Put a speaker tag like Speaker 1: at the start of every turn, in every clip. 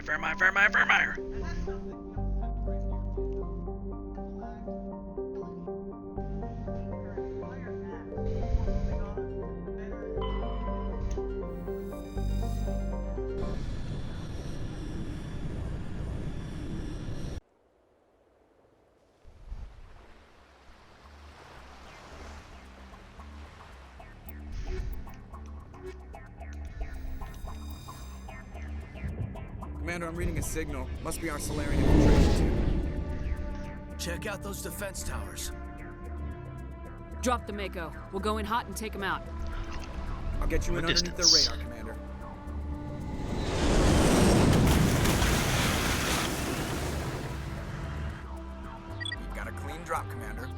Speaker 1: Vermeer.
Speaker 2: Commander, I'm reading a signal. Must be our Solarian infiltration team.
Speaker 3: Check out those defense towers.
Speaker 4: Drop the Mako. We'll go in hot and take him out.
Speaker 2: I'll get you in
Speaker 1: From a
Speaker 2: underneath
Speaker 1: distance.
Speaker 2: the radar, Commander. You got a clean drop, Commander.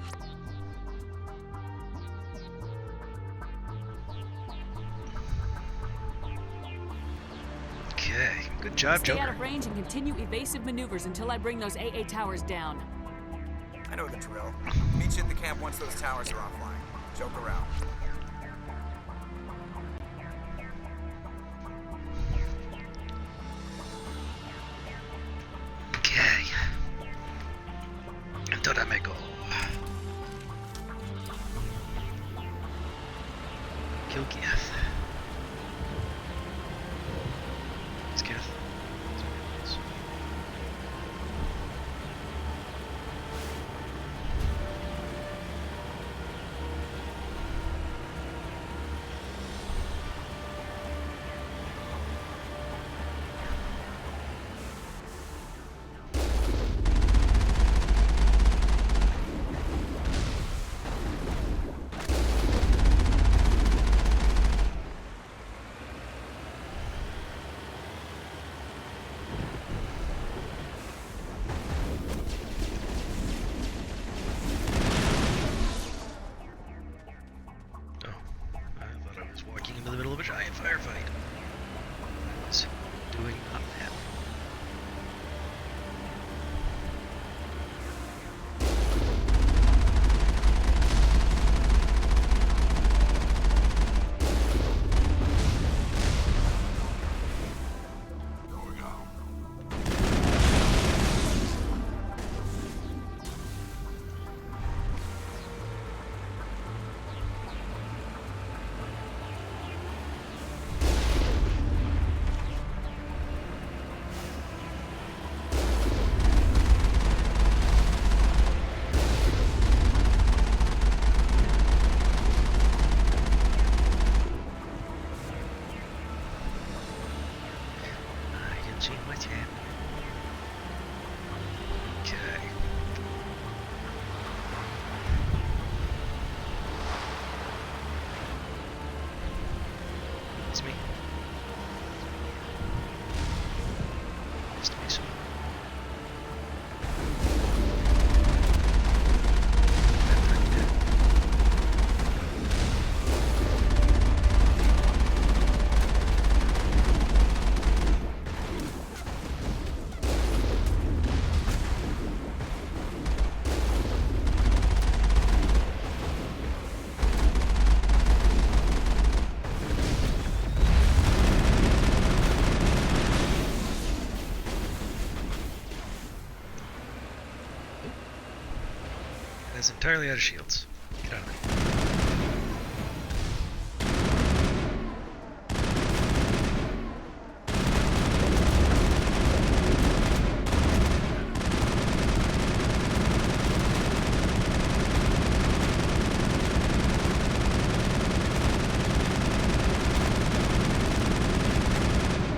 Speaker 1: Okay, good job,
Speaker 4: Stay out
Speaker 1: Joker.
Speaker 4: of range and continue evasive maneuvers until I bring those AA towers down.
Speaker 2: I know the drill. Meet you at the camp once those towers are offline. Joker out.
Speaker 1: Okay. Entonces me go. Kill Keth. It's Keth. Oh, I thought I was walking into the middle of a giant firefight. I was doing not that. I can see what's happening. Okay. It's me. It's me, so. That's entirely out of shields. Get out of there.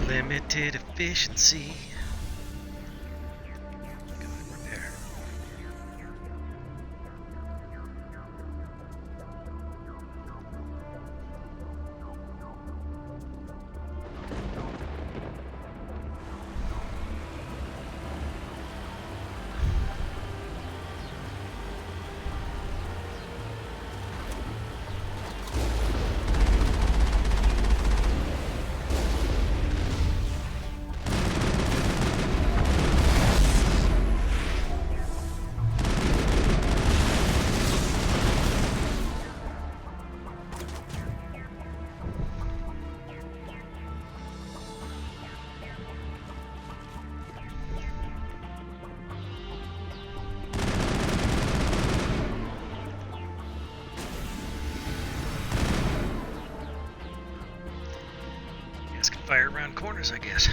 Speaker 1: Limited efficiency. Go ahead and repair. Fire around corners, I guess.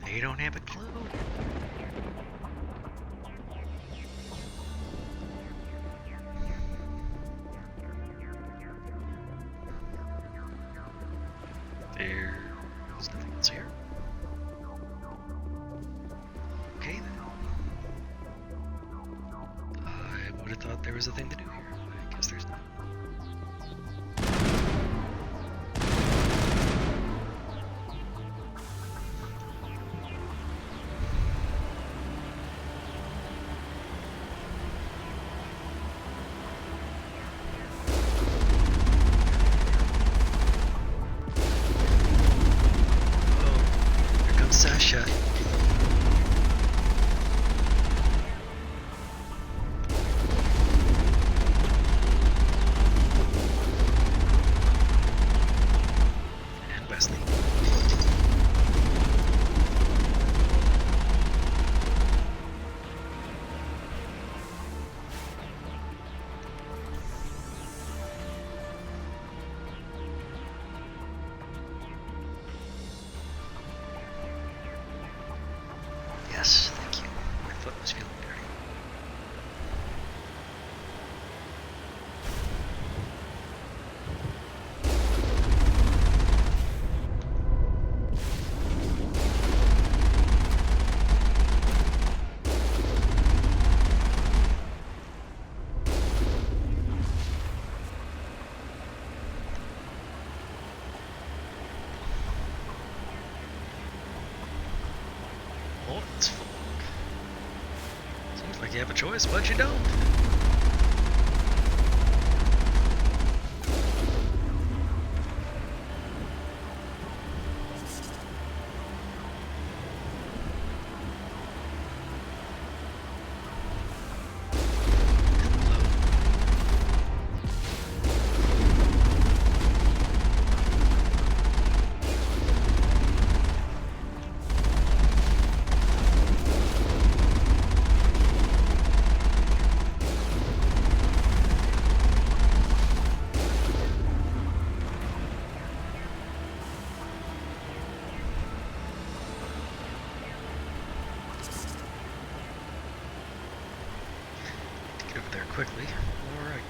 Speaker 1: They don't have a clue. There's nothing else here. Okay then. I would have thought there was a thing to do here. I guess there's not. Sasha. And Wesley. Yes, thank you. My foot was feeling dirty. Oh, it's fog. Seems like you have a choice, but you don't. Get over there quickly. Alright.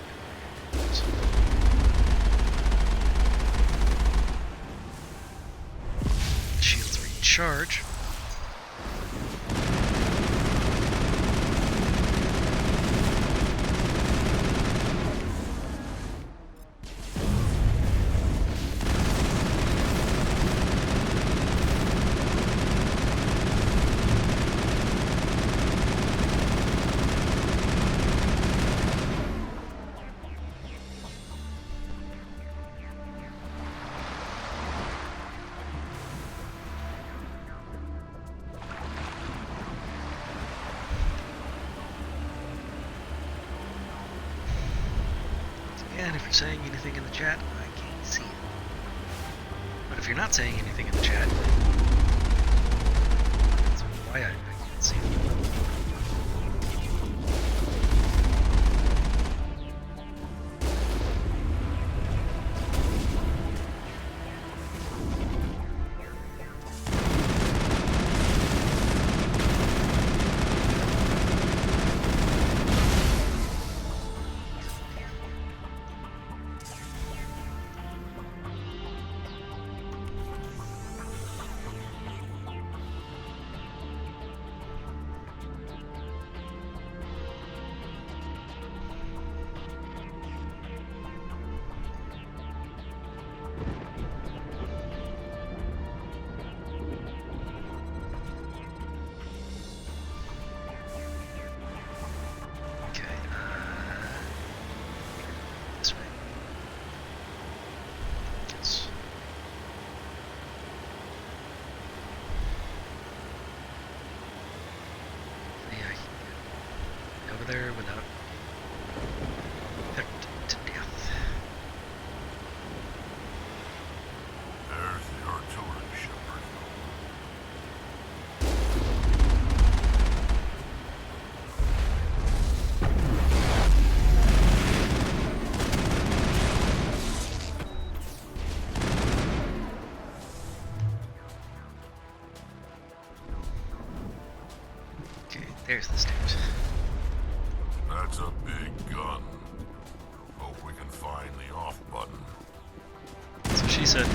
Speaker 1: Shields recharge. And if you're saying anything in the chat, I can't see it. But if you're not saying anything in the chat, that's why I can't see it. There's the stairs.
Speaker 5: That's a big gun. Hope we can find the off button.
Speaker 1: That's what she said.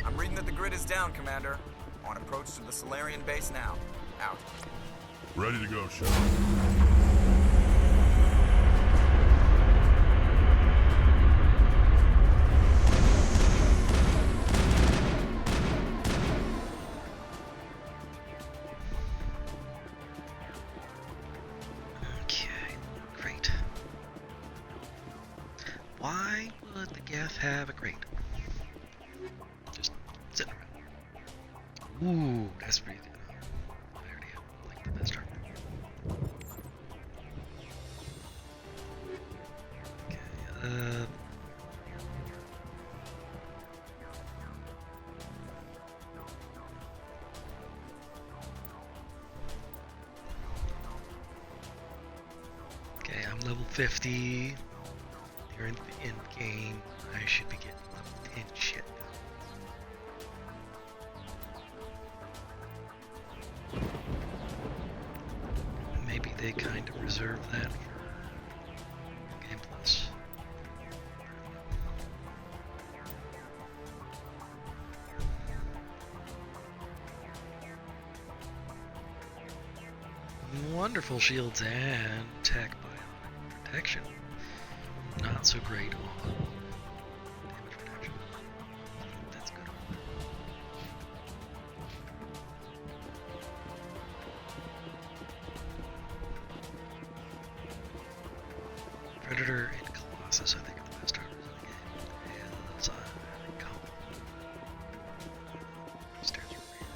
Speaker 2: I'm reading that the grid is down, Commander. On approach to the Solarian base now. Out.
Speaker 5: Ready to go, Shep.
Speaker 1: Okay, great. Why would the Geth have a crate? Just sitting around. Ooh, that's pretty good. I already have like the best armor. Okay, okay, I'm level 50. You're in the end game. I should be getting level 10 shit. Maybe they kind of reserve that for Game Plus. Wonderful shields and tech bionic protection. Not so great on damage reduction. That's good. Predator and Colossus, I think, are the best armors in the game. As I recall. Stairs are weird.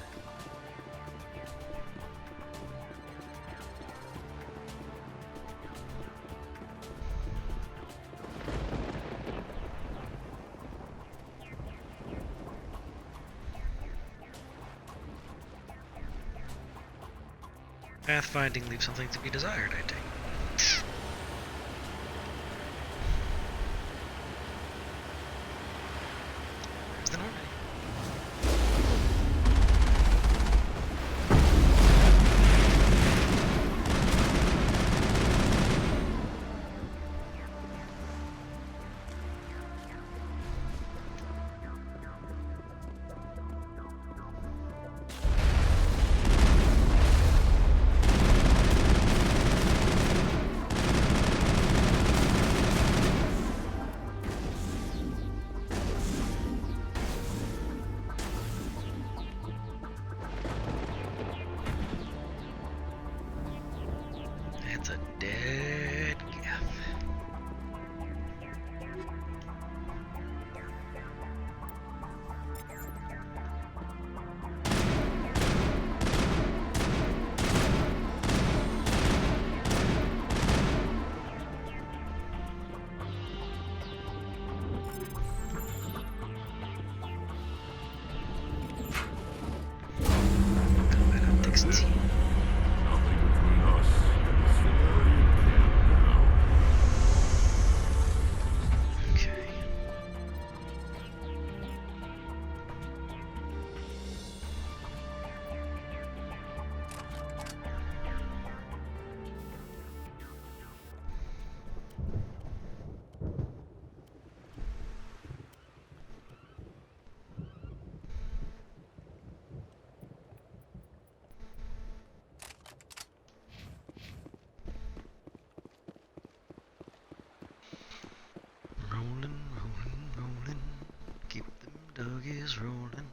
Speaker 1: Pathfinding leaves something to be desired, I think. There's the Normandy. It's a dead Geth. Combat optics team.
Speaker 5: Nothing between us and the Solarian camp now.
Speaker 1: Okay. Rolling, rolling, rolling. Keep them doggies rolling.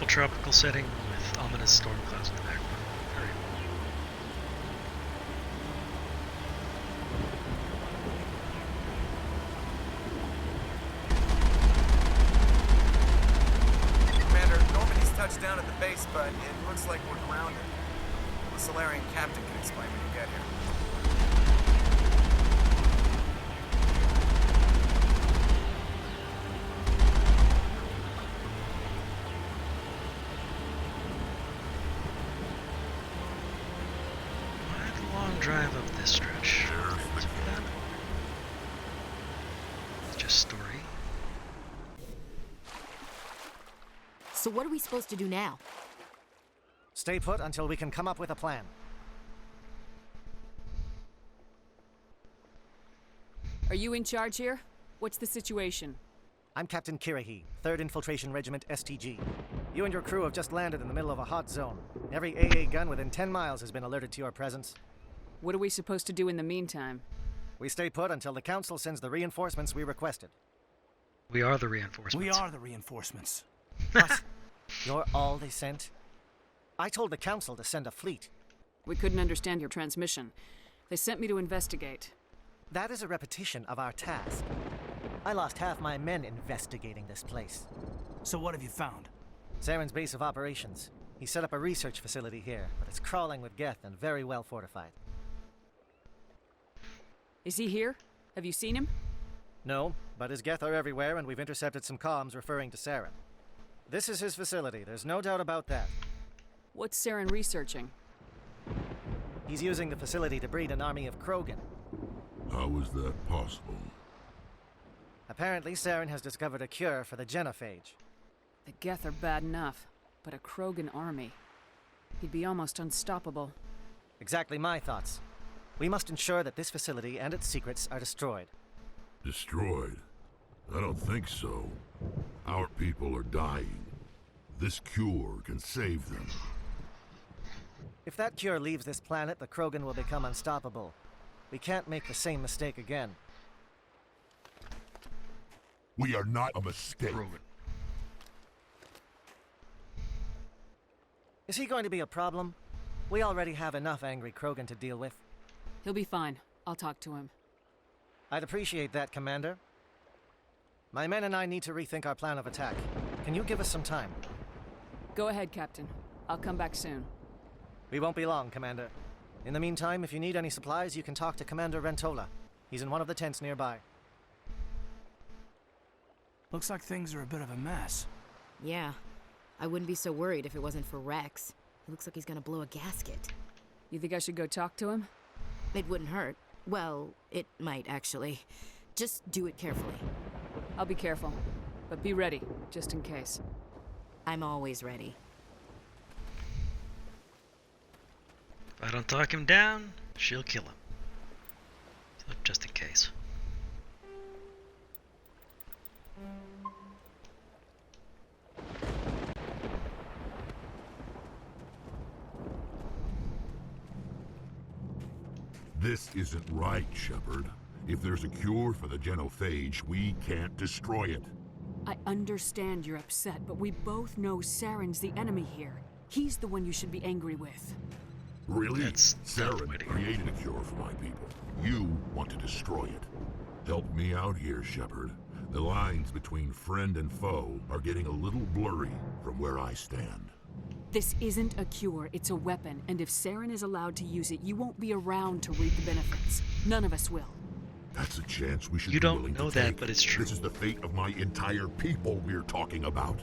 Speaker 1: beautiful tropical setting with ominous storm clouds in the background. Very
Speaker 2: Commander, Normandy's touched down at the base, but it looks like we're grounded. The Solarian captain can explain when you get here.
Speaker 1: quite a long drive up this stretch.
Speaker 5: There's the
Speaker 1: That. It's just story.
Speaker 6: So what are we supposed to do now?
Speaker 7: Stay put until we can come up with a plan.
Speaker 4: Are you in charge here? What's the situation?
Speaker 7: I'm Captain Kirahi, 3rd Infiltration Regiment STG. You and your crew have just landed in the middle of a hot zone. Every AA gun within 10 miles has been alerted to your presence.
Speaker 4: What are we supposed to do in the meantime?
Speaker 7: We stay put until the Council sends the reinforcements we requested.
Speaker 1: We are the reinforcements.
Speaker 3: We are the reinforcements.
Speaker 7: What? You're all they sent? I told the Council to send a fleet.
Speaker 4: We couldn't understand your transmission. They sent me to investigate.
Speaker 7: That is a repetition of our task. I lost half my men investigating this place.
Speaker 3: So what have you found?
Speaker 7: Saren's base of operations. He set up a research facility here, but it's crawling with Geth and very well fortified.
Speaker 4: Is he here? Have you seen him?
Speaker 7: No, but his Geth are everywhere, and we've intercepted some comms referring to Saren. This is his facility, there's no doubt about that.
Speaker 4: What's Saren researching?
Speaker 7: He's using the facility to breed an army of Krogan.
Speaker 5: How is that possible?
Speaker 7: Apparently, Saren has discovered a cure for the genophage.
Speaker 4: The Geth are bad enough, but a Krogan army. He'd be almost unstoppable.
Speaker 7: Exactly my thoughts. We must ensure that this facility and its secrets are destroyed.
Speaker 5: Destroyed? I don't think so. Our people are dying. This cure can save them.
Speaker 7: If that cure leaves this planet, the Krogan will become unstoppable. We can't make the same mistake again.
Speaker 5: We are not a mistake.
Speaker 1: Krogan.
Speaker 7: Is he going to be a problem? We already have enough angry Krogan to deal with.
Speaker 4: He'll be fine. I'll talk to him.
Speaker 7: I'd appreciate that, Commander. My men and I need to rethink our plan of attack. Can you give us some time?
Speaker 4: Go ahead, Captain. I'll come back soon.
Speaker 7: We won't be long, Commander. In the meantime, if you need any supplies, you can talk to Commander Rentola. He's in one of the tents nearby.
Speaker 3: Looks like things are a bit of a mess.
Speaker 6: Yeah. I wouldn't be so worried if it wasn't for Rex. He looks like he's gonna blow a gasket.
Speaker 4: You think I should go talk to him?
Speaker 6: It wouldn't hurt. Well, it might actually. Just do it carefully.
Speaker 4: I'll be careful. But be ready, just in case.
Speaker 6: I'm always ready.
Speaker 1: If I don't talk him down, she'll kill him. So just in case.
Speaker 5: This isn't right, Shepard. If there's a cure for the genophage, we can't destroy it.
Speaker 4: I understand you're upset, but we both know Saren's the enemy here. He's the one you should be angry with.
Speaker 5: Really?
Speaker 1: That's
Speaker 5: Saren
Speaker 1: witty.
Speaker 5: created a cure for my people. You want to destroy it. Help me out here, Shepard. The lines between friend and foe are getting a little blurry from where I stand.
Speaker 4: This isn't a cure, it's a weapon, and if Saren is allowed to use it, you won't be around to reap the benefits. None of us will.
Speaker 5: That's a chance we should
Speaker 1: You
Speaker 5: be
Speaker 1: don't
Speaker 5: willing
Speaker 1: know
Speaker 5: to
Speaker 1: that,
Speaker 5: take.
Speaker 1: but it's true.
Speaker 5: This is the fate of my entire people we're talking about.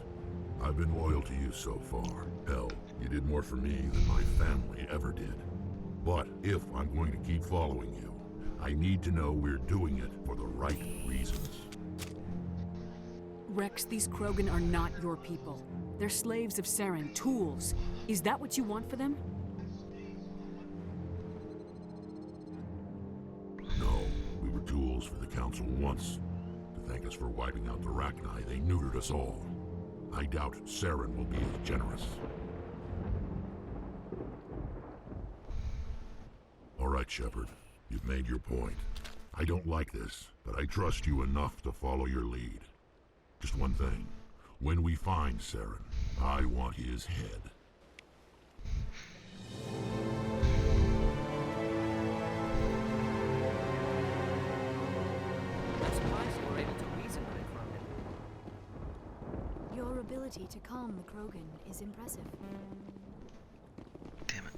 Speaker 5: I've been loyal to you so far. Hell, you did more for me than my family ever did. But if I'm going to keep following you, I need to know we're doing it for the right reasons.
Speaker 4: Rex, these Krogan are not your people. They're slaves of Saren, tools. Is that what you want for them?
Speaker 5: No, we were tools for the Council once. To thank us for wiping out the Rachni, they neutered us all. I doubt Saren will be as generous. All right, Shepard. You've made your point. I don't like this, but I trust you enough to follow your lead. Just one thing. When we find Saren, I want his head.
Speaker 8: I'm surprised you were able to reason with it, Krogan.
Speaker 9: Your ability to calm the Krogan is impressive.
Speaker 1: Damn it.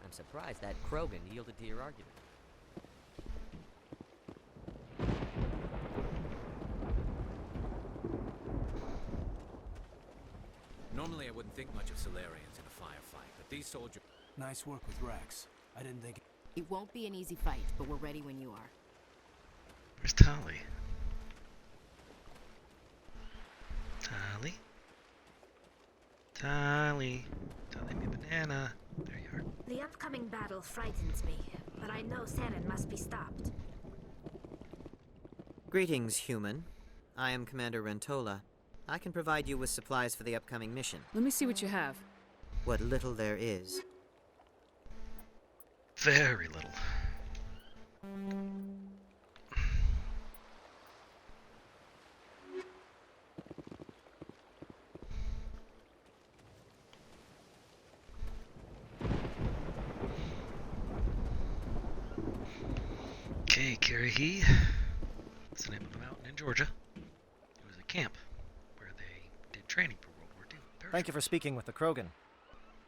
Speaker 8: I'm surprised that Krogan yielded to your argument.
Speaker 10: Normally I wouldn't think much of Solarians in a firefight, but these soldiers...
Speaker 3: Nice work with Rex. I didn't think...
Speaker 6: It won't be an easy fight, but we're ready when you are.
Speaker 1: Where's Tali? Tali? Tali? Tali me a banana. There you are.
Speaker 11: The upcoming battle frightens me, but I know Saren must be stopped.
Speaker 12: Greetings, human. I am Commander Rentola. I can provide you with supplies for the upcoming mission.
Speaker 4: Let me see what you have.
Speaker 12: What little there is.
Speaker 1: Very little. Okay, Karahi. That's the name of a mountain in Georgia. It was a camp where they did training for World War II.
Speaker 7: Thank you for speaking with the Krogan.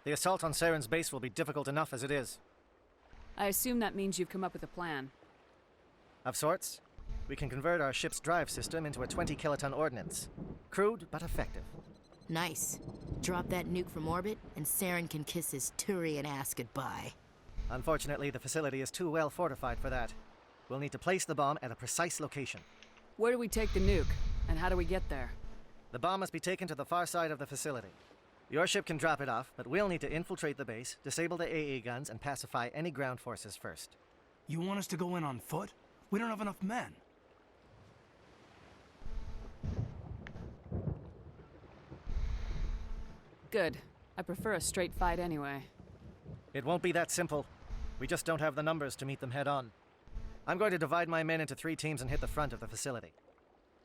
Speaker 7: The assault on Saren's base will be difficult enough as it is.
Speaker 4: I assume that means you've come up with a plan.
Speaker 7: Of sorts. We can convert our ship's drive system into a 20-kiloton ordnance. Crude, but effective.
Speaker 6: Nice. Drop that nuke from orbit, and Saren can kiss his Turian ass goodbye.
Speaker 7: Unfortunately, the facility is too well fortified for that. We'll need to place the bomb at a precise location.
Speaker 4: Where do we take the nuke? And how do we get there?
Speaker 7: The bomb must be taken to the far side of the facility. Your ship can drop it off, but we'll need to infiltrate the base, disable the AA guns, and pacify any ground forces first.
Speaker 3: You want us to go in on foot? We don't have enough men.
Speaker 4: Good. I prefer a straight fight anyway.
Speaker 7: It won't be that simple. We just don't have the numbers to meet them head on. I'm going to divide my men into 3 teams and hit the front of the facility.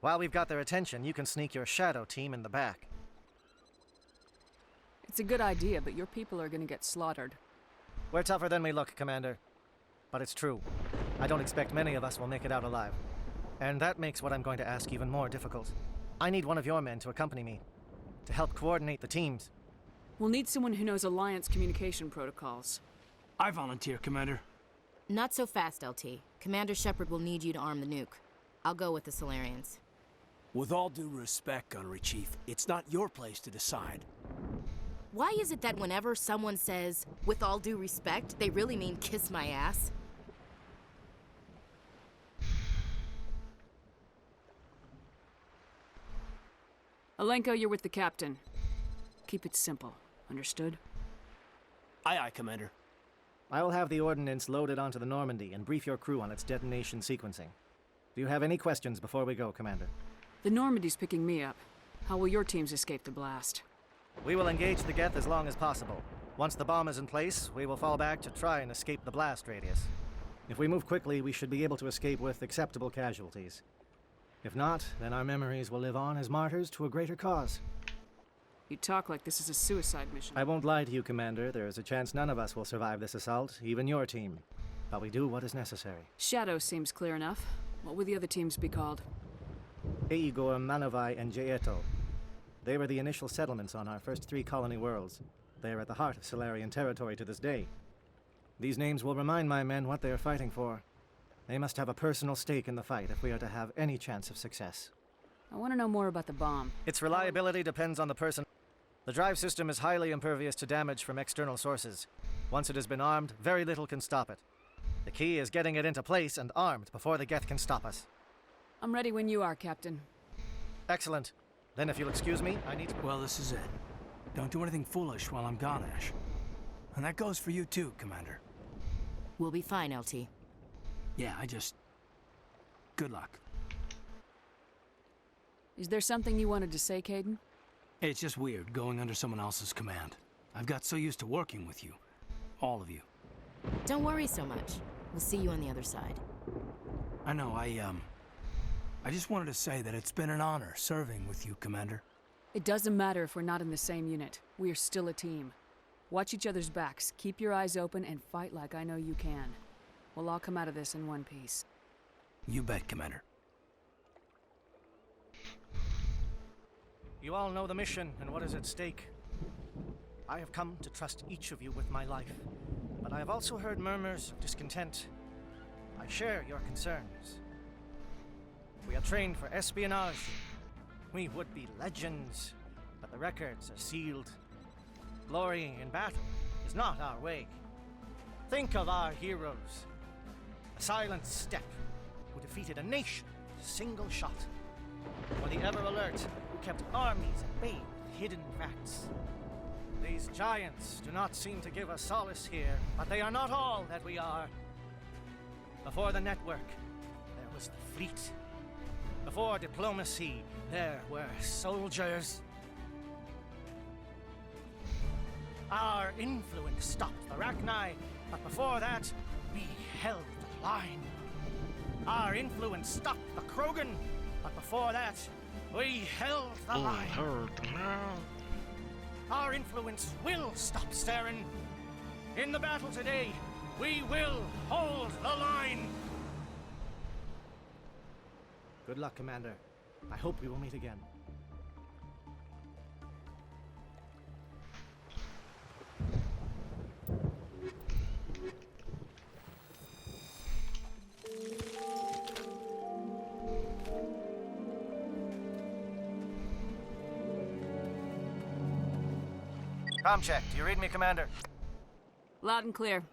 Speaker 7: While we've got their attention, you can sneak your shadow team in the back.
Speaker 4: It's a good idea, but your people are gonna get slaughtered.
Speaker 7: We're tougher than we look, Commander. But it's true. I don't expect many of us will make it out alive. And that makes what I'm going to ask even more difficult. I need one of your men to accompany me, to help coordinate the teams.
Speaker 4: We'll need someone who knows Alliance communication protocols.
Speaker 3: I volunteer, Commander.
Speaker 6: Not so fast, LT. Commander Shepard will need you to arm the nuke. I'll go with the Solarians.
Speaker 3: With all due respect, Gunnery Chief, it's not your place to decide.
Speaker 6: Why is it that whenever someone says, with all due respect, they really mean kiss my ass?
Speaker 4: Alenko, you're with the captain. Keep it simple. Understood?
Speaker 3: Aye, aye, Commander.
Speaker 7: I will have the ordnance loaded onto the Normandy and brief your crew on its detonation sequencing. Do you have any questions before we go, Commander?
Speaker 4: The Normandy's picking me up. How will your teams escape the blast?
Speaker 7: We will engage the Geth as long as possible. Once the bomb is in place, we will fall back to try and escape the blast radius. If we move quickly, we should be able to escape with acceptable casualties. If not, then our memories will live on as martyrs to a greater cause.
Speaker 4: You talk like this is a suicide mission.
Speaker 7: I won't lie to you, Commander. There is a chance none of us will survive this assault, even your team. But we do what is necessary.
Speaker 4: Shadow seems clear enough. What would the other teams be called?
Speaker 7: Igor, Manovai, and Jaeto. They were the initial settlements on our first 3 colony worlds. They are at the heart of Solarian territory to this day. These names will remind my men what they are fighting for. They must have a personal stake in the fight if we are to have any chance of success.
Speaker 4: I want to know more about the bomb.
Speaker 7: Its reliability depends on the person. The drive system is highly impervious to damage from external sources. Once it has been armed, very little can stop it. The key is getting it into place and armed before the Geth can stop us.
Speaker 4: I'm ready when you are, Captain.
Speaker 7: Excellent. Then if you'll excuse me, I need to...
Speaker 3: Well, this is it. Don't do anything foolish while I'm gone, Ash. And that goes for you too, Commander.
Speaker 6: We'll be fine, LT.
Speaker 3: Yeah, good luck.
Speaker 4: Is there something you wanted to say, Caden?
Speaker 3: It's just weird going under someone else's command. I've got so used to working with you. All of you.
Speaker 6: Don't worry so much. We'll see you on the other side.
Speaker 3: I know, I just wanted to say that it's been an honor serving with you, Commander.
Speaker 4: It doesn't matter if we're not in the same unit. We are still a team. Watch each other's backs, keep your eyes open, and fight like I know you can. We'll all come out of this in one piece.
Speaker 3: You bet, Commander.
Speaker 7: You all know the mission and what is at stake. I have come to trust each of you with my life, but I have also heard murmurs of discontent. I share your concerns. We are trained for espionage. We would be legends, but the records are sealed. Glorying in battle is not our way. Think of our heroes. A silent step who defeated a nation with a single shot. Or the ever-alert who kept armies at bay with hidden facts. These giants do not seem to give us solace here, but they are not all that we are. Before the network, there was the fleet. Before diplomacy, there were soldiers. Our influence stopped the Rachni, but before that, we held the line. Our influence stopped the Krogan, but before that, we held the line. Our influence will stop Saren. In the battle today, we will hold the line. Good luck, Commander. I hope we will meet again. Com check. Do you read me, Commander?
Speaker 4: Loud and clear.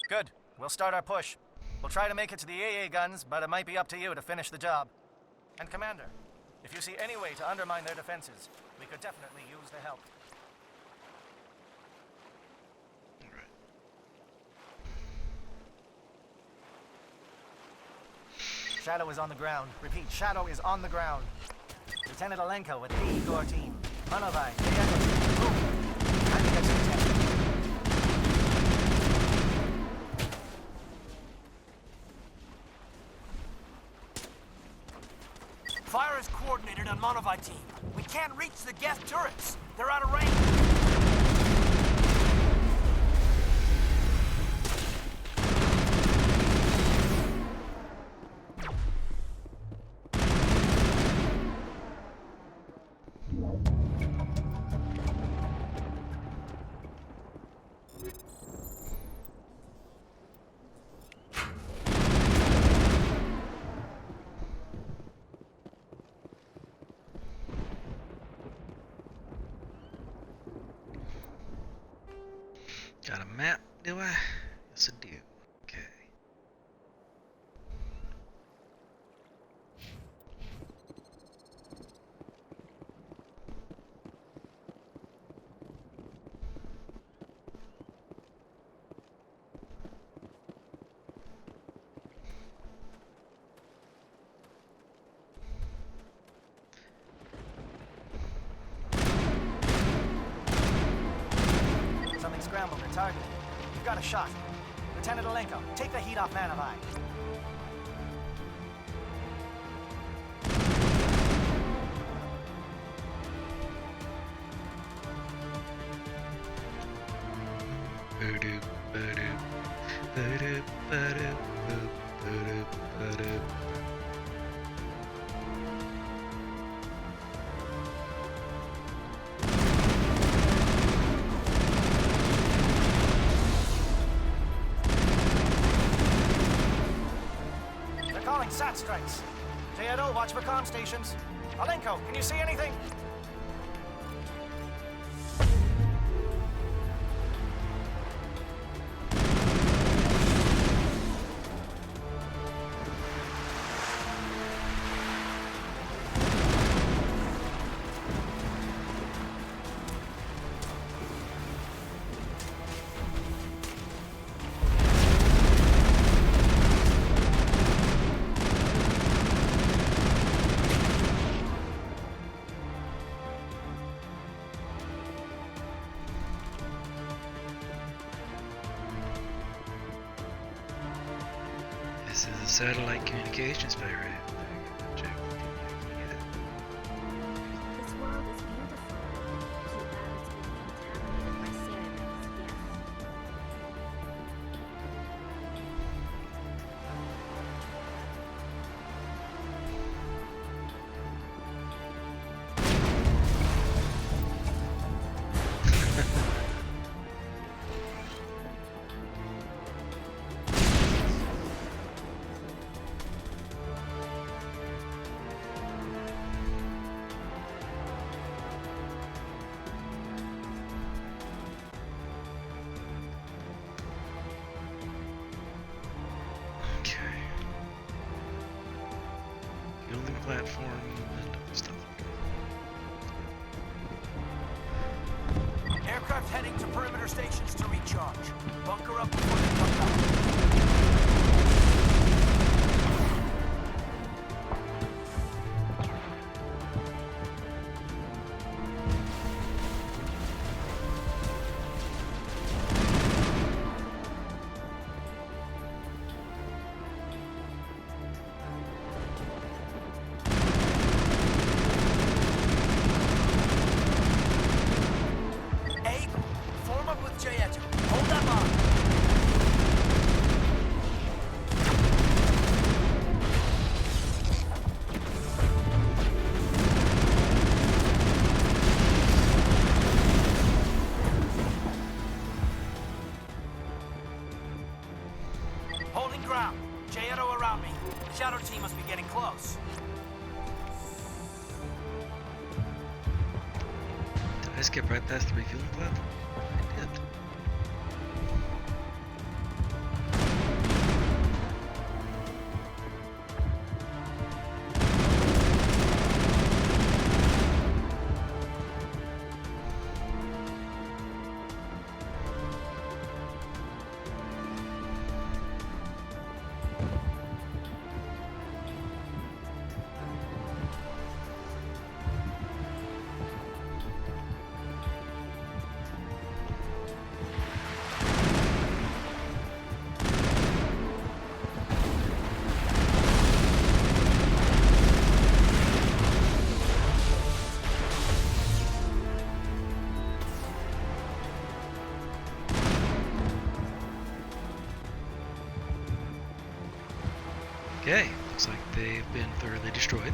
Speaker 7: Good. We'll start our push. We'll try to make it to the AA guns, but it might be up to you to finish the job. And Commander, if you see any way to undermine their defenses, we could definitely use the help. Shadow is on the ground. Repeat, Shadow is on the ground. Lieutenant Alenko with the Igor team. Manovai, Diego, boom. Time to get some attention.
Speaker 13: Fire is coordinated on Monovai team. We can't reach the Geth turrets. They're out of range.
Speaker 1: Got a map, do I? Yes, I do. Okay.
Speaker 7: Something scrambled and targeted. You've got a shot. Lieutenant Alenko, take the heat off Manovai.
Speaker 1: Ba-doop, ba-doop, ba-doop, ba-doop, boop, ba-doop, ba-doop.
Speaker 7: They're calling SAT strikes. J.Edo, watch for comm stations. Alenko, can you see anything?
Speaker 1: satellite communications pirate. Check.
Speaker 11: This world is beautiful. Too bad it's been contaminated by Saren and his guests.
Speaker 1: Okay. Building platform and other stuff.
Speaker 13: Aircraft heading to perimeter stations to recharge. Bunker up before they come back. Abe, form up with Jayetu. Hold that line. Holding ground. Jayetu around me. Shadow team must be getting close.
Speaker 1: Did I skip right past the refueling platform? I did. Okay, looks like they've been thoroughly destroyed.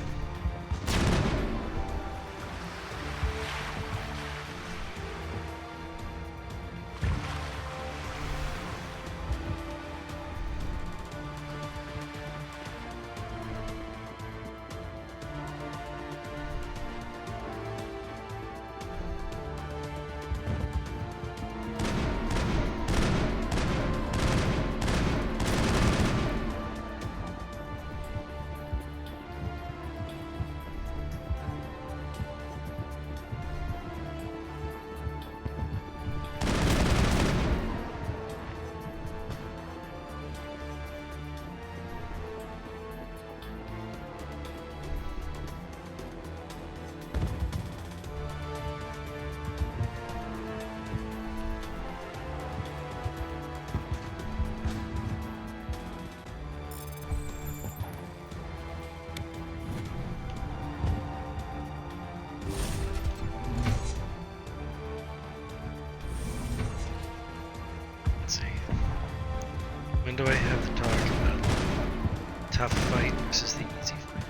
Speaker 1: Let's see. When do I have the talk about tough fight versus the easy fight?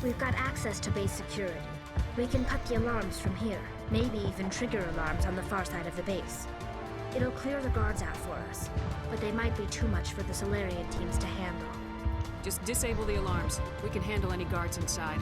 Speaker 9: We've got access to base security. We can put the alarms from here, maybe even trigger alarms on the far side of the base. It'll clear the guards out for us, but they might be too much for the Solarian teams to handle.
Speaker 4: Just disable the alarms. We can handle any guards inside.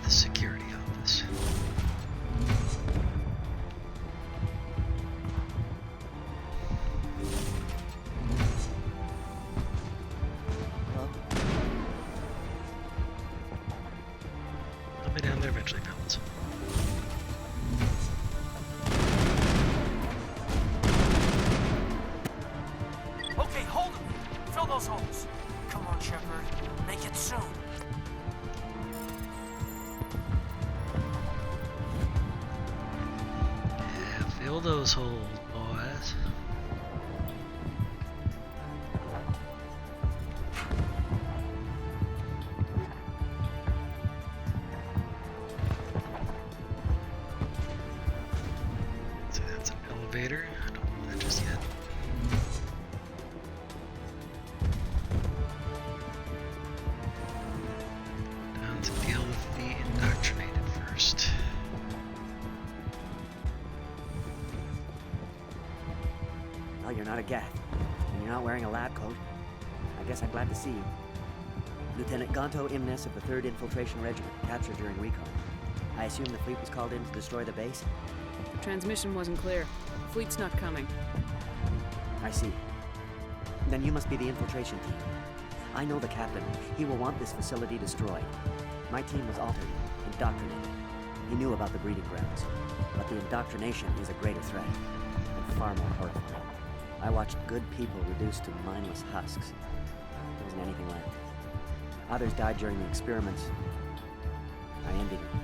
Speaker 1: The security office. I'll be down there eventually, fellas.
Speaker 13: Okay, hold them. Fill those holes. Come on, Shepard. Make it soon.
Speaker 1: Fill those holes, boys. So that's an elevator. I don't know that just yet. Down to deal with the indoctrinated first.
Speaker 14: Well, you're not a Geth, and you're not wearing a lab coat. I guess I'm glad to see you. Lieutenant Gonto Imnes of the 3rd Infiltration Regiment, captured during recon. I assume the fleet was called in to destroy the base?
Speaker 4: The transmission wasn't clear. The fleet's not coming.
Speaker 14: I see. Then you must be the infiltration team. I know the captain. He will want this facility destroyed. My team was altered, indoctrinated. He knew about the breeding grounds. But the indoctrination is a greater threat, and far more horrifying. I watched good people reduced to mindless husks. There wasn't anything left. Others died during the experiments. I envied them.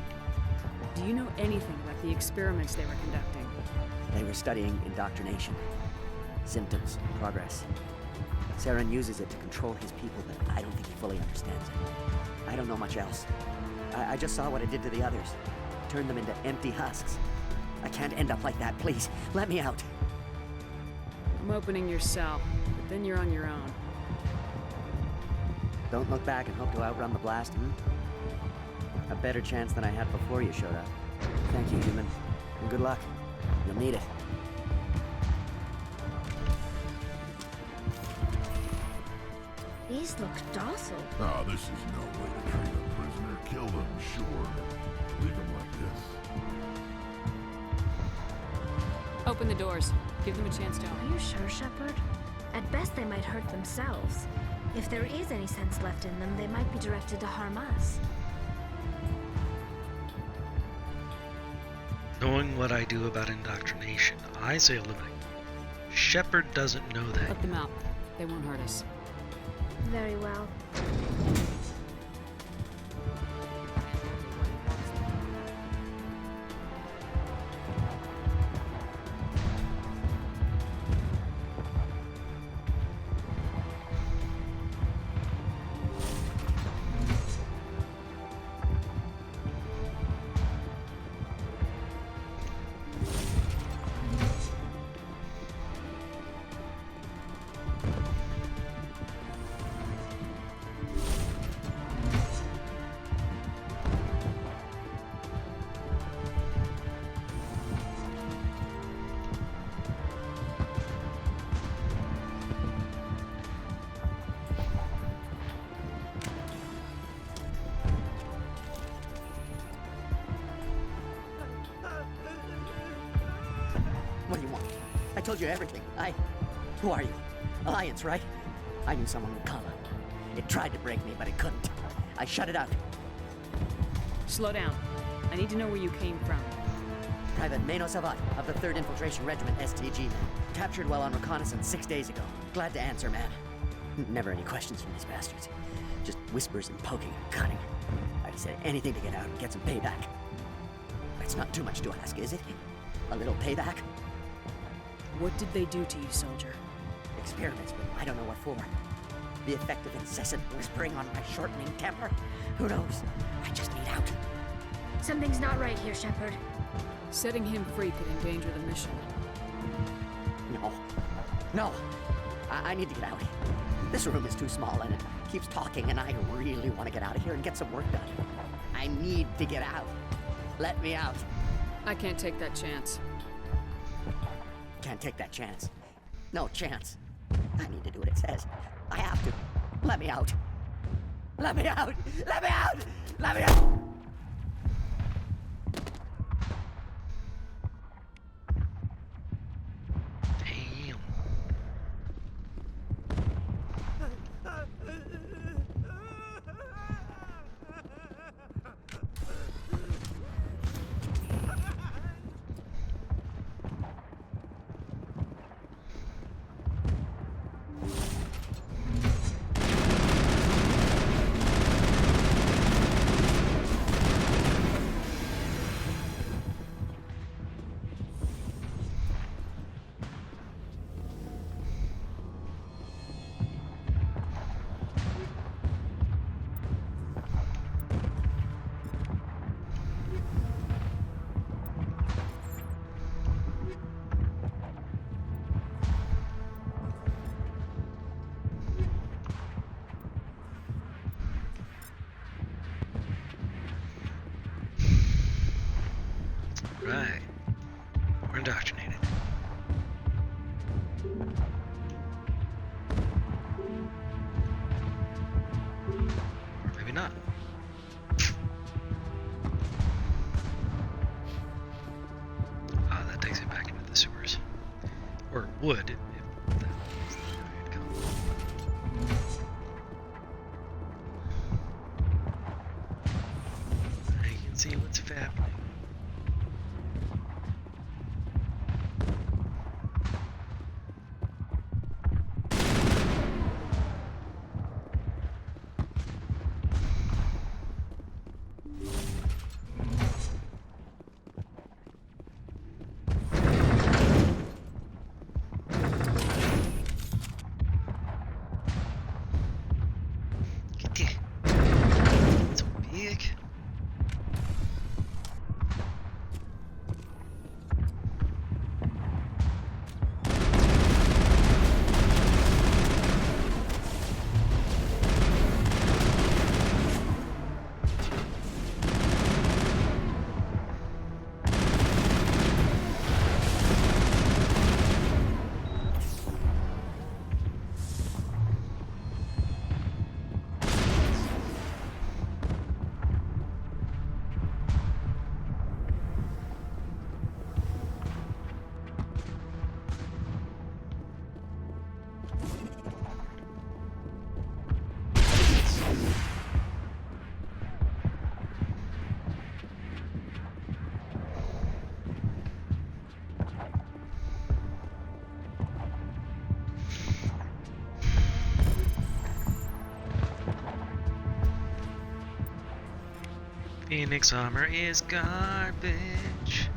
Speaker 4: Do you know anything about the experiments they were conducting?
Speaker 14: They were studying indoctrination. Symptoms, progress. Saren uses it to control his people, but I don't think he fully understands it. I don't know much else. I just saw what it did to the others. Turned them into empty husks. I can't end up like that, please. Let me out.
Speaker 4: I'm opening your cell, but then you're on your own.
Speaker 14: Don't look back and hope to outrun the blast, A better chance than I had before you showed up. Thank you, human. And good luck. You'll need it.
Speaker 9: These look docile.
Speaker 5: Ah, this is no way to treat a prisoner. Kill them, sure. Leave them like this.
Speaker 4: Open the doors. Give them a chance to...
Speaker 9: Are you sure, Shepard? At best, they might hurt themselves. If there is any sense left in them, they might be directed to harm us.
Speaker 1: Knowing what I do about indoctrination, I say eliminate. Shepard doesn't know that.
Speaker 4: Let them out. They won't hurt us.
Speaker 9: Very well.
Speaker 14: told you everything. Who are you? Alliance, right? I knew someone with Kala. It tried to break me, but it couldn't. I shut it out.
Speaker 4: Slow down. I need to know where you came from.
Speaker 14: Private Mano Savat of the 3rd Infiltration Regiment STG, man. Captured while on reconnaissance 6 days ago. Glad to answer, man. Never any questions from these bastards. Just whispers and poking and cutting. I'd say anything to get out and get some payback. It's not too much to ask, is it? A little payback?
Speaker 4: What did they do to you, soldier?
Speaker 14: Experiments, but I don't know what for. The effect of incessant whispering on my shortening temper? Who knows? I just need out.
Speaker 9: Something's not right here, Shepard.
Speaker 4: Setting him free could endanger the mission.
Speaker 14: No. I need to get out. This room is too small and it keeps talking and I really want to get out of here and get some work done. I need to get out. Let me out.
Speaker 4: I can't take that chance.
Speaker 14: Can't take that chance. No chance. I need to do what it says. I have to. Let me out. Let me out! Let me out! Let me out!
Speaker 1: Right. We're indoctrinated. Or maybe not. Ah, that takes it back into the sewers. Or would, if that was the way it'd come. I can see what's happening. So big. Phoenix armor is garbage.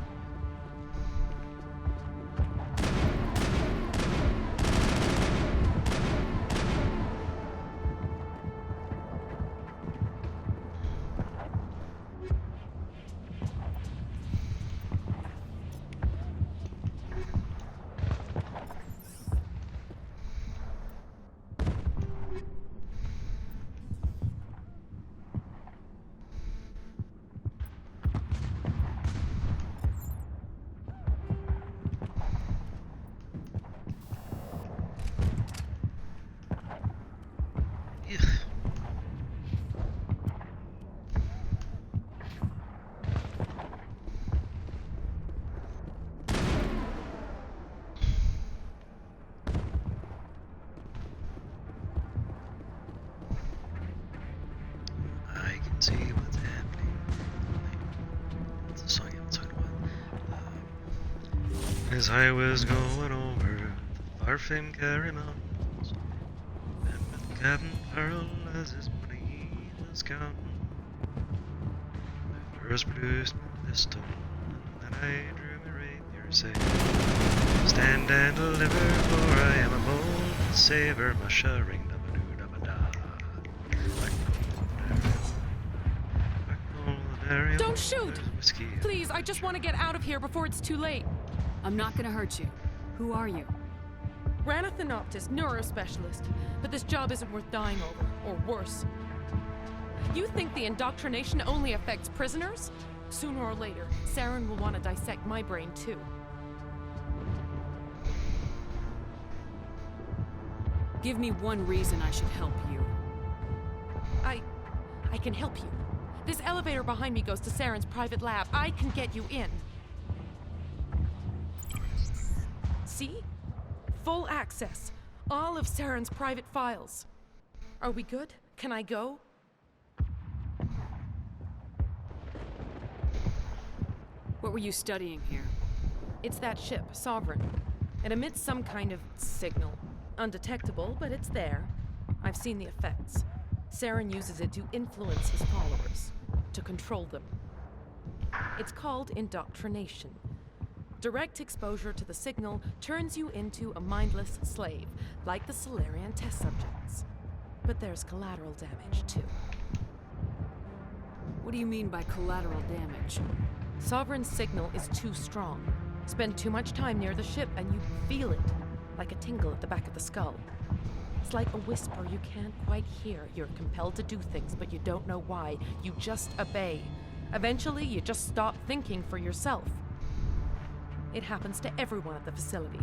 Speaker 1: can see what's happening. What's the song I'm talking about? As I was going over the far-famed Kerry Mountains, and with Captain Farrell as his money was counting, I first produced my pistol, and then I drew my rapier, saying, "Stand and deliver, for I am a bold saver, mushering
Speaker 15: Don't shoot! Please, I just want to get out of here before it's too late.
Speaker 4: I'm not gonna hurt you. Who are you?
Speaker 15: Ranathanoptis, neurospecialist. But this job isn't worth dying over, or worse. You think the indoctrination only affects prisoners? Sooner or later, Saren will want to dissect my brain too.
Speaker 4: Give me one reason I should help you.
Speaker 15: I can help you. This elevator behind me goes to Saren's private lab. I can get you in. See? Full access. All of Saren's private files. Are we good? Can I go?
Speaker 4: What were you studying here?
Speaker 15: It's that ship, Sovereign. It emits some kind of signal. Undetectable, but it's there. I've seen the effects. Saren uses it to influence his followers, to control them. It's called indoctrination. Direct exposure to the signal turns you into a mindless slave, like the Solarian test subjects. But there's collateral damage, too.
Speaker 4: What do you mean by collateral damage?
Speaker 15: Sovereign's signal is too strong. Spend too much time near the ship and you feel it, like a tingle at the back of the skull. It's like a whisper you can't quite hear. You're compelled to do things, but you don't know why. You just obey. Eventually, you just stop thinking for yourself. It happens to everyone at the facility.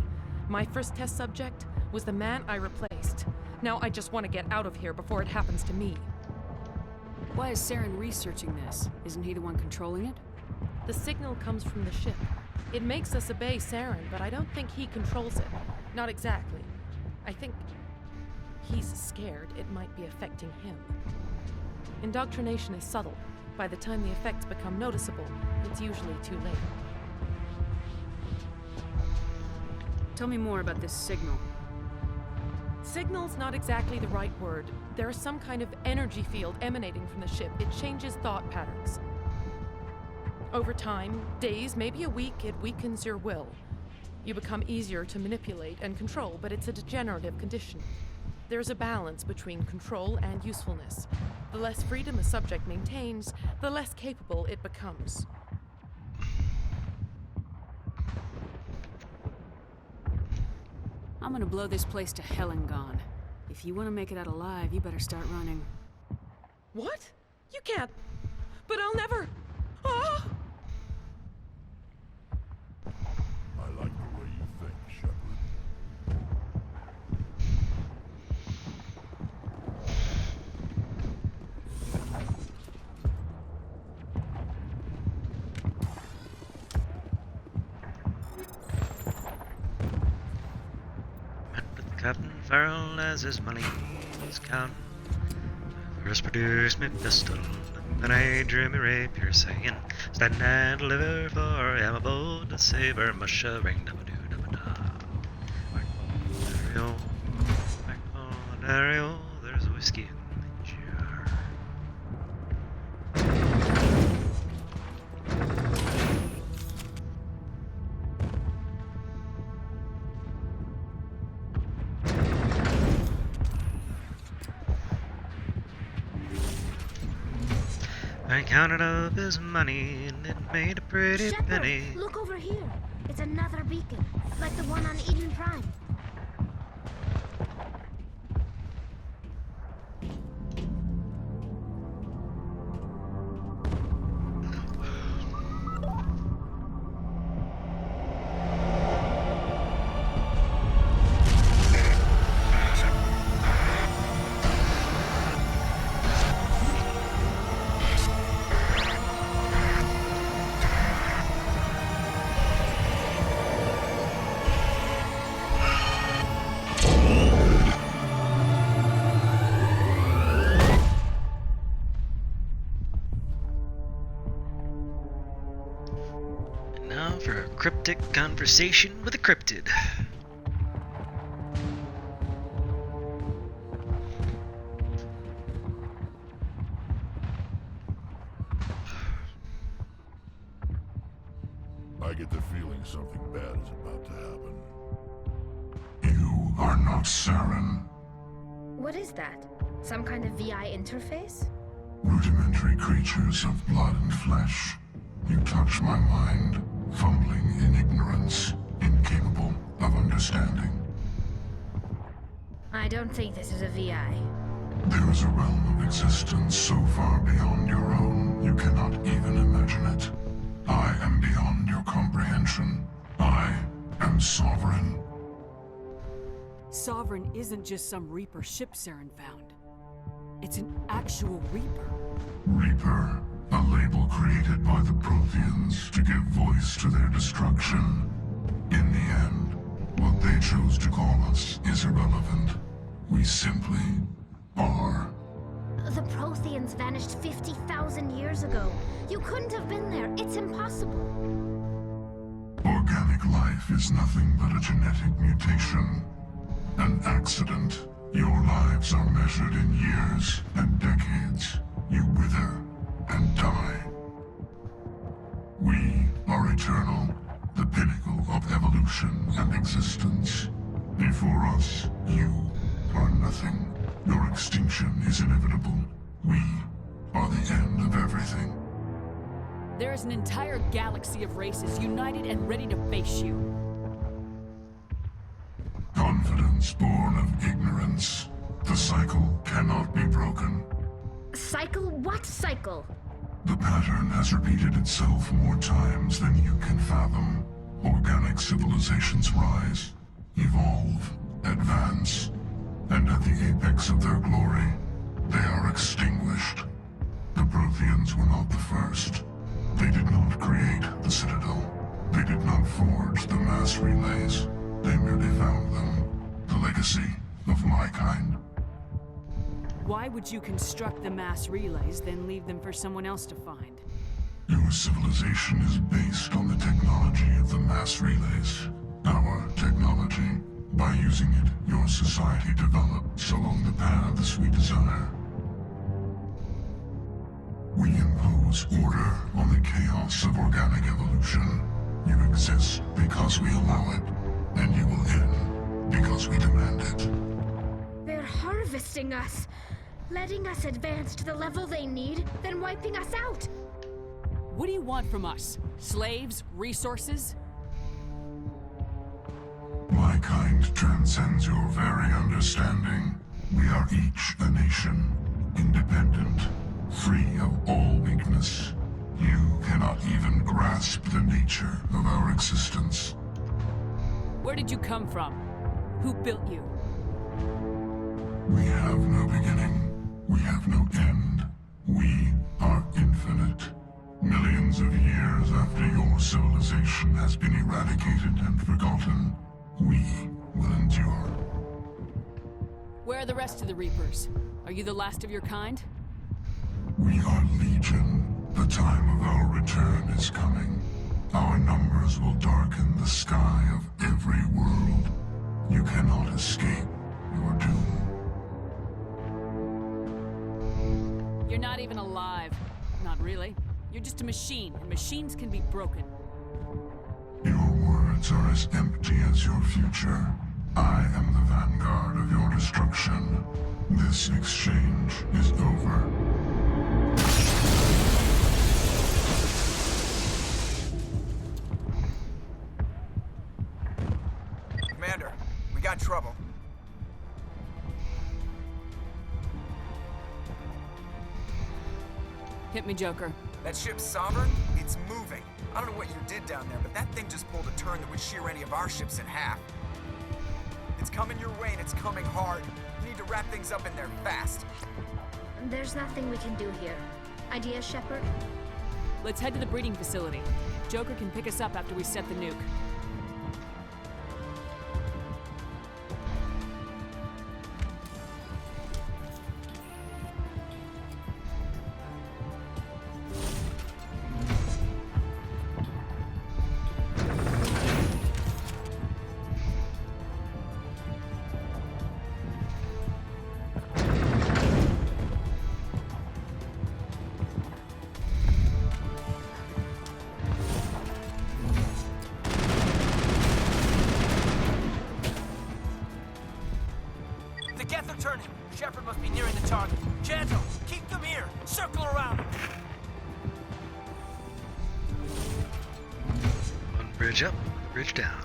Speaker 15: My first test subject was the man I replaced. Now I just want to get out of here before it happens to me.
Speaker 4: Why is Saren researching this? Isn't he the one controlling it?
Speaker 15: The signal comes from the ship. It makes us obey Saren, but I don't think he controls it. Not exactly. I think he's scared it might be affecting him. Indoctrination is subtle. By the time the effects become noticeable, it's usually too late.
Speaker 4: Tell me more about this signal.
Speaker 15: Signal's not exactly the right word. There is some kind of energy field emanating from the ship. It changes thought patterns. Over time, days, maybe a week, it weakens your will. You become easier to manipulate and control, but it's a degenerative condition. There's a balance between control and usefulness. The less freedom a subject maintains, the less capable it becomes.
Speaker 4: I'm gonna blow this place to hell and gone. If you want to make it out alive, you better start running.
Speaker 15: What? You can't. But I'll never. Ah!
Speaker 5: I like the way you think, Shepard.
Speaker 1: Met with Captain Farrell as his money was counting. First produced me pistol, then I drew me rapier, saying, "Stand and deliver, for I am a bold saver, mushering dabba-doo-dabba-da." Whack Dario, there's whiskey in the jar. I counted up his money and it made a pretty
Speaker 9: Shepard,
Speaker 1: penny.
Speaker 9: look over here. It's another beacon, like the one on Eden Prime.
Speaker 1: now for a cryptic conversation with a cryptid.
Speaker 5: I get the feeling something bad is about to happen.
Speaker 16: You are not Saren.
Speaker 9: What is that? Some kind of VI interface?
Speaker 16: Rudimentary creatures of blood and flesh. You touch my mind, fumbling in ignorance, incapable of understanding.
Speaker 9: I don't think this is a VI.
Speaker 16: There is a realm of existence so far beyond your own, you cannot even imagine it. I am beyond your comprehension. I am sovereign.
Speaker 4: Sovereign isn't just some Reaper ship Saren found. It's an actual Reaper.
Speaker 16: Reaper, a label created by the Protheans to give voice to their destruction. In the end, what they chose to call us is irrelevant. We simply are.
Speaker 9: The Protheans vanished 50,000 years ago. You couldn't have been there. It's impossible.
Speaker 16: Organic life is nothing but a genetic mutation. An accident. Your lives are measured in years and decades. You wither and die. We are eternal, the pinnacle of evolution and existence. Before us, you are nothing. Your extinction is inevitable. We are the end of everything.
Speaker 4: There is an entire galaxy of races united and ready to face you.
Speaker 16: Confidence born of ignorance. The cycle cannot be broken.
Speaker 9: Cycle? What cycle?
Speaker 16: The pattern has repeated itself more times than you can fathom. Organic civilizations rise, evolve, advance, and at the apex of their glory, they are extinguished. The Protheans were not the first. They did not create the Citadel. They did not forge the mass relays. They merely found them. The legacy of my kind.
Speaker 4: Why would you construct the mass relays, then leave them for someone else to find?
Speaker 16: Your civilization is based on the technology of the mass relays. Our technology. By using it, your society develops along the paths we desire. We impose order on the chaos of organic evolution. You exist because we allow it, and you will end because we demand it.
Speaker 9: They're harvesting us. Letting us advance to the level they need, then wiping us out.
Speaker 4: What do you want from us? Slaves? Resources?
Speaker 16: My kind transcends your very understanding. We are each a nation, independent, free of all weakness. You cannot even grasp the nature of our existence.
Speaker 4: Where did you come from? Who built you?
Speaker 16: We have no beginning. We have no end. We are infinite. Millions of years after your civilization has been eradicated and forgotten, we will endure.
Speaker 4: Where are the rest of the Reapers? Are you the last of your kind?
Speaker 16: We are Legion. The time of our return is coming. Our numbers will darken the sky of every world. You cannot escape your doom.
Speaker 4: You're not even alive. Not really. You're just a machine, and machines can be broken.
Speaker 16: Your words are as empty as your future. I am the vanguard of your destruction. This exchange is over.
Speaker 2: Commander, we got trouble.
Speaker 4: Hit me, Joker.
Speaker 2: That ship's Sovereign? It's moving. I don't know what you did down there, but that thing just pulled a turn that would shear any of our ships in half. It's coming your way, and it's coming hard. You need to wrap things up in there fast.
Speaker 9: There's nothing we can do here. Ideas, Shepard?
Speaker 4: Let's head to the breeding facility. Joker can pick us up after we set the nuke.
Speaker 13: around them.
Speaker 1: One bridge up, bridge down.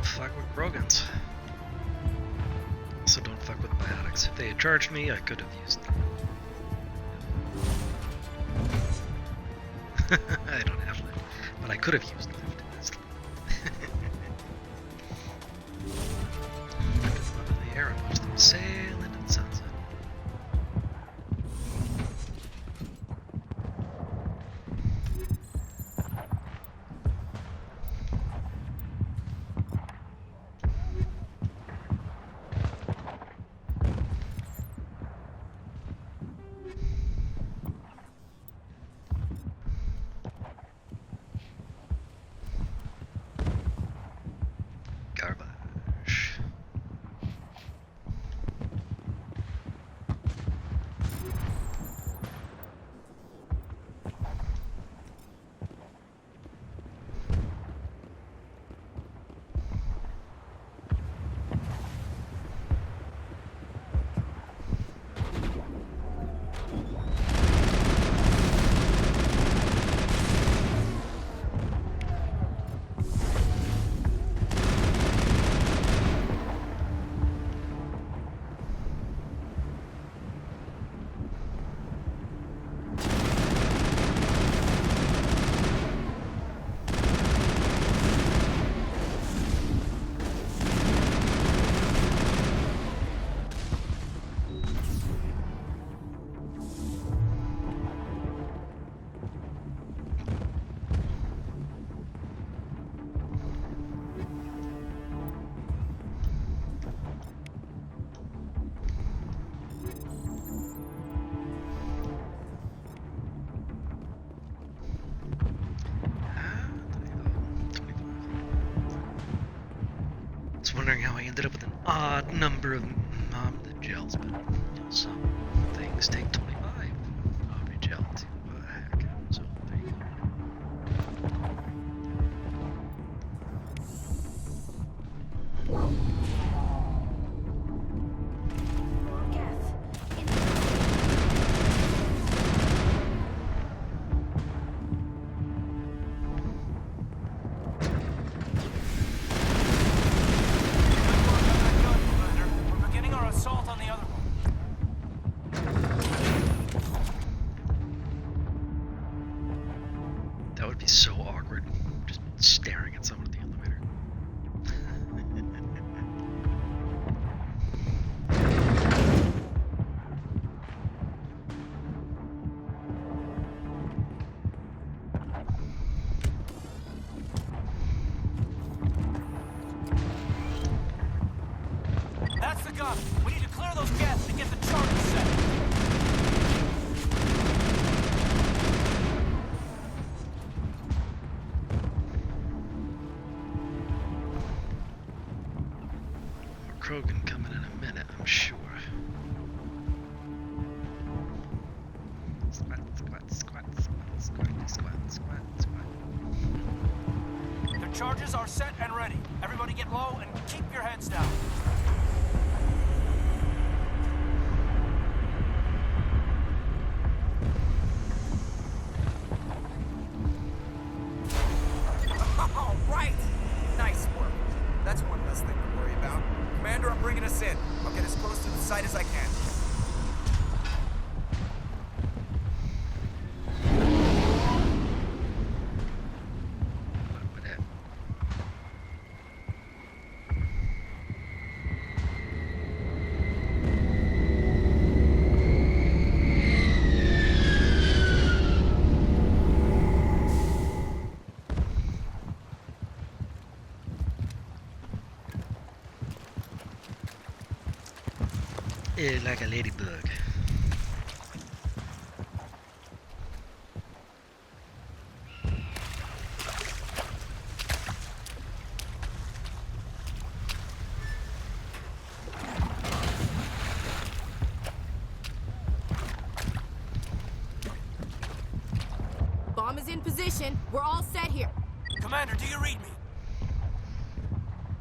Speaker 1: Fuck with Krogans. Also don't fuck with biotics. If they had charged me, I could have used them. I don't have lift, but I could have used lift. Lift them up in the air and watch them sail into the sunset. Garbage. Wondering how I ended up with an odd number of gels, but you know, some things take 25 Aubrey gel to hack. So there you go. That would be so awkward, just staring at someone at the elevator.
Speaker 13: That's the gun. We need to clear those gaps and get the charges set.
Speaker 1: Krogan coming in a minute, I'm sure. Squat, squat, squat, squat, squat, squat, squat, squat.
Speaker 13: The charges are set and ready. Everybody get low and keep your heads down.
Speaker 2: All right! Nice work. That's one less thing to worry about. Commander, I'm bringing us in. I'll get as close to the site as I can.
Speaker 1: Like a ladybug.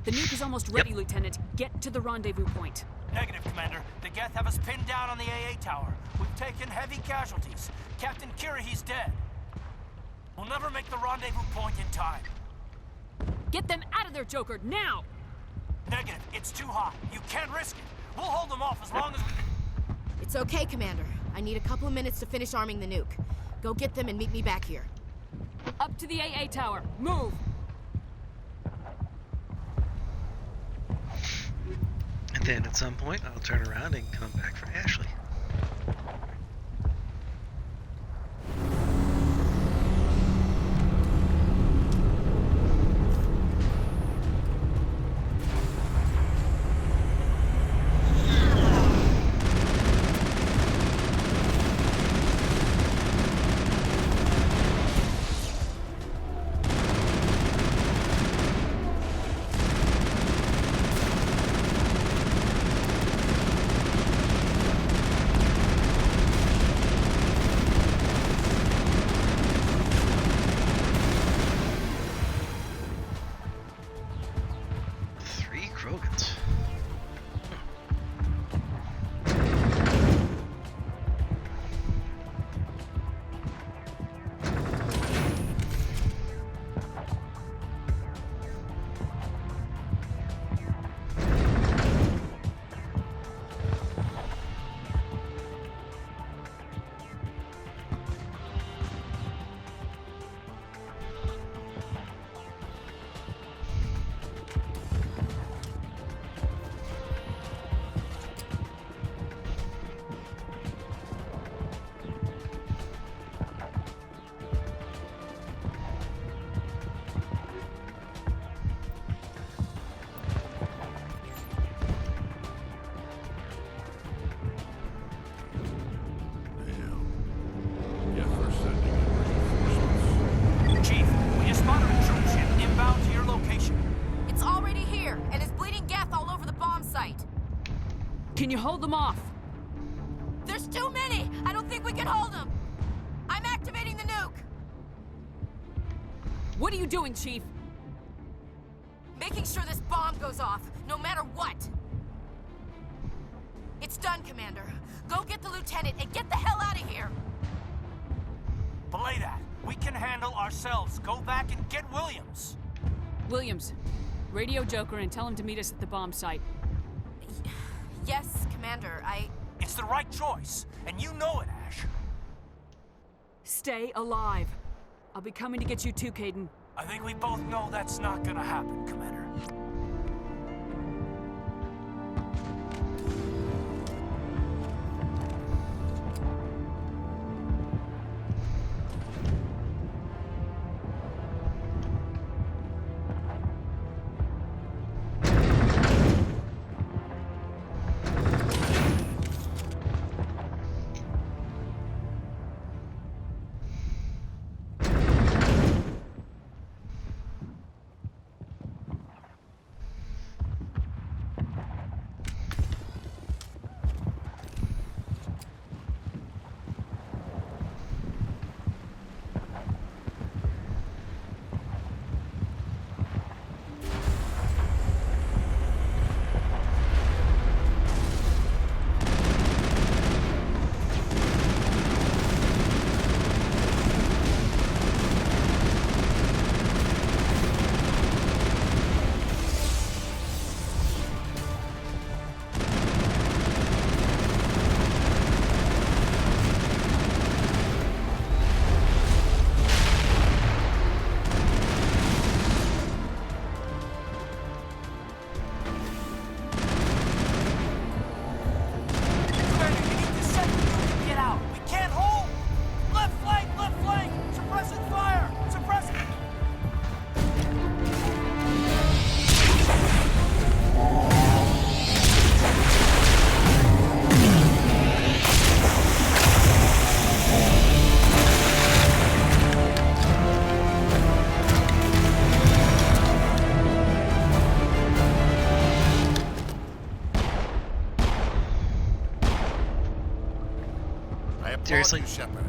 Speaker 4: The nuke is almost ready, Lieutenant. Get to the rendezvous point.
Speaker 13: Negative, Commander. The Geth have us pinned down on the AA tower. We've taken heavy casualties. Captain Kirahi's dead. We'll never make the rendezvous point in time.
Speaker 4: Get them out of there, Joker, now!
Speaker 13: Negative. It's too hot. You can't risk it. We'll hold them off as long as we...
Speaker 6: It's okay, Commander. I need a couple of minutes to finish arming the nuke. Go get them and meet me back here.
Speaker 4: Up to the AA tower. Move!
Speaker 1: And then at some point, I'll turn around and come back for Ashley.
Speaker 4: Can you hold them off?
Speaker 6: There's too many! I don't think we can hold them! I'm activating the nuke!
Speaker 4: What are you doing, Chief?
Speaker 6: Making sure this bomb goes off, no matter what! It's done, Commander. Go get the lieutenant and get the hell out of here!
Speaker 13: Belay that. We can handle ourselves. Go back and get Williams.
Speaker 4: Williams, radio Joker and tell him to meet us at the bomb site.
Speaker 6: Yes, Commander,
Speaker 13: It's the right choice, and you know it, Ash.
Speaker 4: Stay alive. I'll be coming to get you too, Caden.
Speaker 13: I think we both know that's not gonna happen, Commander.
Speaker 1: Seriously?
Speaker 17: You, Shepard.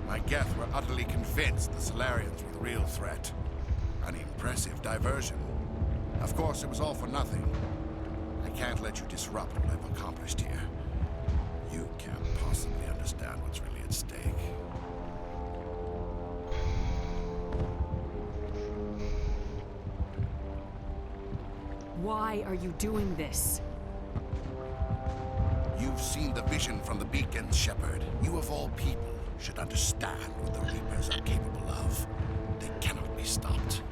Speaker 17: My Geth were utterly convinced the Solarians were the real threat. An impressive diversion. Of course, it was all for nothing. I can't let you disrupt what I've accomplished here. You can't possibly understand what's really at stake.
Speaker 4: Why are you doing this?
Speaker 17: You've seen the vision from the beacons, Shepard. You of all people should understand what the Reapers are capable of. They cannot be stopped.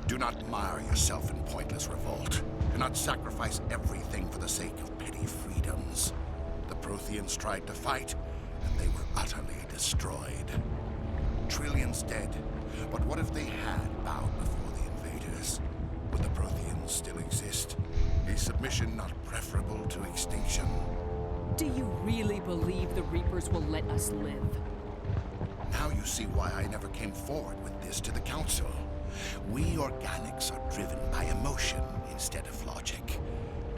Speaker 17: Do not mire yourself in pointless revolt. Do not sacrifice everything for the sake of petty freedoms. The Protheans tried to fight, and they were utterly destroyed. Trillions dead, but what if they had bowed before the invaders? Would the Protheans still exist? A submission not preferable to extinction?
Speaker 4: Do you really believe the Reapers will let us live?
Speaker 17: Now you see why I never came forward with this to the Council. We organics are driven by emotion instead of logic.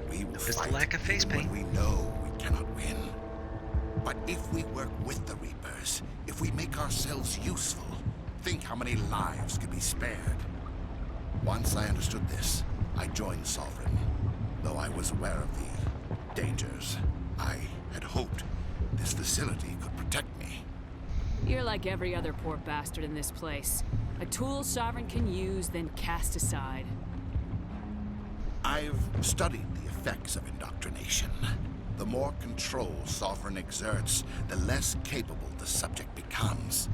Speaker 17: We will fight
Speaker 1: lack of face
Speaker 17: even
Speaker 1: paint.
Speaker 17: when we know we cannot win. But if we work with the Reapers, if we make ourselves useful, think how many lives could be spared. Once I understood this, I joined Sovereign. Though I was aware of the dangers, I had hoped this facility could protect me.
Speaker 4: You're like every other poor bastard in this place. A tool Sovereign can use, then cast aside.
Speaker 17: I've studied the effects of indoctrination. The more control Sovereign exerts, the less capable the subject becomes.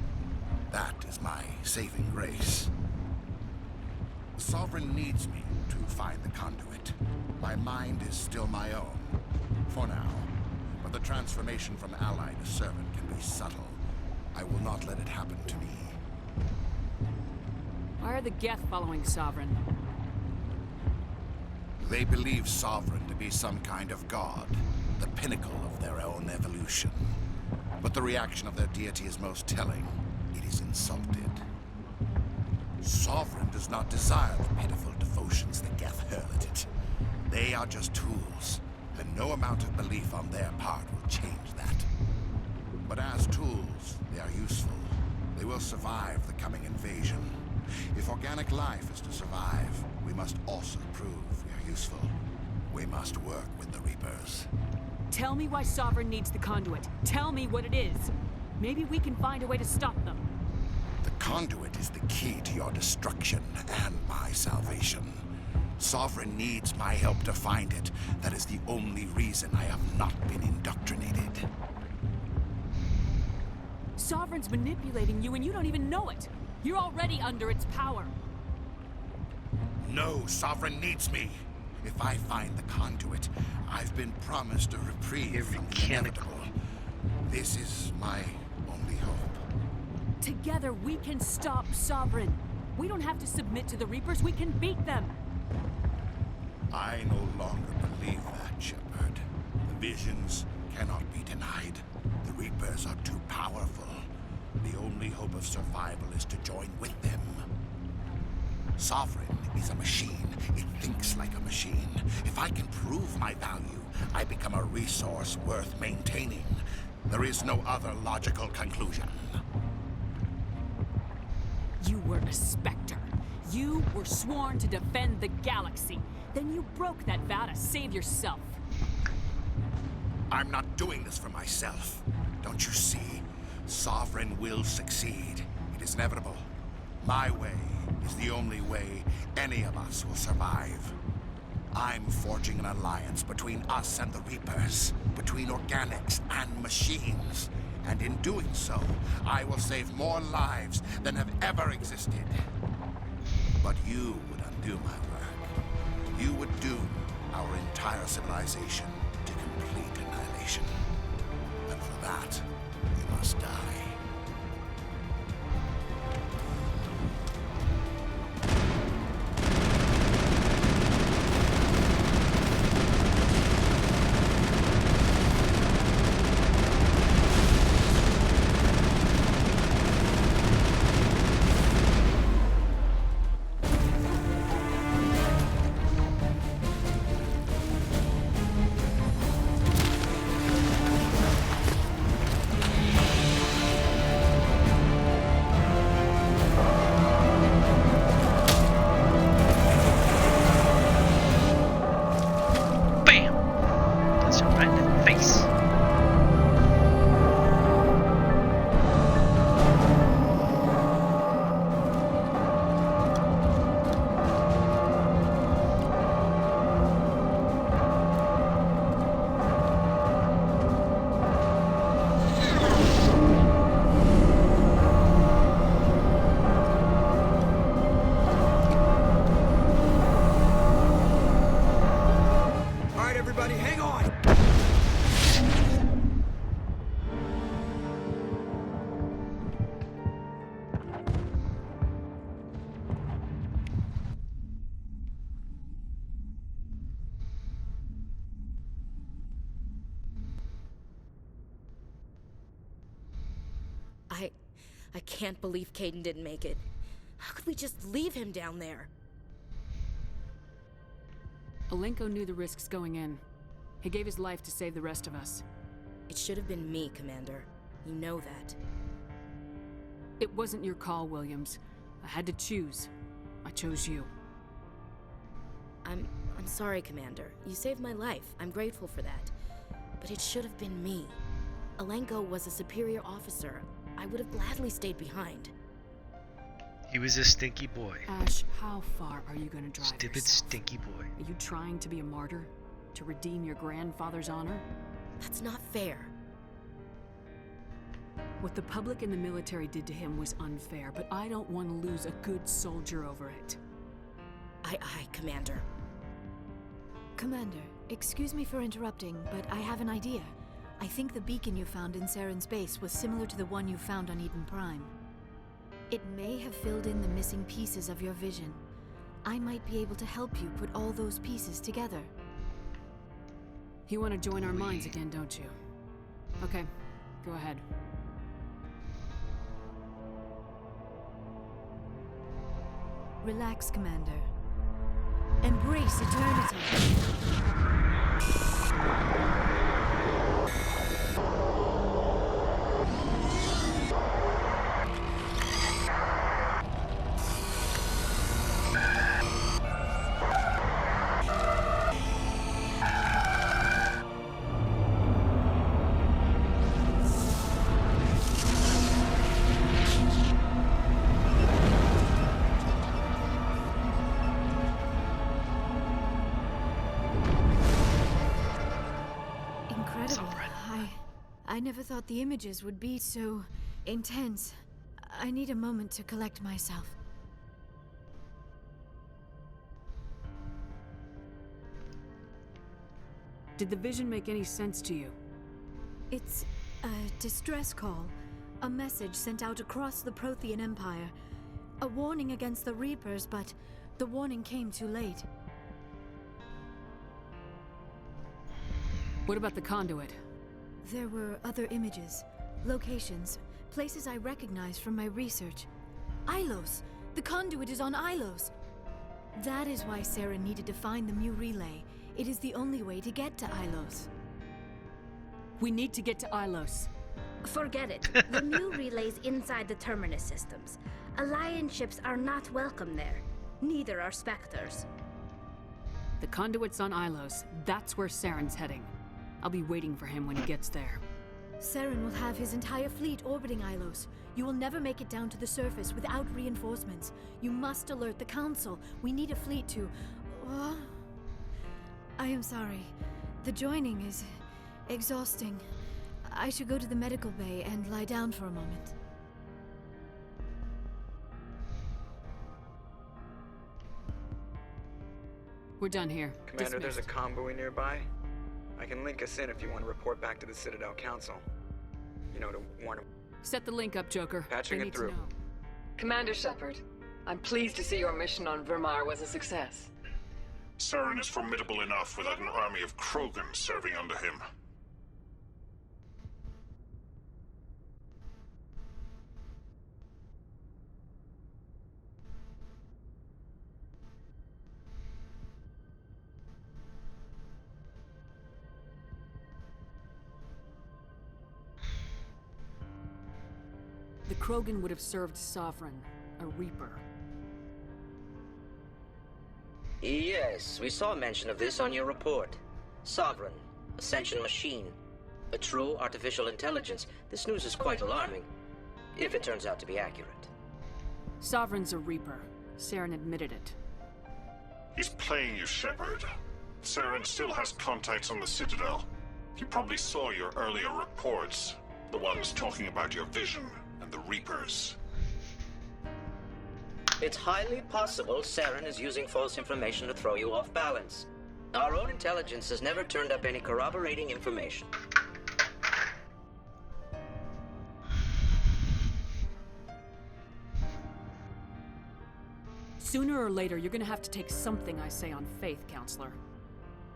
Speaker 17: That is my saving grace. Sovereign needs me to find the conduit. My mind is still my own, for now. But the transformation from ally to servant can be subtle. I will not let it happen to me.
Speaker 4: Why are the Geth following Sovereign?
Speaker 17: They believe Sovereign to be some kind of god, the pinnacle of their own evolution. But the reaction of their deity is most telling. It is insulted. Sovereign does not desire the pitiful devotions the Geth hurl at it. They are just tools, and no amount of belief on their part will change that. But as tools, they are useful. They will survive the coming invasion. If organic life is to survive, we must also prove we are useful. We must work with the Reapers.
Speaker 4: Tell me why Sovereign needs the conduit. Tell me what it is. Maybe we can find a way to stop them.
Speaker 17: The conduit is the key to your destruction and my salvation. Sovereign needs my help to find it. That is the only reason I have not been indoctrinated.
Speaker 4: Sovereign's manipulating you and you don't even know it. You're already under its power.
Speaker 17: No, Sovereign needs me. If I find the conduit, I've been promised a reprieve from the inevitable. This is my only hope.
Speaker 4: Together we can stop Sovereign. We don't have to submit to the Reapers, we can beat them.
Speaker 17: I no longer believe that, Shepard. The visions cannot be denied. The Reapers are too powerful. The only hope of survival is to join with them. Sovereign is a machine. It thinks like a machine. If I can prove my value, I become a resource worth maintaining. There is no other logical conclusion.
Speaker 4: You were a Spectre. You were sworn to defend the galaxy. Then you broke that vow to save yourself.
Speaker 17: I'm not doing this for myself. Don't you see? Sovereign will succeed. It is inevitable. My way is the only way any of us will survive. I'm forging an alliance between us and the Reapers, between organics and machines. And in doing so, I will save more lives than have ever existed. But you would undo my work. You would doom our entire civilization to complete annihilation. And for that, you must die.
Speaker 2: everybody, hang on!
Speaker 6: I can't believe Caden didn't make it. How could we just leave him down there?
Speaker 4: Alenko knew the risks going in. He gave his life to save the rest of us.
Speaker 6: It should have been me, Commander. You know that.
Speaker 4: It wasn't your call, Williams. I had to choose. I chose you.
Speaker 6: I'm sorry, Commander. You saved my life. I'm grateful for that. But it should have been me. Alenko was a superior officer. I would have gladly stayed behind.
Speaker 1: He was a stinky boy.
Speaker 4: Ash, how far are you gonna drive
Speaker 1: Stupid,
Speaker 4: yourself?
Speaker 1: stinky boy.
Speaker 4: Are you trying to be a martyr? To redeem your grandfather's honor?
Speaker 6: That's not fair.
Speaker 4: What the public and the military did to him was unfair, but I don't want to lose a good soldier over it.
Speaker 6: Aye, Commander.
Speaker 18: Commander, excuse me for interrupting, but I have an idea. I think the beacon you found in Saren's base was similar to the one you found on Eden Prime. It may have filled in the missing pieces of your vision. I might be able to help you put all those pieces together.
Speaker 4: You want to join our minds again, don't you? Okay, go ahead.
Speaker 18: Relax, Commander. Embrace eternity. I never thought the images would be so intense. I need a moment to collect myself.
Speaker 4: Did the vision make any sense to you?
Speaker 18: It's a distress call. A message sent out across the Prothean Empire. A warning against the Reapers, but the warning came too late.
Speaker 4: What about the conduit?
Speaker 18: There were other images, locations, places I recognized from my research. Ilos! The conduit is on Ilos! That is why Saren needed to find the Mu relay. It is the only way to get to Ilos.
Speaker 4: We need to get to Ilos.
Speaker 9: Forget it. The Mu relay's inside the Terminus systems. Alliance ships are not welcome there. Neither are Spectres.
Speaker 4: The conduit's on Ilos. That's where Saren's heading. I'll be waiting for him when he gets there.
Speaker 18: Saren will have his entire fleet orbiting Ilos. You will never make it down to the surface without reinforcements. You must alert the Council. We need a fleet to... I am sorry. The joining is exhausting. I should go to the medical bay and lie down for a moment.
Speaker 4: We're done here.
Speaker 2: Commander,
Speaker 4: Dismissed.
Speaker 2: there's a convoy nearby. I can link us in if you want to report back to the Citadel Council. You know, to warn them.
Speaker 4: Set the link up, Joker.
Speaker 2: Patching
Speaker 4: They
Speaker 2: it
Speaker 4: need
Speaker 2: through.
Speaker 4: to know.
Speaker 19: Commander Shepard, I'm pleased to see your mission on Vermar was a success.
Speaker 16: Saren is formidable enough without an army of Krogan serving under him.
Speaker 4: The Krogan would have served Sovereign, a Reaper.
Speaker 20: Yes, we saw mention of this on your report. Sovereign, Ascension machine, a true artificial intelligence. This news is quite alarming, if it turns out to be accurate.
Speaker 4: Sovereign's a Reaper. Saren admitted it.
Speaker 16: He's playing you, Shepard. Saren still has contacts on the Citadel. He probably saw your earlier reports, the ones talking about your vision and the Reapers.
Speaker 20: It's highly possible Saren is using false information to throw you off balance. Our own intelligence has never turned up any corroborating information.
Speaker 4: Sooner or later, you're gonna have to take something I say on faith, Counselor.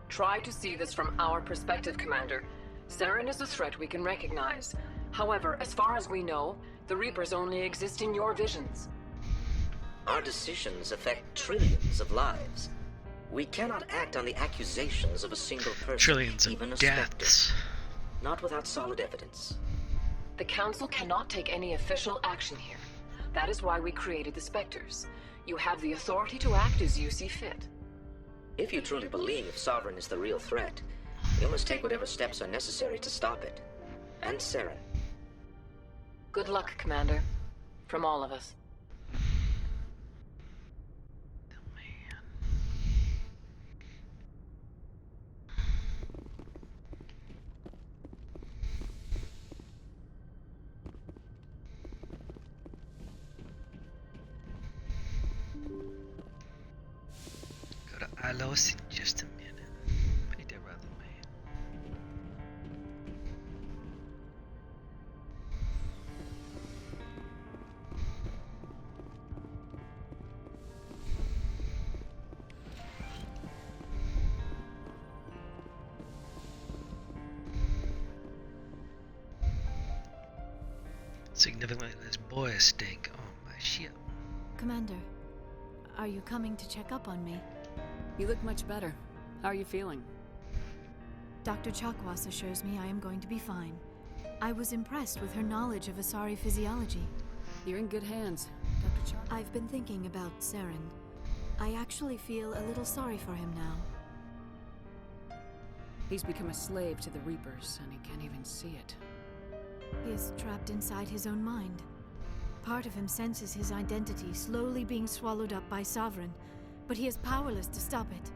Speaker 19: Try to see this from our perspective, Commander. Saren is a threat we can recognize. However, as far as we know, the Reapers only exist in your visions.
Speaker 20: Our decisions affect trillions of lives. We cannot act on the accusations of a single person,
Speaker 1: Trillions of
Speaker 20: even a
Speaker 1: deaths.
Speaker 20: spectre. Not without solid evidence.
Speaker 19: The Council cannot take any official action here. That is why we created the Spectres. You have the authority to act as you see fit.
Speaker 20: If you truly believe Sovereign is the real threat, you must take whatever steps are necessary to stop it. And Saren.
Speaker 19: Good luck, Commander. From all of us.
Speaker 1: Go to Alos in just a minute. Hey there, brother, man. Significantly less boy stink on my ship.
Speaker 18: Commander, are you coming to check up on me?
Speaker 4: You look much better. How are you feeling?
Speaker 18: Dr. Chakwas assures me I am going to be fine. I was impressed with her knowledge of Asari physiology.
Speaker 4: You're in good hands, Dr. Chakwas.
Speaker 18: I've been thinking about Saren. I actually feel a little sorry for him now.
Speaker 4: He's become a slave to the Reapers, and he can't even see it.
Speaker 18: He is trapped inside his own mind. Part of him senses his identity slowly being swallowed up by Sovereign, but he is powerless to stop it.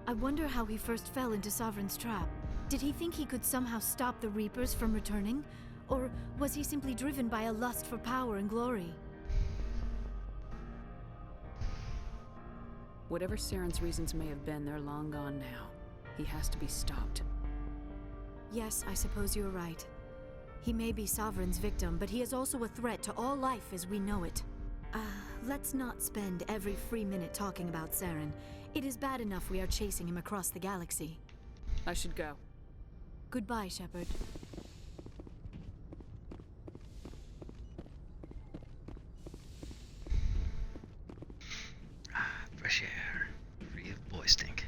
Speaker 18: I wonder how he first fell into Sovereign's trap. Did he think he could somehow stop the Reapers from returning? Or was he simply driven by a lust for power and glory?
Speaker 4: Whatever Saren's reasons may have been, they're long gone now. He has to be stopped.
Speaker 18: Yes, I suppose you're right. He may be Sovereign's victim, but he is also a threat to all life as we know it. Let's not spend every free minute talking about Saren. It is bad enough we are chasing him across the galaxy.
Speaker 4: I should go.
Speaker 18: Goodbye, Shepard.
Speaker 1: Fresh air. Free of boy stink.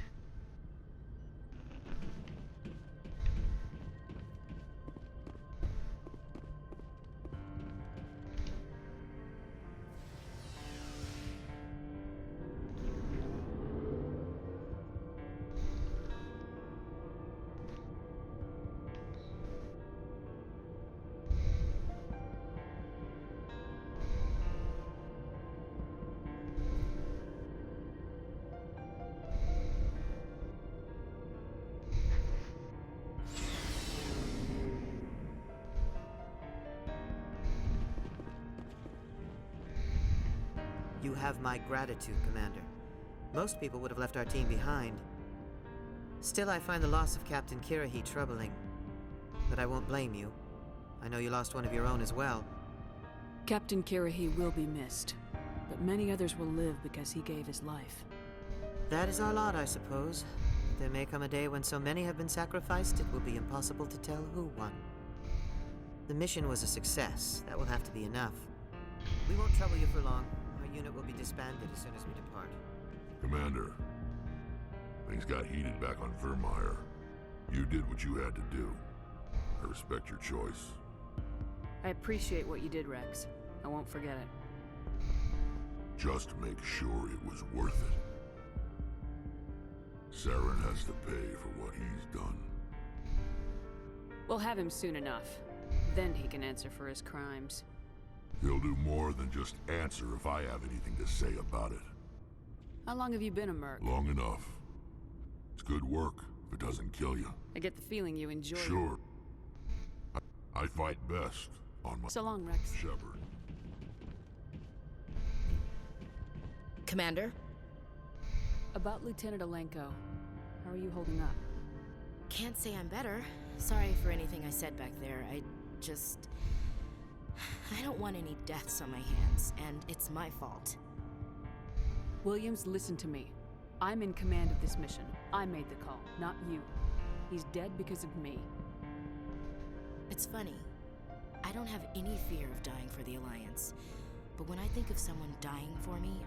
Speaker 12: You have my gratitude, Commander. Most people would have left our team behind. Still, I find the loss of Captain Kirahi troubling. But I won't blame you. I know you lost one of your own as well.
Speaker 4: Captain Kirahi will be missed, but many others will live because he gave his life.
Speaker 12: That is our lot, I suppose. There may come a day when so many have been sacrificed, it will be impossible to tell who won. The mission was a success. That will have to be enough. We won't trouble you for long. Our unit will be disbanded as soon as we depart.
Speaker 5: Commander, things got heated back on Vermeer. You did what you had to do. I respect your choice.
Speaker 4: I appreciate what you did, Rex. I won't forget it.
Speaker 5: Just make sure it was worth it. Saren has to pay for what he's done.
Speaker 4: We'll have him soon enough. Then he can answer for his crimes.
Speaker 5: He'll do more than just answer if I have anything to say about it.
Speaker 4: How long have you been a merc?
Speaker 5: Long enough. It's good work if it doesn't kill you.
Speaker 4: I get the feeling you enjoy it.
Speaker 5: Sure. I fight best on my...
Speaker 4: So long, Rex.
Speaker 5: Shepard.
Speaker 6: Commander?
Speaker 4: About Lieutenant Alenko. How are you holding up?
Speaker 6: Can't say I'm better. Sorry for anything I said back there. I don't want any deaths on my hands, and it's my fault.
Speaker 4: Williams, listen to me. I'm in command of this mission. I made the call, not you. He's dead because of me.
Speaker 6: It's funny. I don't have any fear of dying for the Alliance. But when I think of someone dying for me...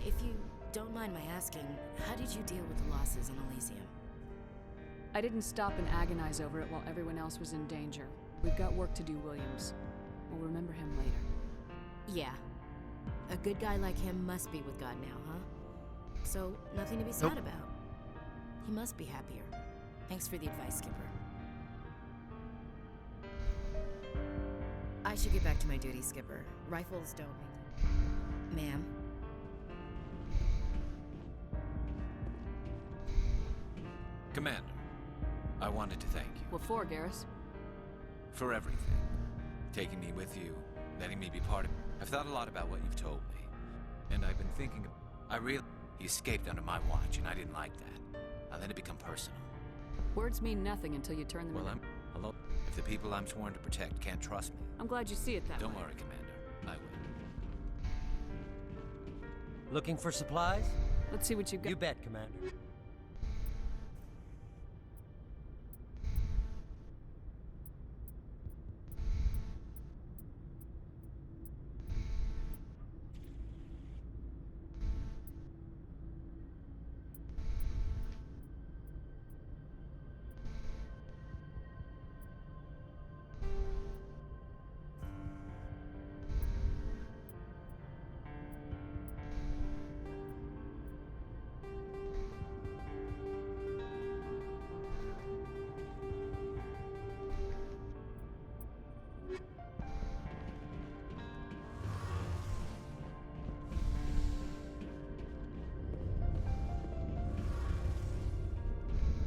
Speaker 6: if you don't mind my asking, how did you deal with the losses on Elysium?
Speaker 4: I didn't stop and agonize over it while everyone else was in danger. We've got work to do, Williams. We'll remember him later.
Speaker 6: Yeah. A good guy like him must be with God now, huh? So, nothing to be sad about. He must be happier. Thanks for the advice, Skipper. I should get back to my duty, Skipper. Rifles don't... Ma'am?
Speaker 10: Commander, I wanted to thank you.
Speaker 4: What for, Garrus?
Speaker 10: For everything. Taking me with you, letting me be part of it. I've thought a lot about what you've told me. And I've been thinking... He escaped under my watch, and I didn't like that. I let it become personal.
Speaker 4: Words mean nothing until you turn them into...
Speaker 10: Hello? If the people I'm sworn to protect can't trust me...
Speaker 4: I'm glad you see it that way.
Speaker 10: Don't worry, Commander. I will.
Speaker 14: Looking for supplies?
Speaker 4: Let's see what you got.
Speaker 14: You bet, Commander.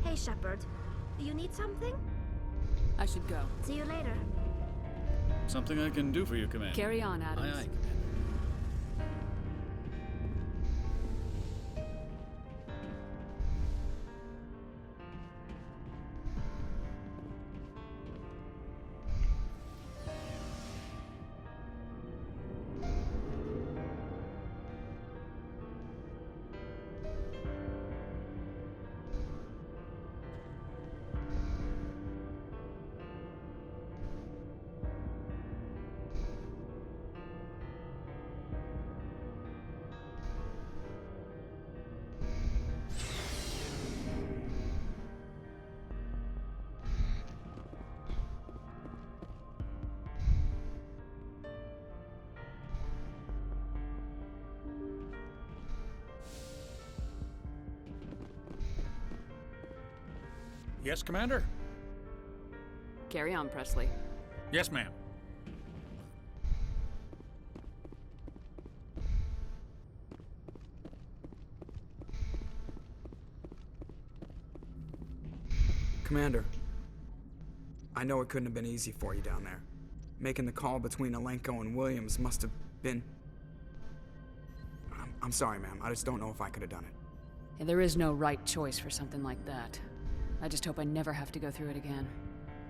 Speaker 9: Hey, Shepard. Do you need something?
Speaker 4: I should go.
Speaker 9: See you later.
Speaker 21: Something I can do for you, Commander.
Speaker 4: Carry on, Adams.
Speaker 21: Aye, aye, Commander. Yes, Commander?
Speaker 4: Carry on, Presley.
Speaker 21: Yes, ma'am.
Speaker 2: Commander, I know it couldn't have been easy for you down there. Making the call between Alenko and Williams must have been... I'm sorry, ma'am. I just don't know if I could have done it.
Speaker 4: Yeah, there is no right choice for something like that. I just hope I never have to go through it again.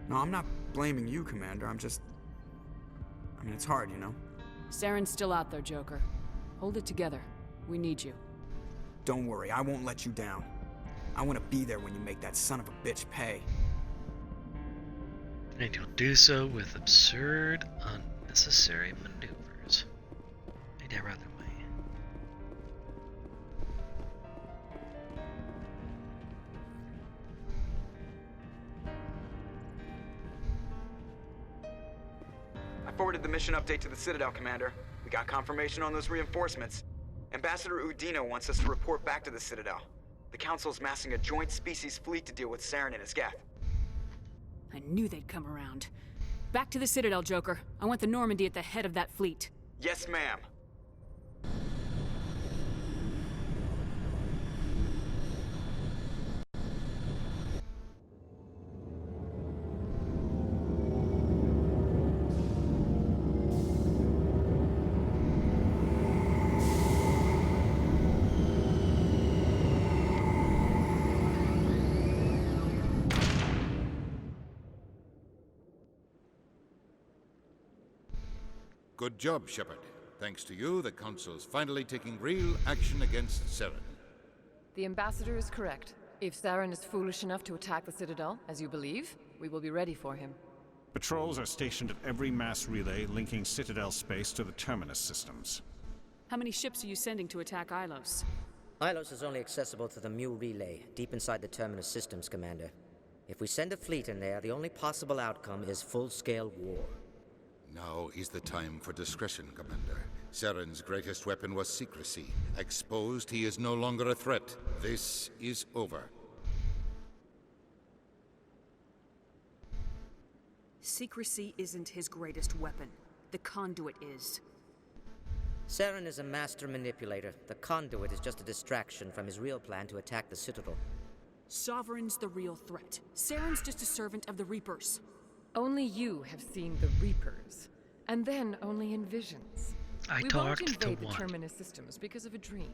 Speaker 2: No, I'm not blaming you, Commander. I mean, it's hard, you know?
Speaker 4: Saren's still out there, Joker. Hold it together. We need you.
Speaker 2: Don't worry, I won't let you down. I want to be there when you make that son of a bitch pay.
Speaker 1: And you'll do so with absurd, unnecessary maneuvers. Maybe I'd rather my...
Speaker 2: I forwarded the mission update to the Citadel, Commander. We got confirmation on those reinforcements. Ambassador Udino wants us to report back to the Citadel. The Council's massing a joint species fleet to deal with Saren and his Geth.
Speaker 4: I knew they'd come around. Back to the Citadel, Joker. I want the Normandy at the head of that fleet.
Speaker 2: Yes, ma'am.
Speaker 8: Good job, Shepard. Thanks to you, the Council's finally taking real action against Saren.
Speaker 19: The Ambassador is correct. If Saren is foolish enough to attack the Citadel, as you believe, we will be ready for him.
Speaker 22: Patrols are stationed at every mass relay linking Citadel space to the Terminus systems.
Speaker 4: How many ships are you sending to attack Ilos?
Speaker 20: Ilos is only accessible to the Mu relay, deep inside the Terminus systems, Commander. If we send a fleet in there, the only possible outcome is full-scale war.
Speaker 8: Now is the time for discretion, Commander. Saren's greatest weapon was secrecy. Exposed, he is no longer a threat. This is over.
Speaker 4: Secrecy isn't his greatest weapon. The conduit is.
Speaker 20: Saren is a master manipulator. The conduit is just a distraction from his real plan to attack the Citadel.
Speaker 4: Sovereign's the real threat. Saren's just a servant of the Reapers.
Speaker 19: Only you have seen the Reapers, and then only in visions.
Speaker 1: I
Speaker 19: we
Speaker 1: talked
Speaker 19: won't
Speaker 1: to
Speaker 19: invade the
Speaker 1: one.
Speaker 19: Terminus systems because of a dream.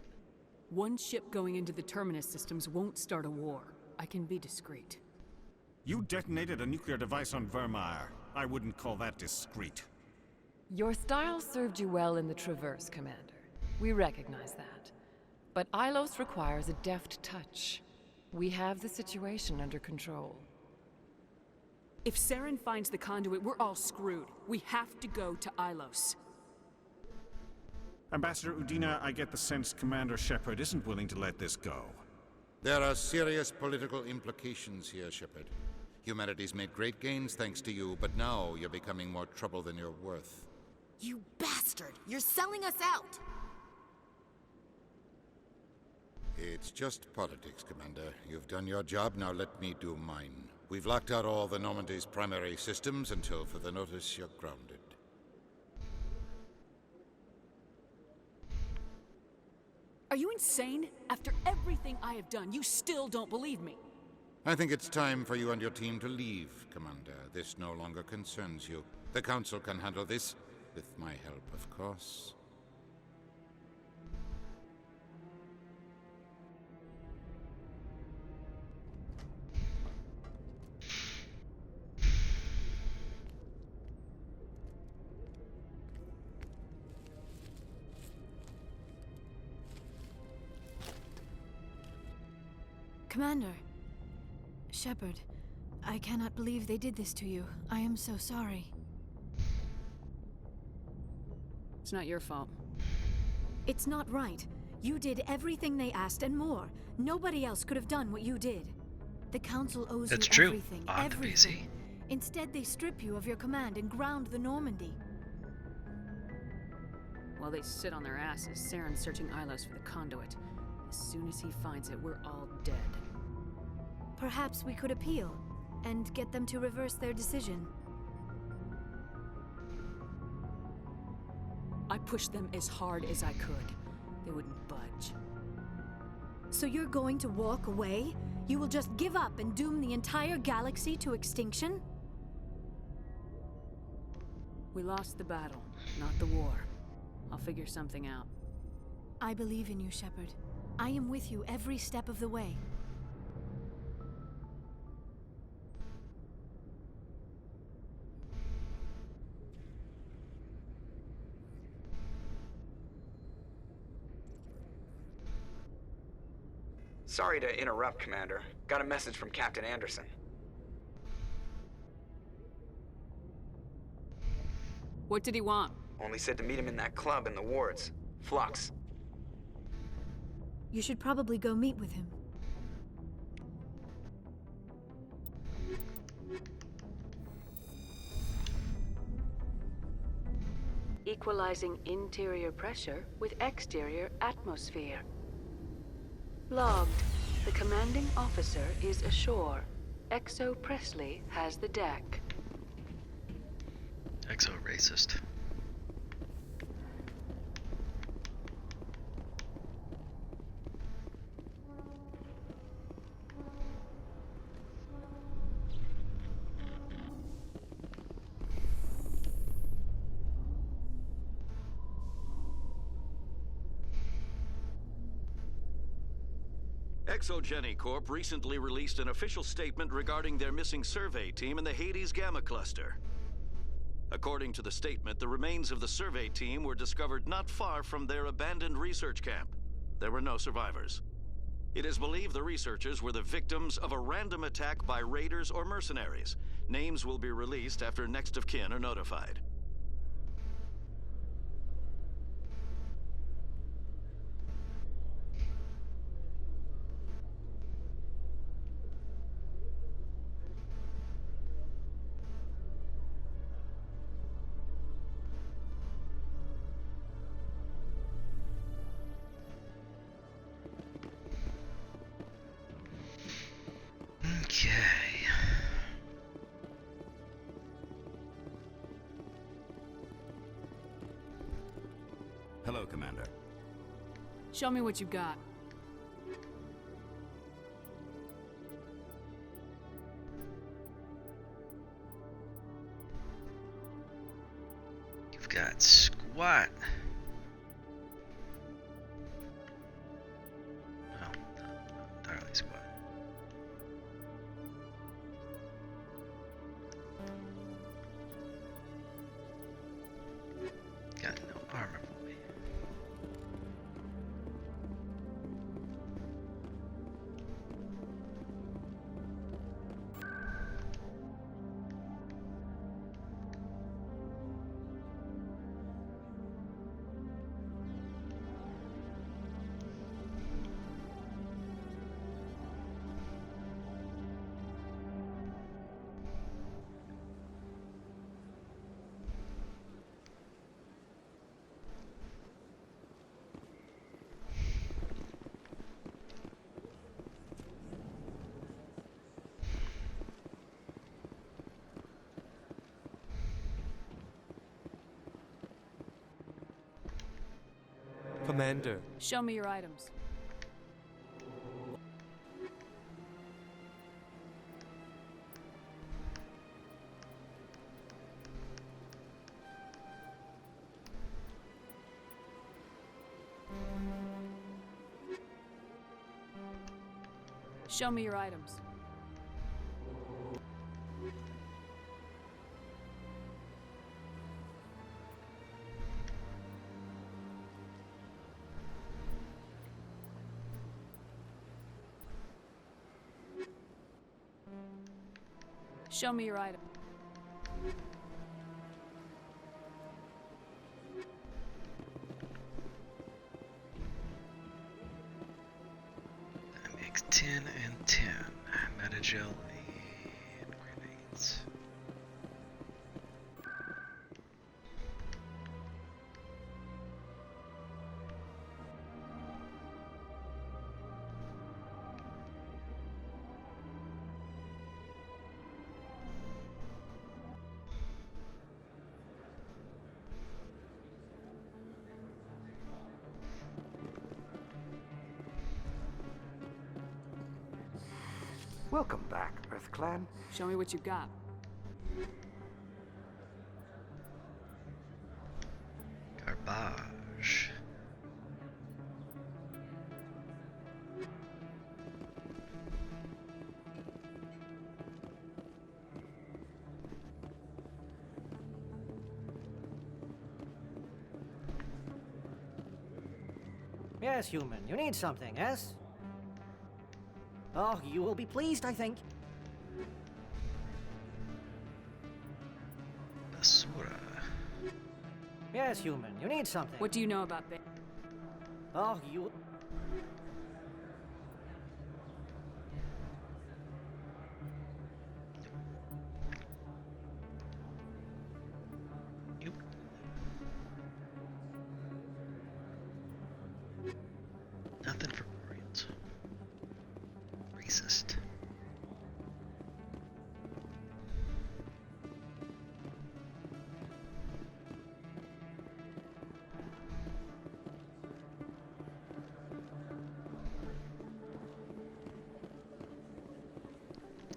Speaker 4: One ship going into the Terminus systems won't start a war. I can be discreet.
Speaker 22: You detonated a nuclear device on Vermeer. I wouldn't call that discreet.
Speaker 19: Your style served you well in the Traverse, Commander. We recognize that. But Ilos requires a deft touch. We have the situation under control.
Speaker 4: If Saren finds the conduit, we're all screwed. We have to go to Ilos.
Speaker 22: Ambassador Udina, I get the sense Commander Shepard isn't willing to let this go.
Speaker 8: There are serious political implications here, Shepard. Humanity's made great gains thanks to you, but now you're becoming more trouble than you're worth.
Speaker 6: You bastard! You're selling us out!
Speaker 8: It's just politics, Commander. You've done your job, now let me do mine. We've locked out all the Normandy's primary systems until further notice you're grounded.
Speaker 4: Are you insane? After everything I have done, you still don't believe me.
Speaker 8: I think it's time for you and your team to leave, Commander. This no longer concerns you. The Council can handle this, with my help, of course.
Speaker 18: Commander. Shepard, I cannot believe they did this to you. I am so sorry.
Speaker 4: It's not your fault.
Speaker 18: It's not right. You did everything they asked and more. Nobody else could have done what you did. The Council owes
Speaker 1: That's
Speaker 18: you
Speaker 1: true.
Speaker 18: everything.
Speaker 1: On the
Speaker 18: Everything. Instead, they strip you of your command and ground the Normandy.
Speaker 4: While they sit on their asses, Saren's searching Ilos for the conduit. As soon as he finds it, we're all dead.
Speaker 18: Perhaps we could appeal and get them to reverse their decision.
Speaker 4: I pushed them as hard as I could. They wouldn't budge.
Speaker 18: So you're going to walk away? You will just give up and doom the entire galaxy to extinction?
Speaker 4: We lost the battle, not the war. I'll figure something out.
Speaker 18: I believe in you, Shepard. I am with you every step of the way.
Speaker 2: Sorry to interrupt, Commander. Got a message from Captain Anderson.
Speaker 4: What did he want?
Speaker 2: Only said to meet him in that club in the wards. Flux.
Speaker 18: You should probably go meet with him.
Speaker 4: Equalizing interior pressure with exterior atmosphere. Logged. The commanding officer is ashore. Exo Presley has the deck.
Speaker 1: Exo racist.
Speaker 23: Exogeny Corp recently released an official statement regarding their missing survey team in the Hades Gamma Cluster. According to the statement, the remains of the survey team were discovered not far from their abandoned research camp. There were no survivors. It is believed the researchers were the victims of a random attack by raiders or mercenaries. Names will be released after next of kin are notified.
Speaker 1: Okay.
Speaker 3: Hello, Commander.
Speaker 4: Show me what you got.
Speaker 1: You've got squat. No, not entirely squat. Got no armor boy.
Speaker 7: Commander.
Speaker 4: Show me your items. Show me your items. Show me your item.
Speaker 1: That makes 10 and 10. Metagel and grenades.
Speaker 11: Welcome back, Earth Clan.
Speaker 4: Show me what you got.
Speaker 1: Garbage.
Speaker 12: Yes, human. You need something, yes? Oh, you will be pleased, I think.
Speaker 1: Basura.
Speaker 12: Yes, human. You need something.
Speaker 4: What do you know about Bay?
Speaker 12: Oh, you...
Speaker 1: Nothing for Marines. Racist.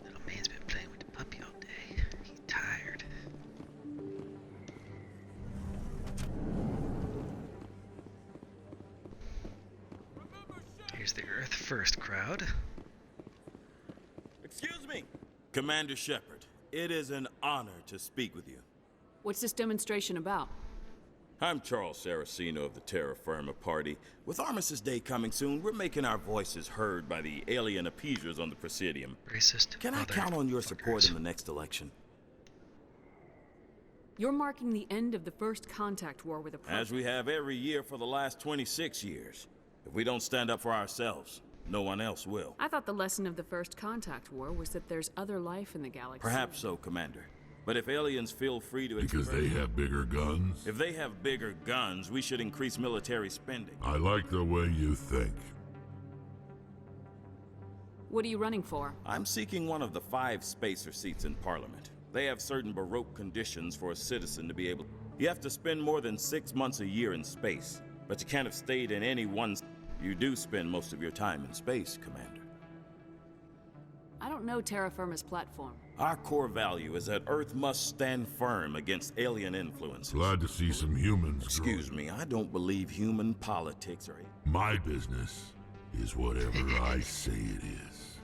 Speaker 1: Little man's been playing with the puppy all day. He's tired. Here's the Earth First crowd.
Speaker 24: Excuse me, Commander Shepard. It is an honor to speak with you.
Speaker 4: What's this demonstration about?
Speaker 3: I'm Charles Saraceno of the Terra Firma Party. With Armistice Day coming soon, we're making our voices heard by the alien appeasers on the Presidium.
Speaker 1: Racist.
Speaker 3: Can I count on your support in the next election?
Speaker 4: You're marking the end of the first contact war with a
Speaker 3: As we have every year for the last 26 years. If we don't stand up for ourselves, no one else will.
Speaker 4: I thought the lesson of the first contact war was that there's other life in the galaxy.
Speaker 3: Perhaps so, Commander. But if aliens feel free to
Speaker 5: Because they have bigger guns?
Speaker 3: If they have bigger guns, we should increase military spending.
Speaker 5: I like the way you think.
Speaker 4: What are you running for?
Speaker 3: I'm seeking one of the 5 spacer seats in Parliament. They have certain Baroque conditions for a citizen to be able... You have to spend more than 6 months a year in space, but you can't have stayed in any one... You do spend most of your time in space, Commander.
Speaker 4: I don't know Terra Firma's platform.
Speaker 3: Our core value is that Earth must stand firm against alien influences.
Speaker 5: Glad to see some humans.
Speaker 3: Excuse me, I don't believe human politics are...
Speaker 5: My business is whatever I say it is.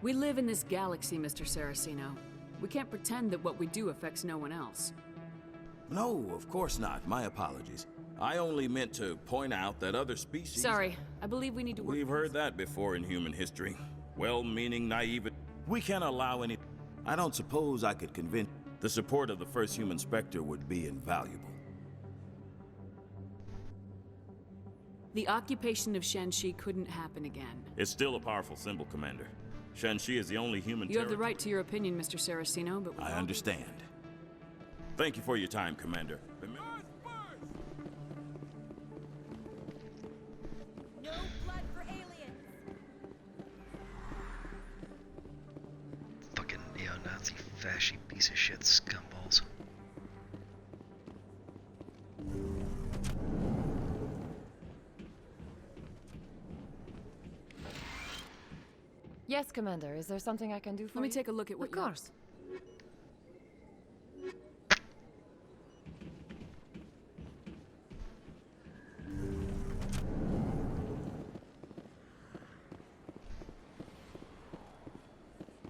Speaker 4: We live in this galaxy, Mr. Saraceno. We can't pretend that what we do affects no one else.
Speaker 3: No, of course not. My apologies. I only meant to point out that other species...
Speaker 4: Sorry, I believe we need to work...
Speaker 3: We've heard that before in human history. Well-meaning, naive... We can't allow any... I don't suppose I could convince... The support of the first human Spectre would be invaluable.
Speaker 4: The occupation of Shanxi couldn't happen again.
Speaker 3: It's still a powerful symbol, Commander. Shanxi is the only human
Speaker 4: You have the right to your opinion, Mr. Saraceno, but...
Speaker 3: I understand. Thank you for your time, Commander.
Speaker 7: No blood for aliens!
Speaker 1: Fucking neo-Nazi fascist piece of shit scumballs.
Speaker 19: Yes, Commander. Is there something I can do for you?
Speaker 4: Let me take a look at what
Speaker 19: Of course.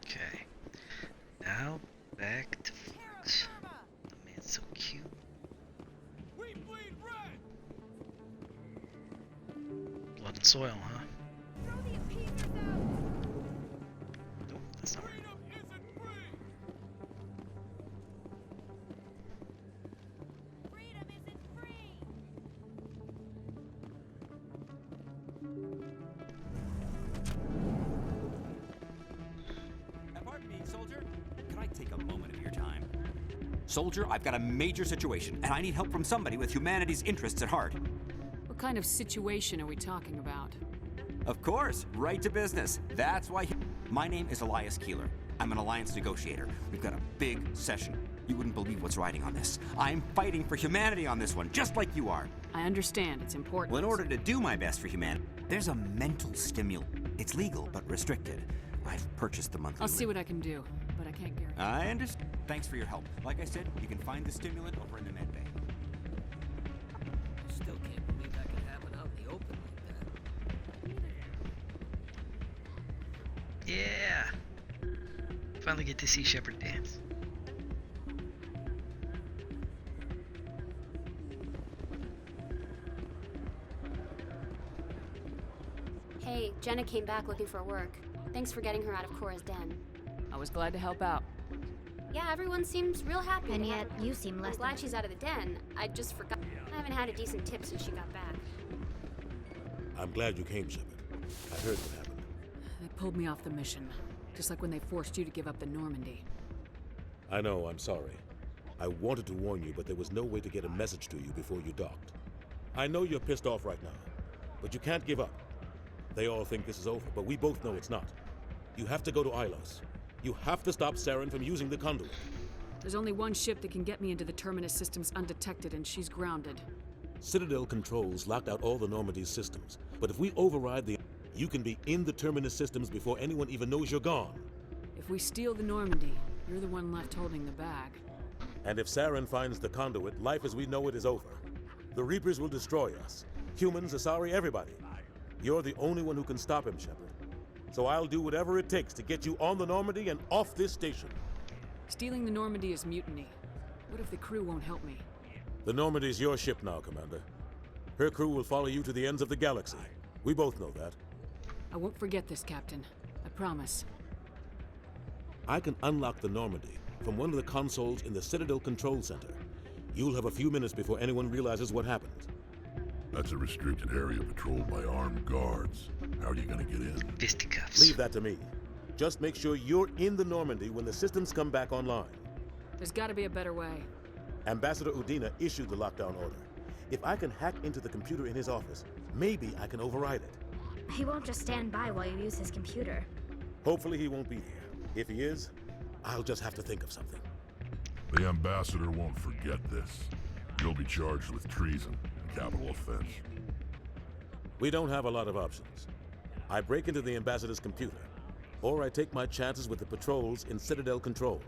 Speaker 1: Okay. Now back to Fox. Oh man, so cute.
Speaker 13: We bleed red!
Speaker 1: Blood and soil, huh?
Speaker 7: Throw the appeasers out!
Speaker 1: Nope, that's not right.
Speaker 7: Freedom isn't free!
Speaker 15: Pardon me, soldier. Could I take a moment of your time? Soldier, I've got a major situation, and I need help from somebody with humanity's interests at heart.
Speaker 4: What kind of situation are we talking about?
Speaker 15: Of course, right to business. That's why... My name is Elias Keeler. I'm an alliance negotiator. We've got a big session. You wouldn't believe what's riding on this. I'm fighting for humanity on this one, just like you are.
Speaker 4: I understand. It's important.
Speaker 15: Well, in order to do my best for humanity, there's a mental stimulant. It's legal, but restricted. I've purchased the monthly...
Speaker 4: I'll see what I can do, but I can't guarantee.
Speaker 15: I understand. Thanks for your help. Like I said, you can find the stimulant over in the med bay.
Speaker 24: I still can't believe that could happen out in the open like that.
Speaker 1: Yeah! Finally get to see Shepard dance.
Speaker 25: Hey, Jenna came back looking for work. Thanks for getting her out of Cora's den.
Speaker 4: I was glad to help out.
Speaker 25: Yeah, everyone seems real happy.
Speaker 9: And yet, you seem less
Speaker 25: I'm glad she's out of the den. I just forgot. I haven't had a decent tip since she got back.
Speaker 26: I'm glad you came, Shepard. I heard what happened.
Speaker 4: They pulled me off the mission, just like when they forced you to give up the Normandy.
Speaker 26: I know, I'm sorry. I wanted to warn you, but there was no way to get a message to you before you docked. I know you're pissed off right now, but you can't give up. They all think this is over, but we both know it's not. You have to go to Ilos. You have to stop Saren from using the conduit.
Speaker 4: There's only one ship that can get me into the Terminus systems undetected, and she's grounded.
Speaker 26: Citadel controls locked out all the Normandy's systems, but if we override the... You can be in the Terminus systems before anyone even knows you're gone.
Speaker 4: If we steal the Normandy, you're the one left holding the bag.
Speaker 26: And if Saren finds the conduit, life as we know it is over. The Reapers will destroy us. Humans, Asari, everybody. You're the only one who can stop him, Shepard. So I'll do whatever it takes to get you on the Normandy and off this station.
Speaker 4: Stealing the Normandy is mutiny. What if the crew won't help me?
Speaker 26: The Normandy's your ship now, Commander. Her crew will follow you to the ends of the galaxy. We both know that.
Speaker 4: I won't forget this, Captain. I promise.
Speaker 26: I can unlock the Normandy from one of the consoles in the Citadel Control Center. You'll have a few minutes before anyone realizes what happened.
Speaker 5: That's a restricted area patrolled by armed guards. How are you gonna get in?
Speaker 1: Fisticuffs.
Speaker 26: Leave that to me. Just make sure you're in the Normandy when the systems come back online.
Speaker 4: There's gotta be a better way.
Speaker 26: Ambassador Udina issued the lockdown order. If I can hack into the computer in his office, maybe I can override it.
Speaker 9: He won't just stand by while you use his computer.
Speaker 26: Hopefully he won't be there. If he is, I'll just have to think of something.
Speaker 5: The ambassador won't forget this. You'll be charged with treason, a capital offense.
Speaker 26: We don't have a lot of options. I break into the ambassador's computer, or I take my chances with the patrols in Citadel Control.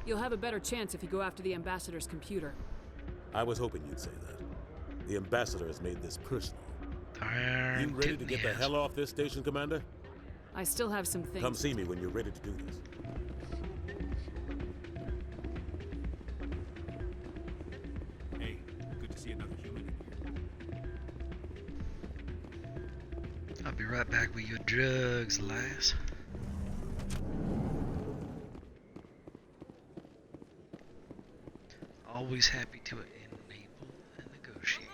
Speaker 4: You'll have a better chance if you go after the ambassador's computer.
Speaker 26: I was hoping you'd say that. The ambassador has made this personal. You ready to get the hell off this station, Commander?
Speaker 4: I still have some things.
Speaker 26: Come see me when you're ready to do this.
Speaker 22: Hey, good to see another human in here.
Speaker 1: I'll be right back with your drugs, lass. Always happy to enable a negotiator.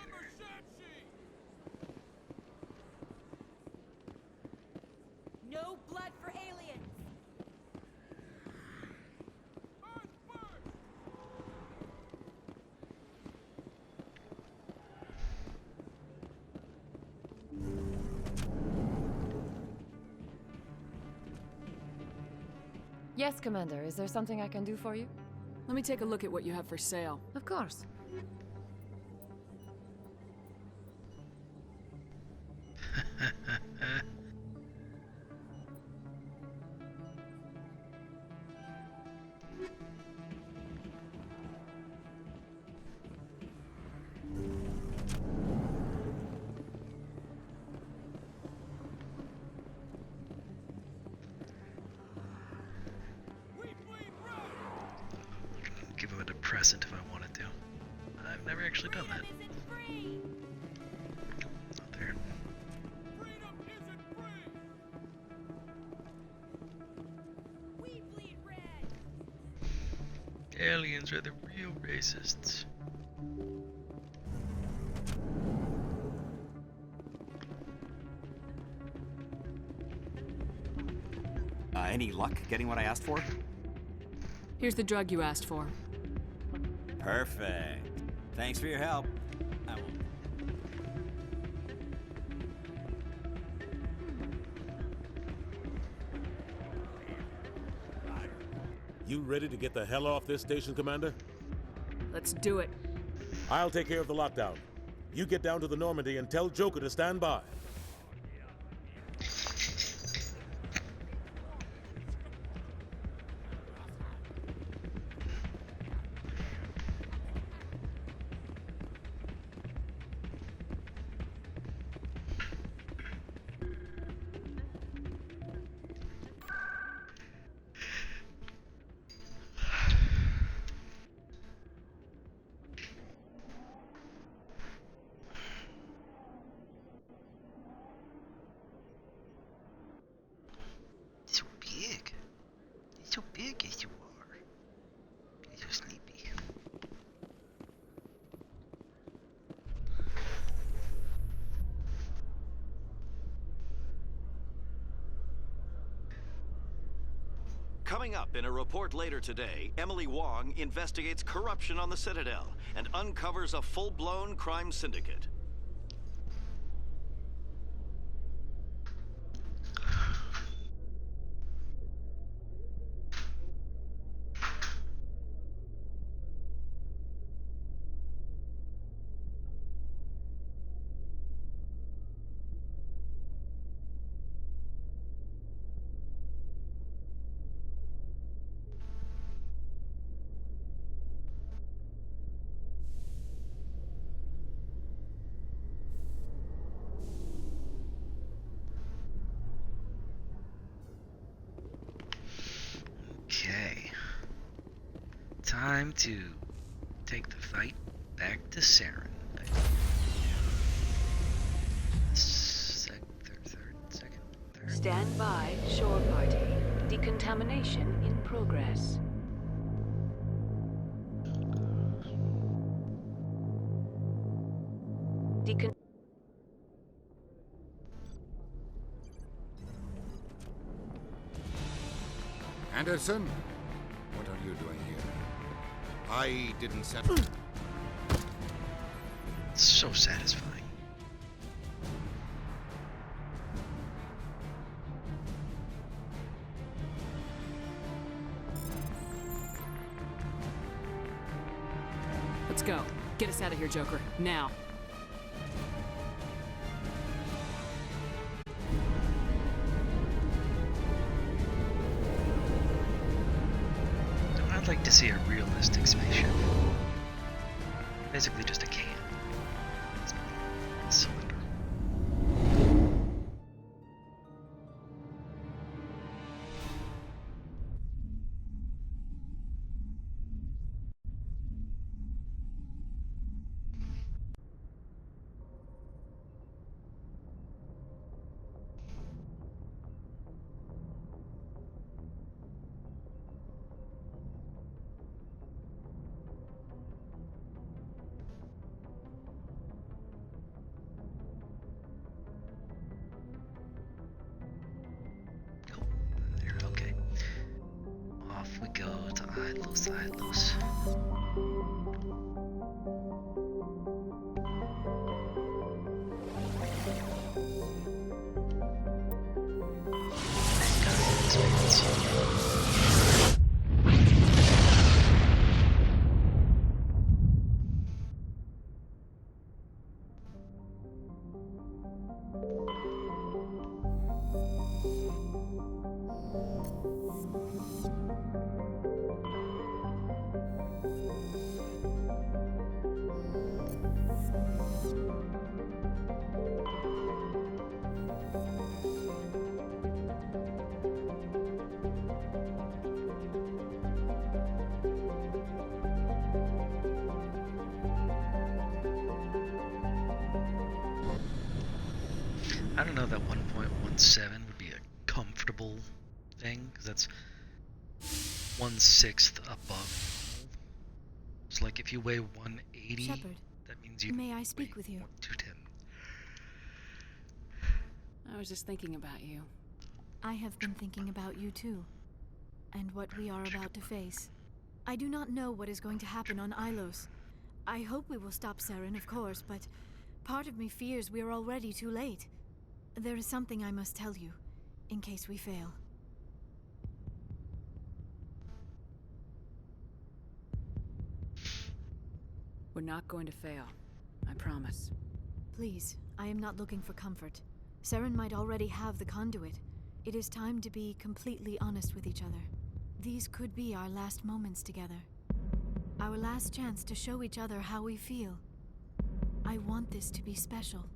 Speaker 7: No blood for aliens!
Speaker 19: Yes, Commander. Is there something I can do for you?
Speaker 4: Let me take a look at what you have for sale.
Speaker 19: Of course.
Speaker 1: Give him a depressant if I wanted to. I've never actually done that. Not there. Aliens are the real racists.
Speaker 15: Any luck getting what I asked for?
Speaker 4: Here's the drug you asked for.
Speaker 15: Perfect. Thanks for your help. I won't.
Speaker 26: You ready to get the hell off this station, Commander?
Speaker 4: Let's do it.
Speaker 26: I'll take care of the lockdown. You get down to the Normandy and tell Joker to stand by.
Speaker 1: So big. He's so big as you are. He's so sleepy.
Speaker 23: Coming up in a report later today, Emily Wong investigates corruption on the Citadel and uncovers a full-blown crime syndicate.
Speaker 1: time to take the fight back to Saren. Third.
Speaker 4: Stand by, shore party. Decontamination in progress.
Speaker 8: Anderson, what are you doing here? I didn't set.
Speaker 1: It's so satisfying.
Speaker 4: Let's go. Get us out of here, Joker. Now.
Speaker 1: I'd like to see a realistic spaceship. Basically just a can. Cylinder. Okay. Off we go to Idlos. I don't know that 1.17 would be a comfortable thing, because that's 1/6 above. So like if you weigh 180,
Speaker 18: Shepard,
Speaker 1: that means you
Speaker 18: may I speak with you?
Speaker 1: 210.
Speaker 4: I was just thinking about you.
Speaker 18: I have been thinking about you too, and what we are about to face. I do not know what is going to happen on Ilos. I hope we will stop Saren, of course, but part of me fears we are already too late. There is something I must tell you, in case we fail.
Speaker 4: We're not going to fail. I promise.
Speaker 18: Please, I am not looking for comfort. Saren might already have the conduit. It is time to be completely honest with each other. These could be our last moments together. Our last chance to show each other how we feel. I want this to be special.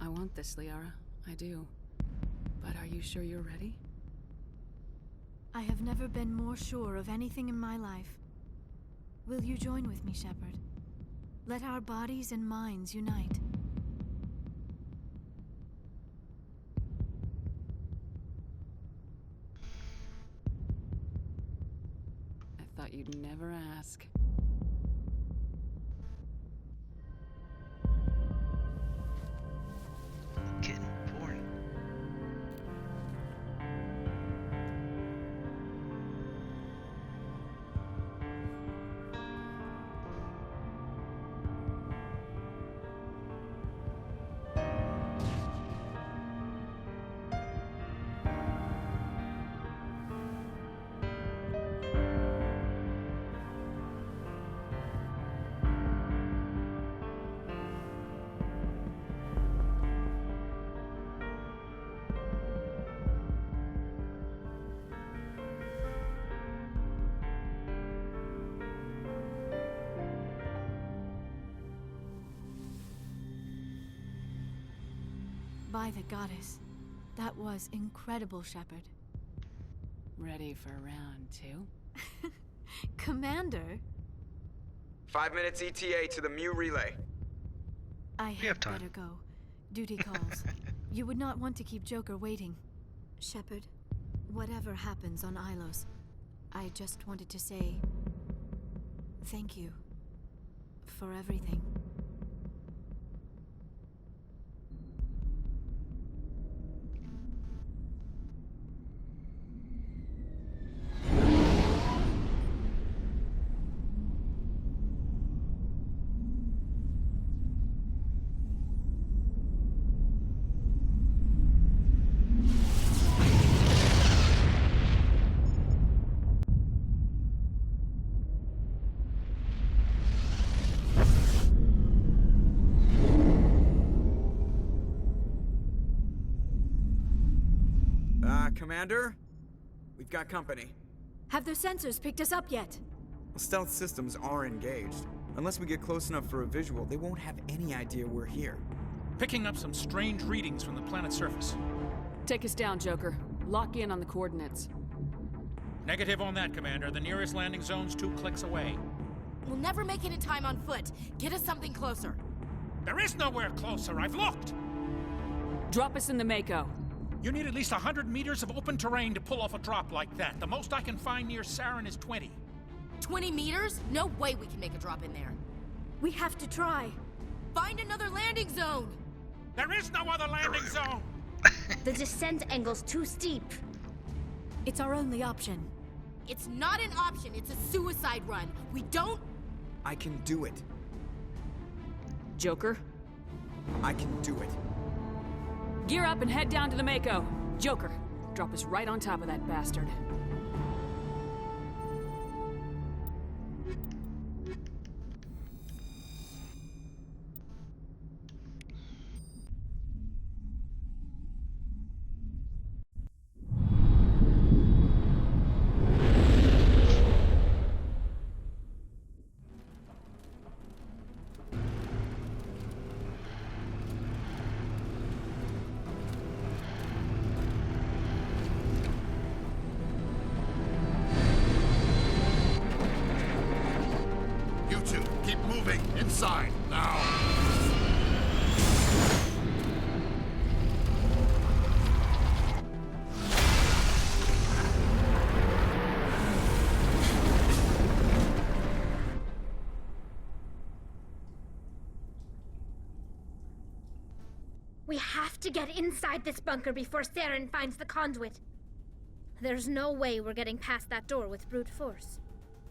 Speaker 4: I want this, Liara. I do. But are you sure you're ready?
Speaker 18: I have never been more sure of anything in my life. Will you join with me, Shepard? Let our bodies and minds unite.
Speaker 4: I thought you'd never ask.
Speaker 1: Getting boring.
Speaker 18: By the goddess, That was incredible, Shepard.
Speaker 4: Ready for round 2?
Speaker 18: Commander?
Speaker 2: 5 minutes ETA to the Mu relay.
Speaker 18: I
Speaker 1: We have
Speaker 18: had
Speaker 1: time.
Speaker 18: better go. Duty calls. You would not want to keep Joker waiting. Shepard, whatever happens on Ilos, I just wanted to say thank you for everything.
Speaker 2: Commander? We've got company.
Speaker 18: Have their sensors picked us up yet?
Speaker 2: Stealth systems are engaged. Unless we get close enough for a visual, they won't have any idea we're here.
Speaker 10: Picking up some strange readings from the planet's surface.
Speaker 4: Take us down, Joker. Lock in on the coordinates.
Speaker 10: Negative on that, Commander. The nearest landing zone's 2 clicks away.
Speaker 6: We'll never make it in time on foot. Get us something closer.
Speaker 10: There is nowhere closer. I've looked.
Speaker 4: Drop us in the Mako.
Speaker 10: You need at least 100 meters of open terrain to pull off a drop like that. The most I can find near Saren is 20.
Speaker 6: 20 meters? No way we can make a drop in there.
Speaker 18: We have to try.
Speaker 6: Find another landing zone!
Speaker 10: There is no other landing zone!
Speaker 9: The descent angle's too steep.
Speaker 18: It's our only option.
Speaker 6: It's not an option, it's a suicide run. We don't...
Speaker 2: I can do it.
Speaker 4: Joker?
Speaker 2: I can do it.
Speaker 4: Gear up and head down to the Mako. Joker, drop us right on top of that bastard.
Speaker 5: You two, keep moving. Inside, now.
Speaker 9: We have to get inside this bunker before Saren finds the conduit. There's no way we're getting past that door with brute force.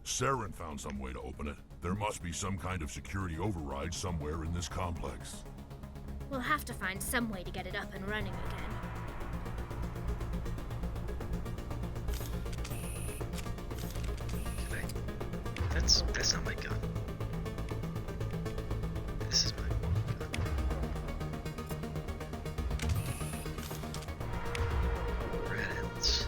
Speaker 5: Saren found some way to open it. There must be some kind of security override somewhere in this complex.
Speaker 9: We'll have to find some way to get it up and running again.
Speaker 1: That's not my gun. This is my gun. Red ends.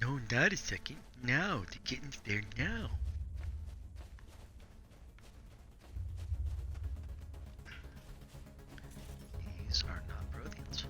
Speaker 1: No, not a second. Now, the kitten's there now. These are not Protheans.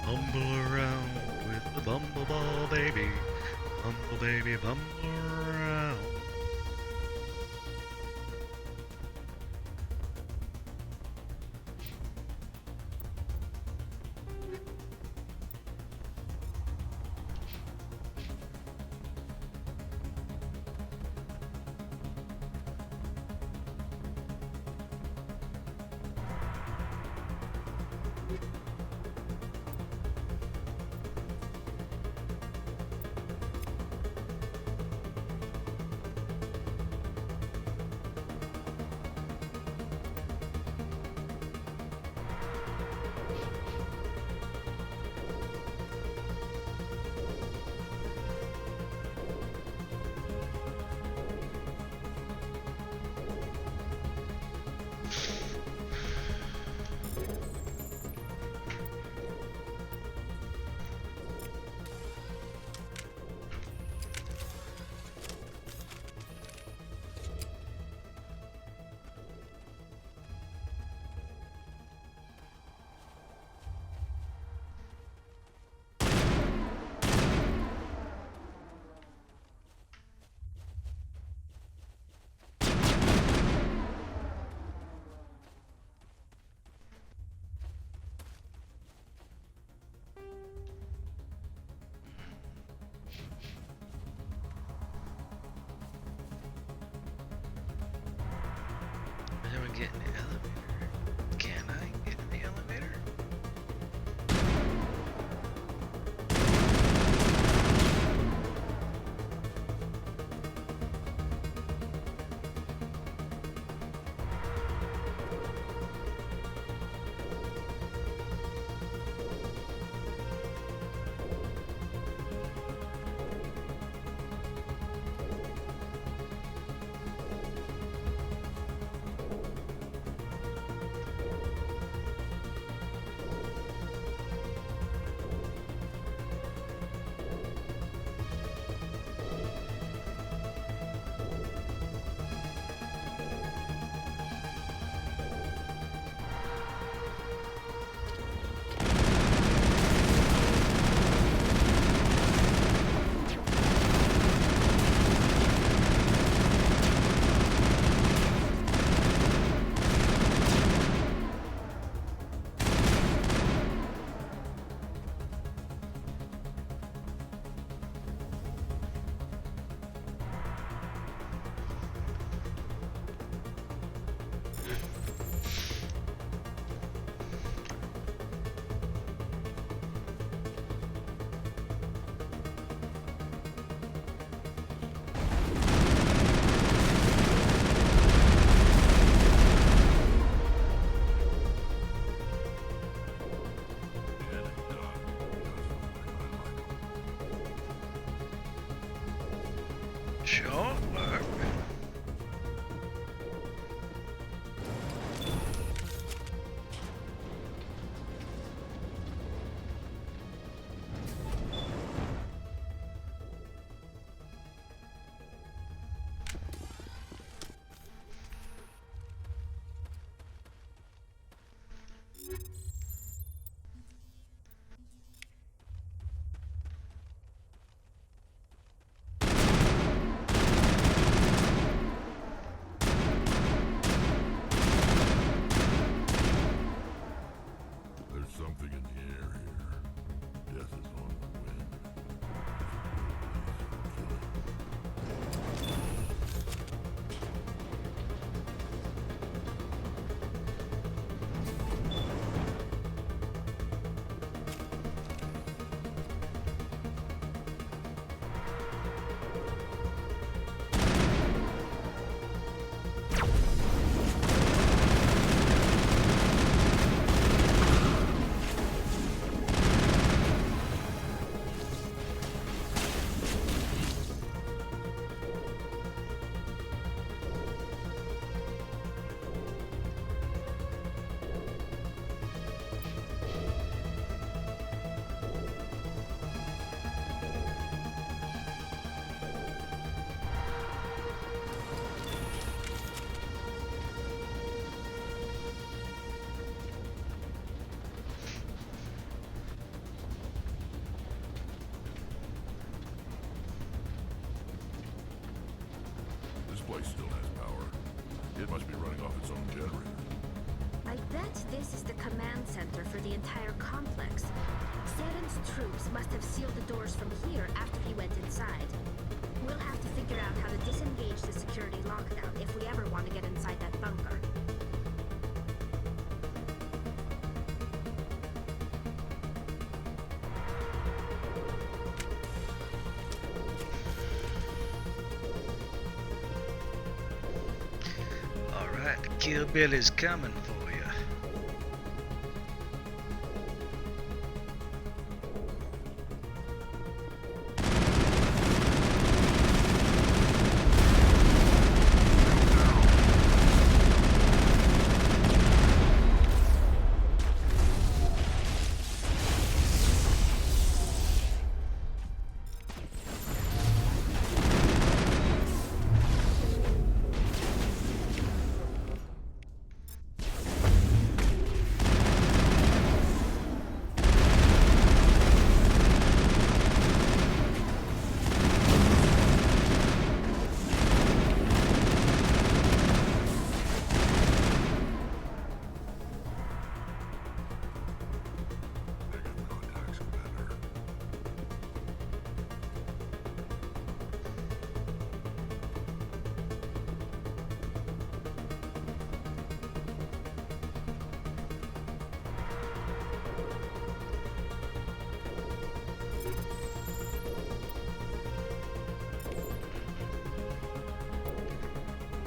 Speaker 1: Bumble around with the bumble ball, baby. Bumble, baby, bumble around. I don't get in the elevator. Can I get in the elevator? Sure.
Speaker 9: This is the command center for the entire complex. Saren's troops must have sealed the doors from here after he went inside. We'll have to figure out how to disengage the security lockdown if we ever want to get inside that bunker.
Speaker 1: Alright, Kill Bill is coming for you.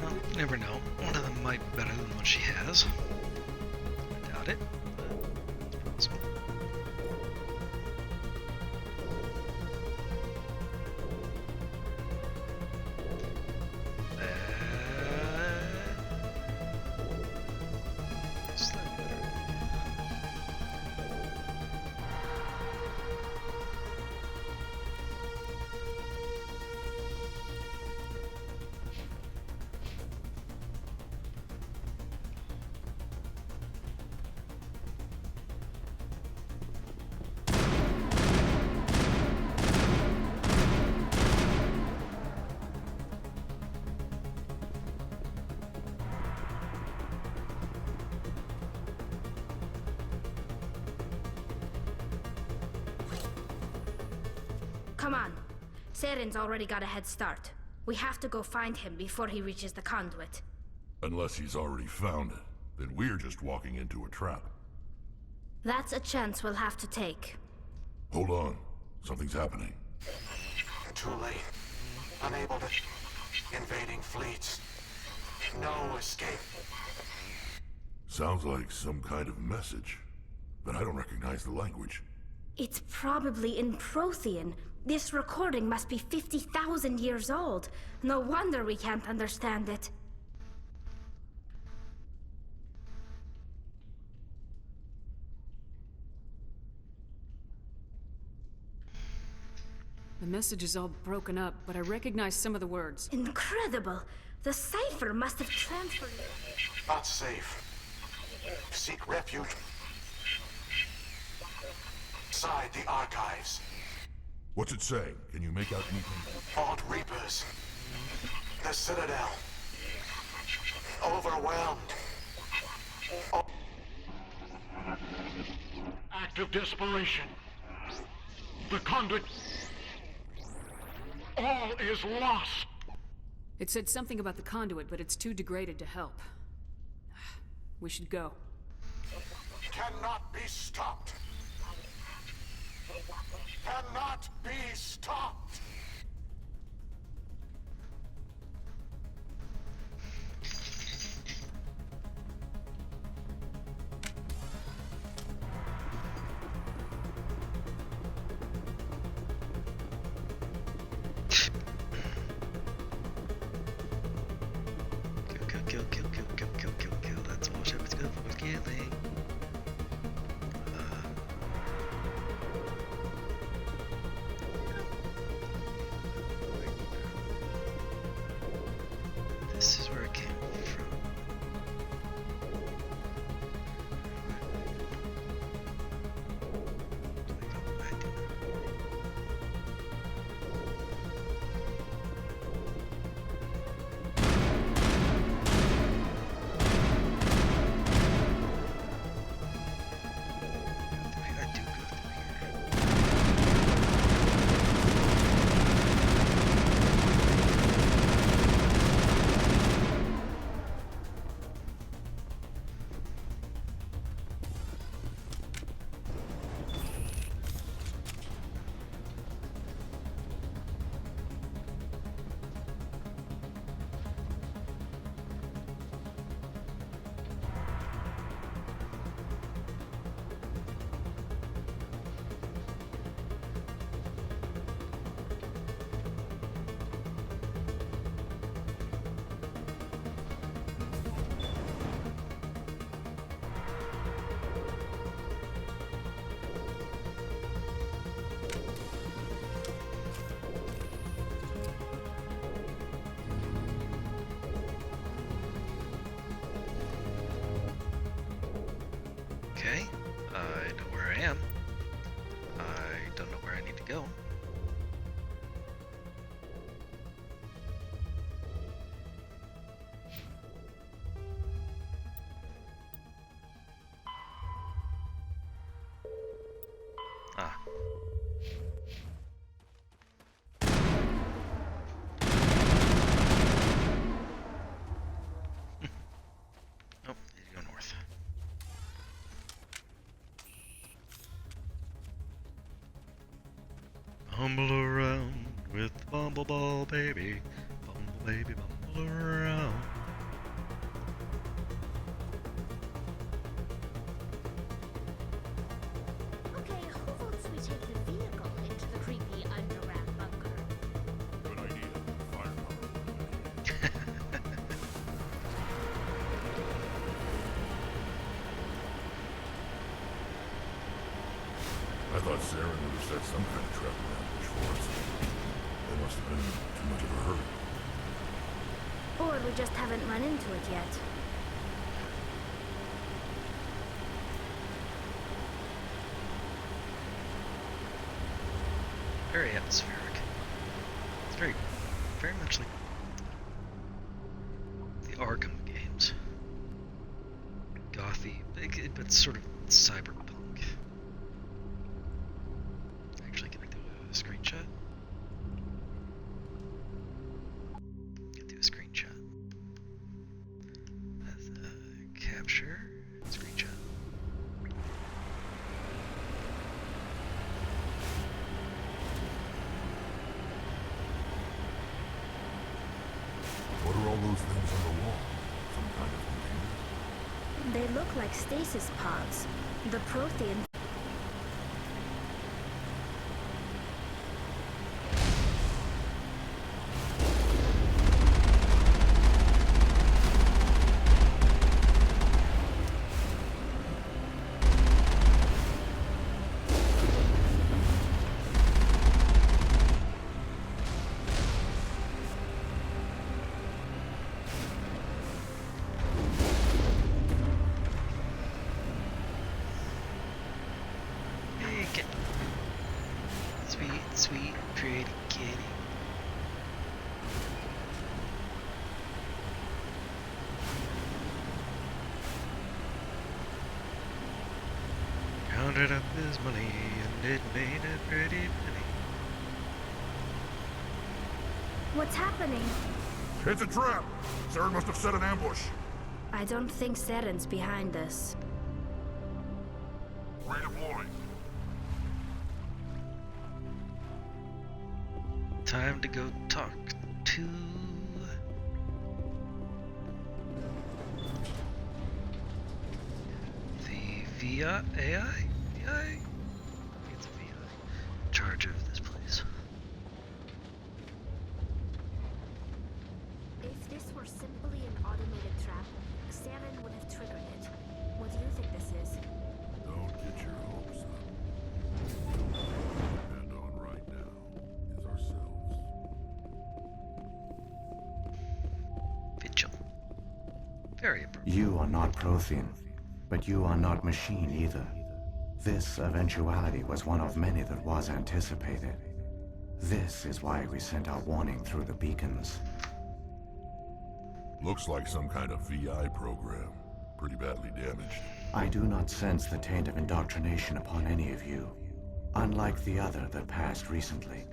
Speaker 1: Well, you never know. One of them might be better than what she has. I doubt it, but it's possible. Slightly better.
Speaker 9: Come on. Saren's already got a head start. We have to go find him before he reaches the conduit.
Speaker 5: Unless he's already found it, then we're just walking into a trap.
Speaker 9: That's a chance we'll have to take.
Speaker 5: Hold on. Something's happening.
Speaker 11: Too late. Unable to... Invading fleets. No escape.
Speaker 5: Sounds like some kind of message, but I don't recognize the language.
Speaker 9: It's probably in Prothean. This recording must be 50,000 years old. No wonder we can't understand it.
Speaker 4: The message is all broken up, but I recognize some of the words.
Speaker 9: Incredible! The cipher must have transferred...
Speaker 11: Not safe. Seek refuge. Inside the archives.
Speaker 5: What's it saying? Can you make out anything?
Speaker 11: Vault Reapers. The Citadel. Overwhelmed. Act of desperation. The conduit. All is lost.
Speaker 4: It said something about the conduit, but it's too degraded to help. We should go.
Speaker 11: Cannot be stopped. Cannot be stopped.
Speaker 1: Kill. That's all shit was good for killing. Bumble around with Bumbleball baby. Bumble baby, bumble around.
Speaker 9: Okay, who votes we take the vehicle into the creepy underground bunker?
Speaker 5: Good idea. Firepower. I thought Saren would have set some kind of trap or ambush for us. There must have been too much of a hurry.
Speaker 9: Or we just haven't run into it yet.
Speaker 1: Very atmospheric. It's very much like the Arkham games. Gothy, but sort of cyberpunk. Actually, can I do a screenshot? Can do a screenshot. That's a capture. Screenshot.
Speaker 5: What are all those things on the wall? Some kind of container?
Speaker 9: They look like stasis pods. The Prothean.
Speaker 1: Sweet, pretty kitty. Counted up his money and it made a pretty penny.
Speaker 9: What's happening?
Speaker 5: It's a trap! Saren must have set an ambush.
Speaker 9: I don't think Saren's behind this.
Speaker 5: Redeploy.
Speaker 1: Time to go talk to the VI AI? VI? It's VI. In charge of this place.
Speaker 9: If this were simply an automated trap, Saren would have triggered it. What do you think this is?
Speaker 5: Don't get your hopes up. Depend on right now is ourselves.
Speaker 1: Vigil. Very appropriate.
Speaker 12: You are not Prothean, but you are not machine either. This eventuality was one of many that was anticipated. This is why we sent our warning through the beacons.
Speaker 5: Looks like some kind of VI program. Pretty badly damaged.
Speaker 12: I do not sense the taint of indoctrination upon any of you. Unlike the other that passed recently,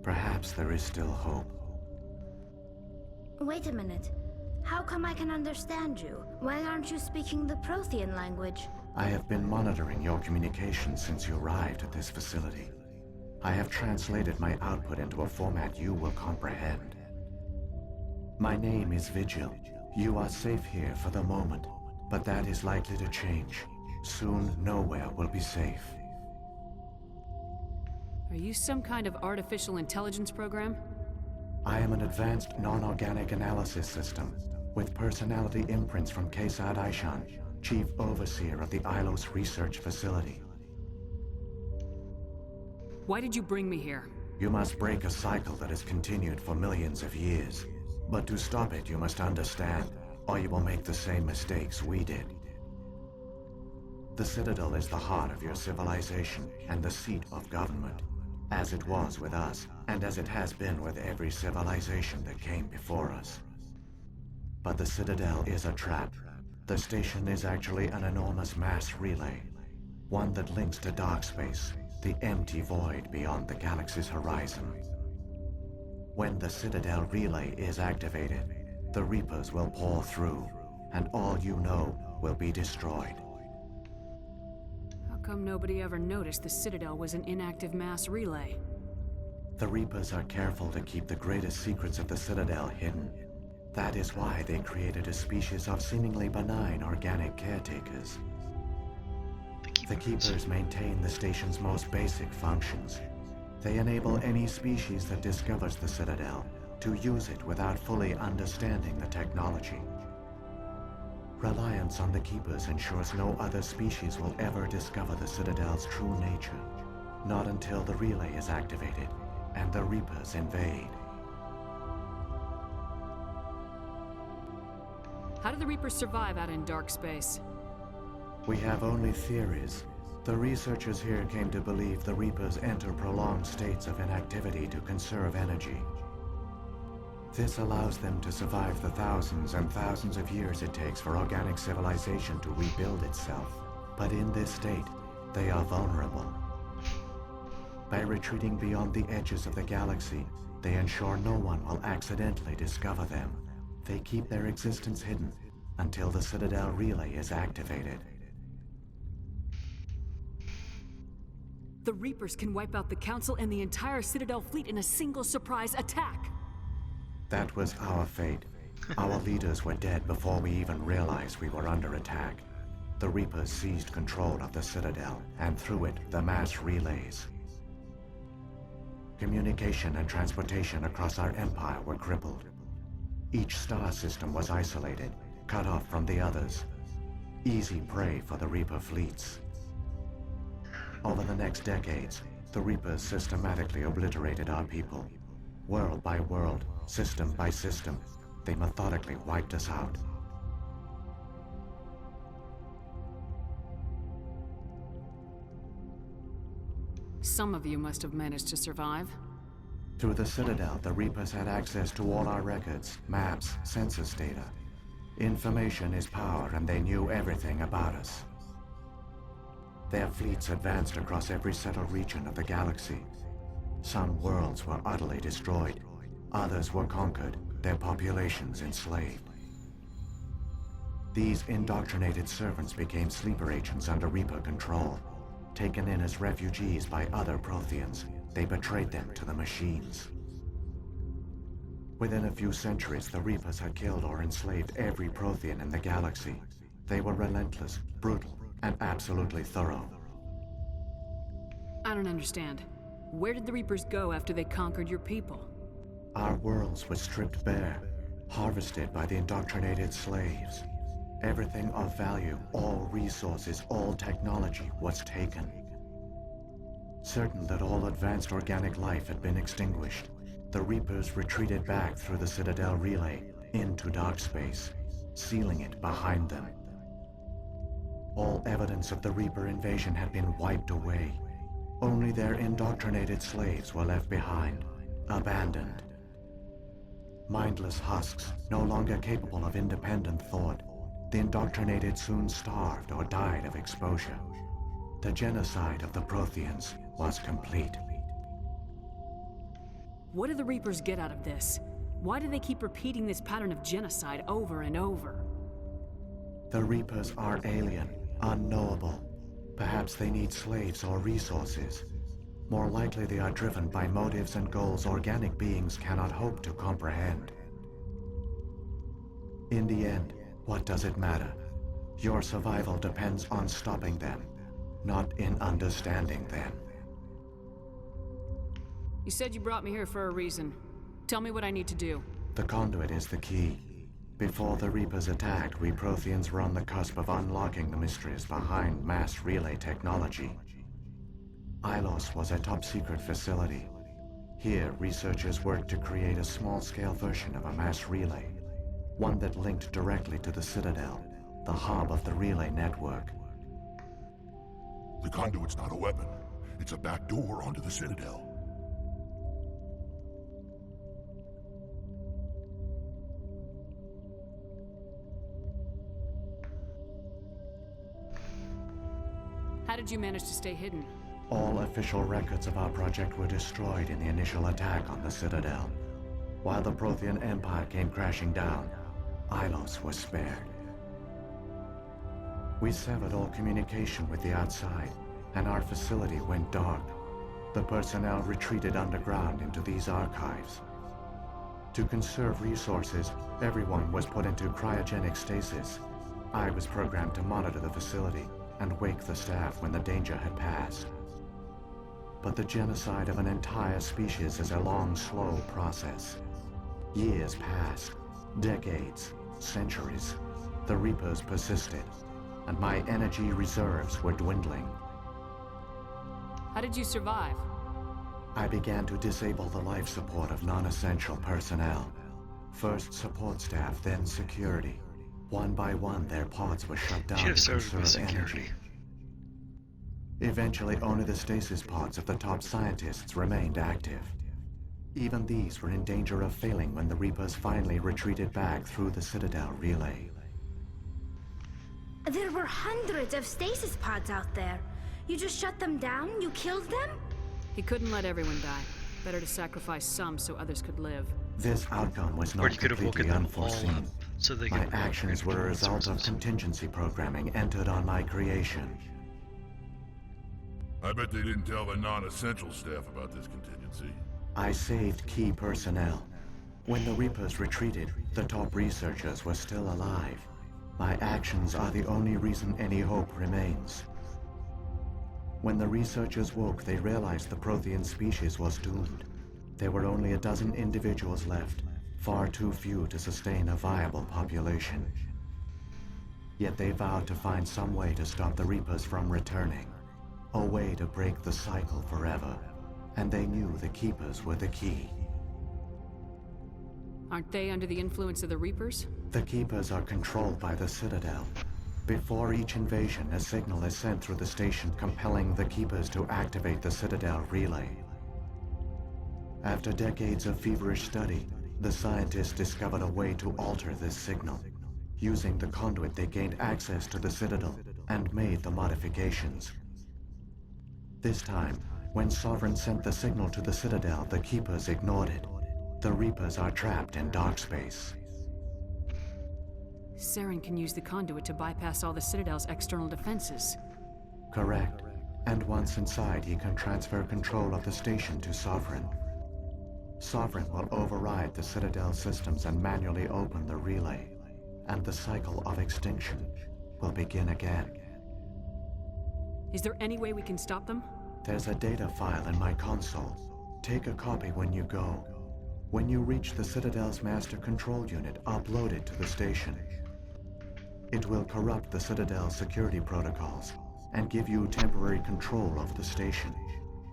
Speaker 12: perhaps there is still hope.
Speaker 9: Wait a minute. How come I can understand you? Why aren't you speaking the Prothean language?
Speaker 12: I have been monitoring your communications since you arrived at this facility. I have translated my output into a format you will comprehend. My name is Vigil. You are safe here for the moment, but that is likely to change. Soon, nowhere will be safe.
Speaker 4: Are you some kind of artificial intelligence program?
Speaker 12: I am an advanced non-organic analysis system, with personality imprints from Kesad Aishan, Chief Overseer of the Ilos Research Facility.
Speaker 4: Why did you bring me here?
Speaker 12: You must break a cycle that has continued for millions of years. But to stop it, you must understand, or you will make the same mistakes we did. The Citadel is the heart of your civilization and the seat of government, as it was with us, and as it has been with every civilization that came before us. But the Citadel is a trap. The station is actually an enormous mass relay, one that links to dark space, the empty void beyond the galaxy's horizon. When the Citadel relay is activated, the Reapers will pour through, and all you know will be destroyed.
Speaker 4: How come nobody ever noticed the Citadel was an inactive mass relay?
Speaker 12: The Reapers are careful to keep the greatest secrets of the Citadel hidden. That is why they created a species of seemingly benign organic caretakers. The Keepers maintain the station's most basic functions. They enable any species that discovers the Citadel to use it without fully understanding the technology. Reliance on the Keepers ensures no other species will ever discover the Citadel's true nature, not until the relay is activated and the Reapers invade.
Speaker 4: How do the Reapers survive out in dark space?
Speaker 12: We have only theories. The researchers here came to believe the Reapers enter prolonged states of inactivity to conserve energy. This allows them to survive the thousands and thousands of years it takes for organic civilization to rebuild itself. But in this state, they are vulnerable. By retreating beyond the edges of the galaxy, they ensure no one will accidentally discover them. They keep their existence hidden until the Citadel relay is activated.
Speaker 4: The Reapers can wipe out the Council and the entire Citadel fleet in a single surprise attack!
Speaker 12: That was our fate. Our leaders were dead before we even realized we were under attack. The Reapers seized control of the Citadel, and through it, the mass relays. Communication and transportation across our empire were crippled. Each star system was isolated, cut off from the others. Easy prey for the Reaper fleets. Over the next decades, the Reapers systematically obliterated our people. World by world, system by system, they methodically wiped us out.
Speaker 4: Some of you must have managed to survive.
Speaker 12: Through the Citadel, the Reapers had access to all our records, maps, census data. Information is power, and they knew everything about us. Their fleets advanced across every settled region of the galaxy. Some worlds were utterly destroyed. Others were conquered, their populations enslaved. These indoctrinated servants became sleeper agents under Reaper control. Taken in as refugees by other Protheans, they betrayed them to the machines. Within a few centuries, the Reapers had killed or enslaved every Prothean in the galaxy. They were relentless, brutal, and absolutely thorough.
Speaker 4: I don't understand. Where did the Reapers go after they conquered your people?
Speaker 12: Our worlds were stripped bare, harvested by the indoctrinated slaves. Everything of value, all resources, all technology was taken. Certain that all advanced organic life had been extinguished, the Reapers retreated back through the Citadel relay into dark space, sealing it behind them. All evidence of the Reaper invasion had been wiped away. Only their indoctrinated slaves were left behind, abandoned. Mindless husks, no longer capable of independent thought, the indoctrinated soon starved or died of exposure. The genocide of the Protheans was complete.
Speaker 4: What do the Reapers get out of this? Why do they keep repeating this pattern of genocide over and over?
Speaker 12: The Reapers are alien, unknowable. Perhaps they need slaves or resources. More likely they are driven by motives and goals organic beings cannot hope to comprehend. In the end, what does it matter? Your survival depends on stopping them, not in understanding them.
Speaker 4: You said you brought me here for a reason. Tell me what I need to do.
Speaker 12: The conduit is the key. Before the Reapers attacked, we Protheans were on the cusp of unlocking the mysteries behind mass relay technology. Ilos was a top-secret facility. Here, researchers worked to create a small-scale version of a mass relay, one that linked directly to the Citadel, the hub of the relay network.
Speaker 5: The conduit's not a weapon. It's a back door onto the Citadel.
Speaker 4: How did you manage to stay hidden?
Speaker 12: All official records of our project were destroyed in the initial attack on the Citadel. While the Prothean Empire came crashing down, Ilos was spared. We severed all communication with the outside, and our facility went dark. the personnel retreated underground into these archives. To conserve resources, everyone was put into cryogenic stasis. I was programmed to monitor the facility and wake the staff when the danger had passed. But the genocide of an entire species is a long, slow process. Years passed, decades, centuries. The Reapers persisted, and my energy reserves were dwindling.
Speaker 4: How did you survive?
Speaker 12: I began to disable the life support of non-essential personnel. First support staff, then security. One by one, their pods were shut down to conserve energy. Eventually, only the stasis pods of the top scientists remained active. Even these were in danger of failing when the Reapers finally retreated back through the Citadel relay.
Speaker 9: There were hundreds of stasis pods out there. You just shut them down? You killed them?
Speaker 4: He couldn't let everyone die. Better to sacrifice some so others could live.
Speaker 12: This outcome was not completely unforeseen.
Speaker 1: So they
Speaker 12: My actions were a result of contingency programming entered on my creation.
Speaker 5: I bet they didn't tell the non-essential staff about this contingency.
Speaker 12: I saved key personnel. When the Reapers retreated, the top researchers were still alive. My actions are the only reason any hope remains. When the researchers woke, they realized the Prothean species was doomed. There were only a dozen individuals left, far too few to sustain a viable population. Yet they vowed to find some way to stop the Reapers from returning. A way to break the cycle forever. And they knew the Keepers were the key.
Speaker 4: Aren't they under the influence of the Reapers?
Speaker 12: The Keepers are controlled by the Citadel. Before each invasion, a signal is sent through the station compelling the Keepers to activate the Citadel relay. After decades of feverish study, the scientists discovered a way to alter this signal. Using the conduit, they gained access to the Citadel and made the modifications. This time, when Sovereign sent the signal to the Citadel, the Keepers ignored it. The Reapers are trapped in dark space.
Speaker 4: Saren can use the conduit to bypass all the Citadel's external defenses.
Speaker 12: Correct. And once inside, he can transfer control of the station to Sovereign. Sovereign will override the Citadel systems and manually open the relay. And the cycle of extinction will begin again.
Speaker 4: Is there any way we can stop them?
Speaker 12: There's a data file in my console. Take a copy when you go. When you reach the Citadel's master control unit, upload it to the station. It will corrupt the Citadel's security protocols and give you temporary control of the station.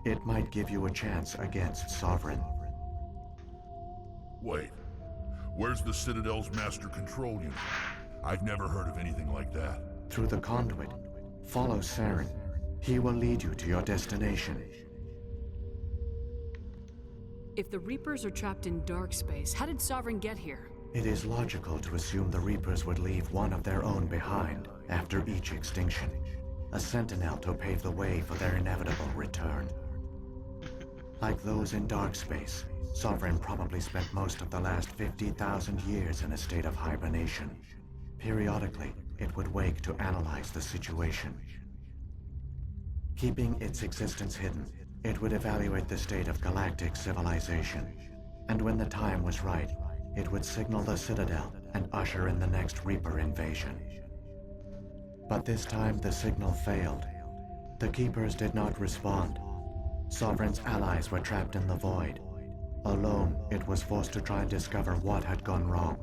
Speaker 12: It might give you a chance against Sovereign.
Speaker 5: Wait, where's the Citadel's master control unit? I've never heard of anything like that.
Speaker 12: Through the conduit. Follow Saren. He will lead you to your destination.
Speaker 4: If the Reapers are trapped in dark space, how did Sovereign get here?
Speaker 12: It is logical to assume the Reapers would leave one of their own behind after each extinction. A sentinel to pave the way for their inevitable return. Like those in dark space, Sovereign probably spent most of the last 50,000 years in a state of hibernation. Periodically, it would wake to analyze the situation. Keeping its existence hidden, it would evaluate the state of galactic civilization. And when the time was right, it would signal the Citadel and usher in the next Reaper invasion. But this time the signal failed. The Keepers did not respond. Sovereign's allies were trapped in the void. Alone, it was forced to try and discover what had gone wrong.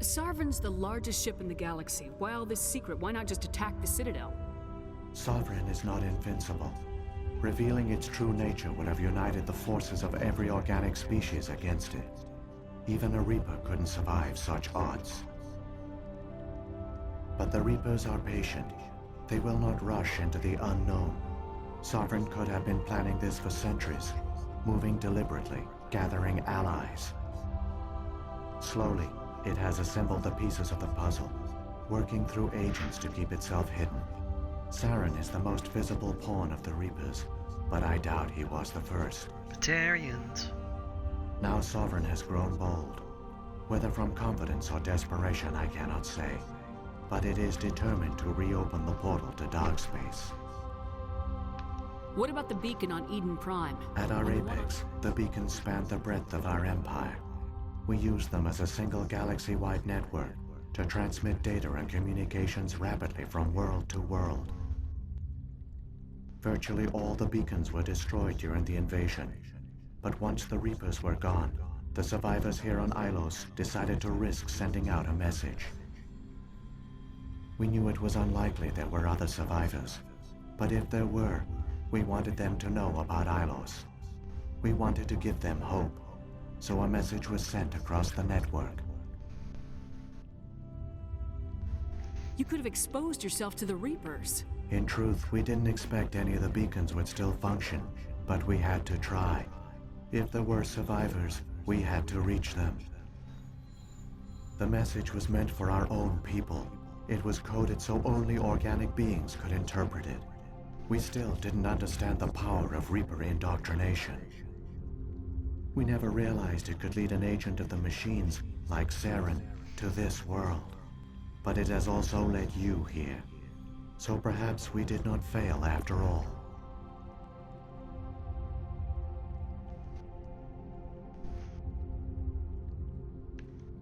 Speaker 4: Sovereign's the largest ship in the galaxy. Why all this secret? Why not just attack the Citadel?
Speaker 12: Sovereign is not invincible. Revealing its true nature would have united the forces of every organic species against it. Even a Reaper couldn't survive such odds. But the Reapers are patient. They will not rush into the unknown. Sovereign could have been planning this for centuries, moving deliberately, gathering allies. Slowly, it has assembled the pieces of the puzzle, working through agents to keep itself hidden. Saren is the most visible pawn of the Reapers, but I doubt he was the first.
Speaker 1: Batarians.
Speaker 12: Now Sovereign has grown bold. Whether from confidence or desperation, I cannot say. But it is determined to reopen the portal to dark space.
Speaker 4: What about the beacon on Eden Prime?
Speaker 12: At our apex, the beacons spanned the breadth of our empire. We used them as a single galaxy-wide network to transmit data and communications rapidly from world to world. Virtually all the beacons were destroyed during the invasion, but once the Reapers were gone, the survivors here on Ilos decided to risk sending out a message. We knew it was unlikely there were other survivors, but if there were, we wanted them to know about Ilos. We wanted to give them hope, so a message was sent across the network.
Speaker 4: You could have exposed yourself to the Reapers.
Speaker 12: In truth, we didn't expect any of the beacons would still function, but we had to try. If there were survivors, we had to reach them. The message was meant for our own people. It was coded so only organic beings could interpret it. We still didn't understand the power of Reaper indoctrination. We never realized it could lead an agent of the machines, like Saren, to this world. But it has also led you here. So perhaps we did not fail after all.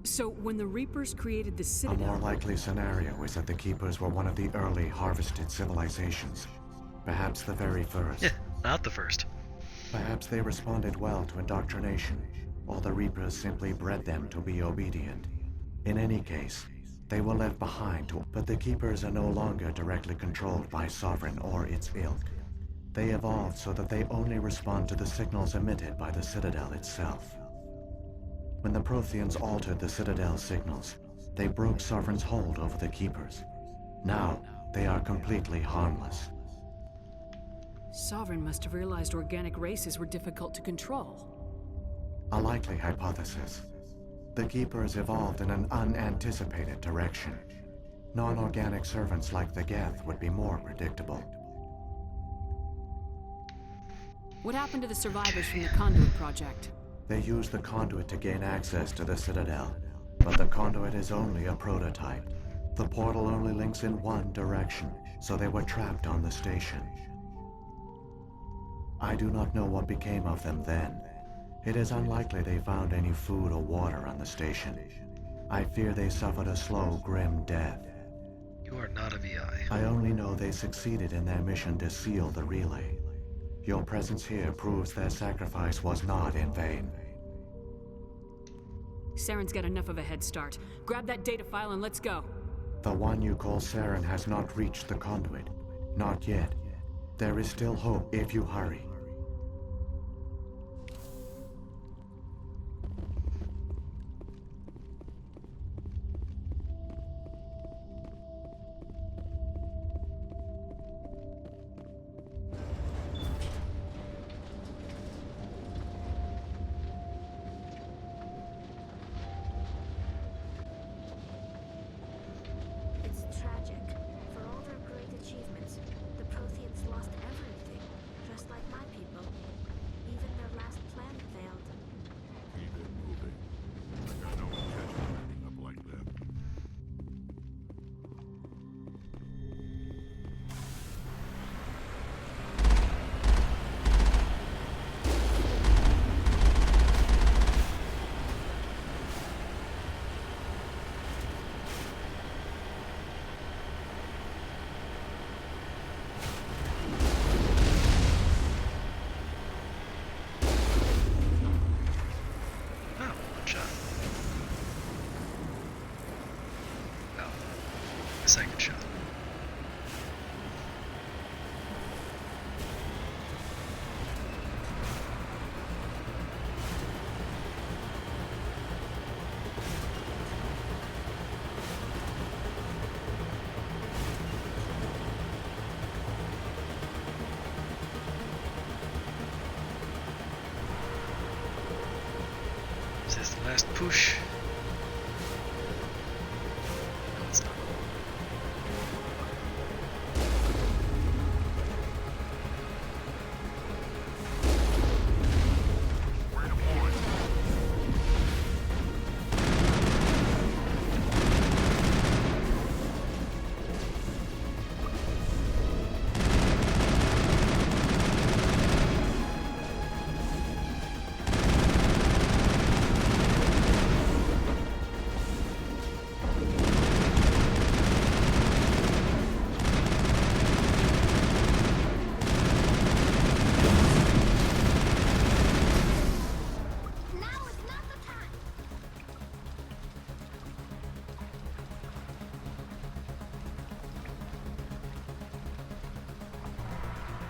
Speaker 4: So when the Reapers created the
Speaker 12: A
Speaker 4: Citadel...
Speaker 12: more likely scenario is that the Keepers were one of the early harvested civilizations. Perhaps the very first.
Speaker 1: Yeah, not the first.
Speaker 12: Perhaps they responded well to indoctrination, or the Reapers simply bred them to be obedient. In any case, they were left behind, but the Keepers are no longer directly controlled by Sovereign or its ilk. They evolved so that they only respond to the signals emitted by the Citadel itself. When the Protheans altered the Citadel's signals, they broke Sovereign's hold over the Keepers. Now, they are completely harmless.
Speaker 4: Sovereign must have realized organic races were difficult to control.
Speaker 12: A likely hypothesis. The Keepers evolved in an unanticipated direction. Non-organic servants like the Geth would be more predictable.
Speaker 4: What happened to the survivors from the Conduit Project?
Speaker 12: They used the conduit to gain access to the Citadel, but the conduit is only a prototype. The portal only links in one direction, so they were trapped on the station. I do not know what became of them then. It is unlikely they found any food or water on the station. I fear they suffered a slow, grim death.
Speaker 1: You are not a VI.
Speaker 12: I only know they succeeded in their mission to seal the relay. Your presence here proves their sacrifice was not in vain.
Speaker 4: Saren's got enough of a head start. Grab that data file and let's go.
Speaker 12: The one you call Saren has not reached the conduit. Not yet. There is still hope if you hurry.
Speaker 9: It's tragic. For all their great achievements, the Protheans lost everything, just like my people. Even their last plan failed.
Speaker 5: Keep it moving. I got no intention of ending up like that.
Speaker 1: Oh, one shot. Well, a second shot. Is this the last push? No, it's not.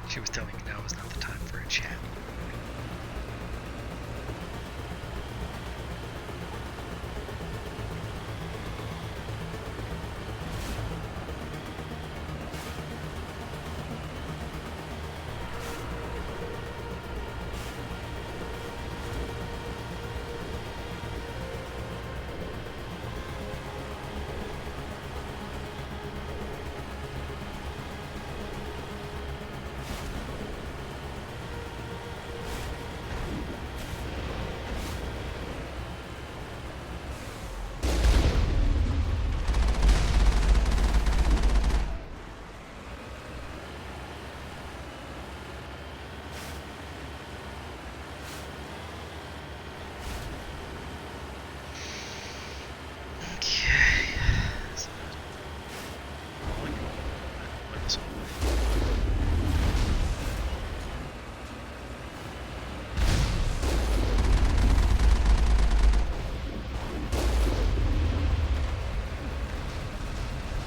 Speaker 1: She was telling me now was not the time for a chat.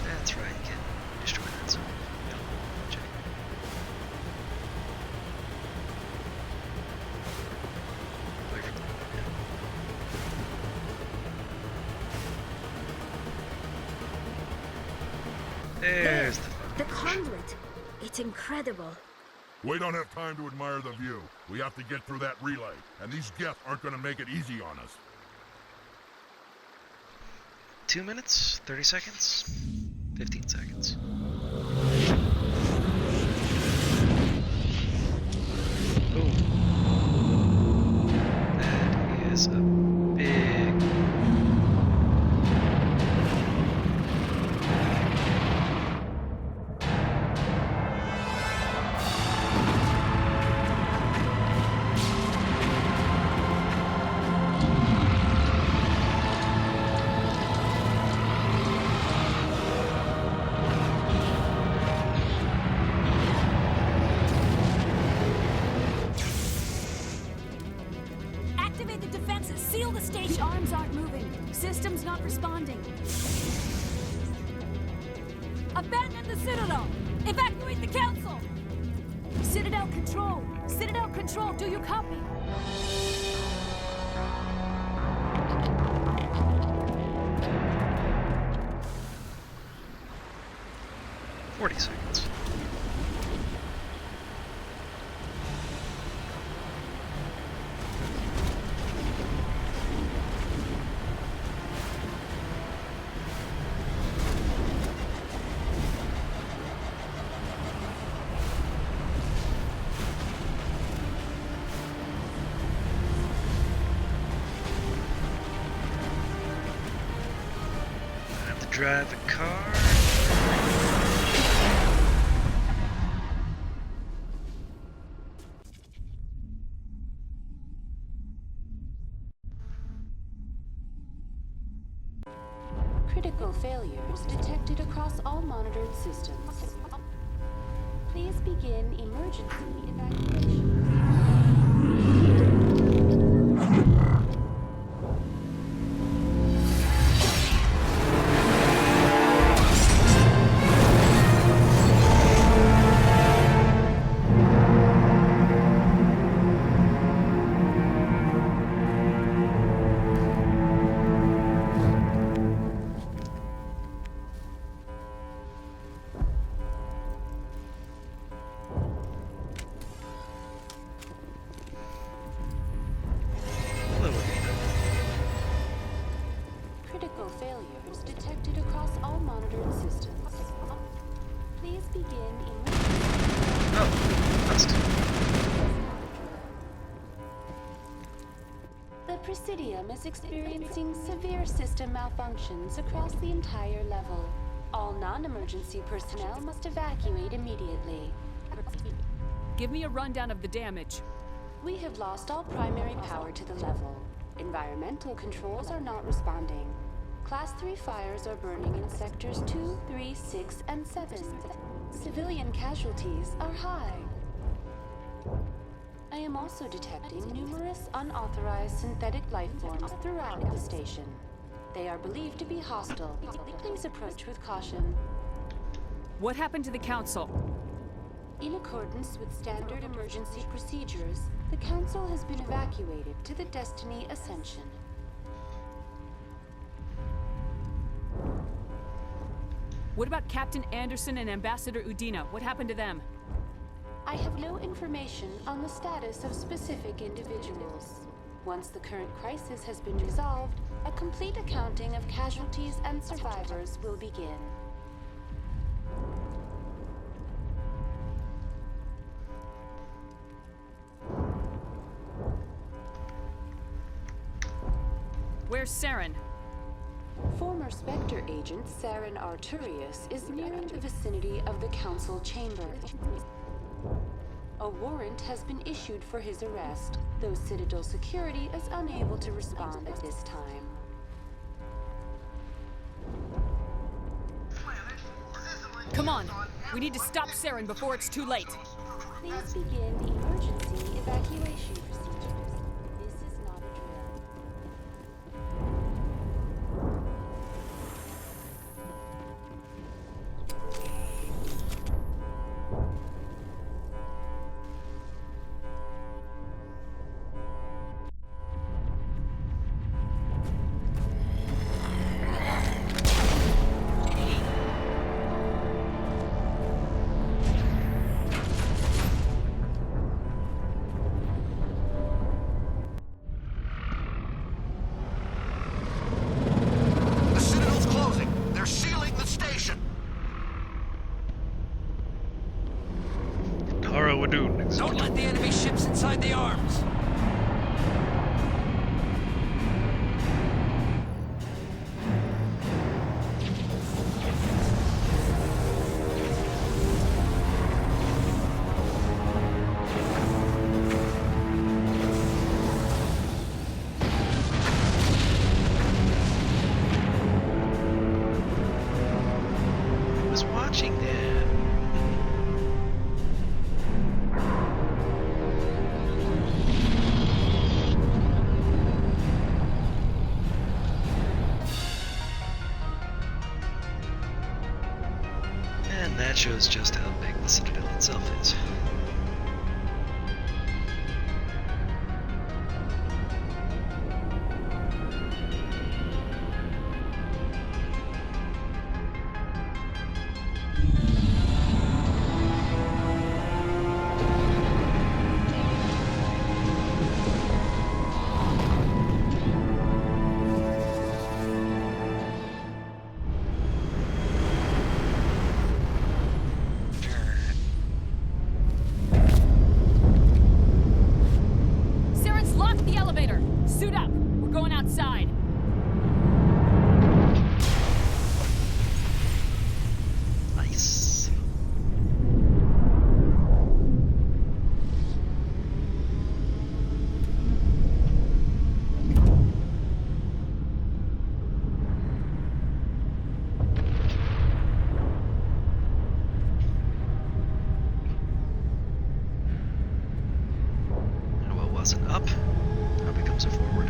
Speaker 1: That's right, you can destroy that zone. You don't check. Away from the There's
Speaker 9: the conduit. It's incredible.
Speaker 5: We don't have time to admire the view. We have to get through that relay, and these Geth aren't going to make it easy on us.
Speaker 1: 2 minutes, 30 seconds, 15 seconds. Boom. That is a big...
Speaker 4: Activate the defenses! Seal the station! The arms aren't moving. Systems not responding. Abandon the Citadel! Evacuate the Council! Citadel Control! Citadel Control, do you copy?
Speaker 1: $40 seconds. I have to drive a car.
Speaker 3: Critical failures detected across all monitored systems. Please begin emergency evacuation. Critical failures detected across all monitored systems. Please begin emergency. The Presidium is experiencing severe system malfunctions across the entire level. All non-emergency personnel must evacuate immediately.
Speaker 4: Give me a rundown of the damage.
Speaker 3: We have lost all primary power to the level. Environmental controls are not responding. Class 3 fires are burning in sectors 2, 3, 6, and 7. Civilian casualties are high. I am also detecting numerous unauthorized synthetic life forms throughout the station. They are believed to be hostile. Please approach with caution.
Speaker 4: What happened to the Council?
Speaker 3: In accordance with standard emergency procedures, the Council has been evacuated to the Destiny Ascension.
Speaker 4: What about Captain Anderson and Ambassador Udina? What happened to them?
Speaker 3: I have no information on the status of specific individuals. Once the current crisis has been resolved, a complete accounting of casualties and survivors will begin.
Speaker 4: Where's Saren?
Speaker 3: Former Spectre agent Saren Arturius is nearing the vicinity of the Council chamber. A warrant has been issued for his arrest, though Citadel security is unable to respond at this time.
Speaker 4: Come on! We need to stop Saren before it's too late!
Speaker 3: Please begin emergency evacuation procedures. This is not a drill.
Speaker 11: The Citadel's closing. They're sealing the station.
Speaker 1: Tara Wadoon.
Speaker 24: Don't let the enemy ships inside the arms.
Speaker 1: I was watching that. And that shows just how big the Citadel itself is.
Speaker 4: Saren's locked the elevator! Suit up! We're going outside!
Speaker 1: Nice. And what wasn't up now becomes a forward.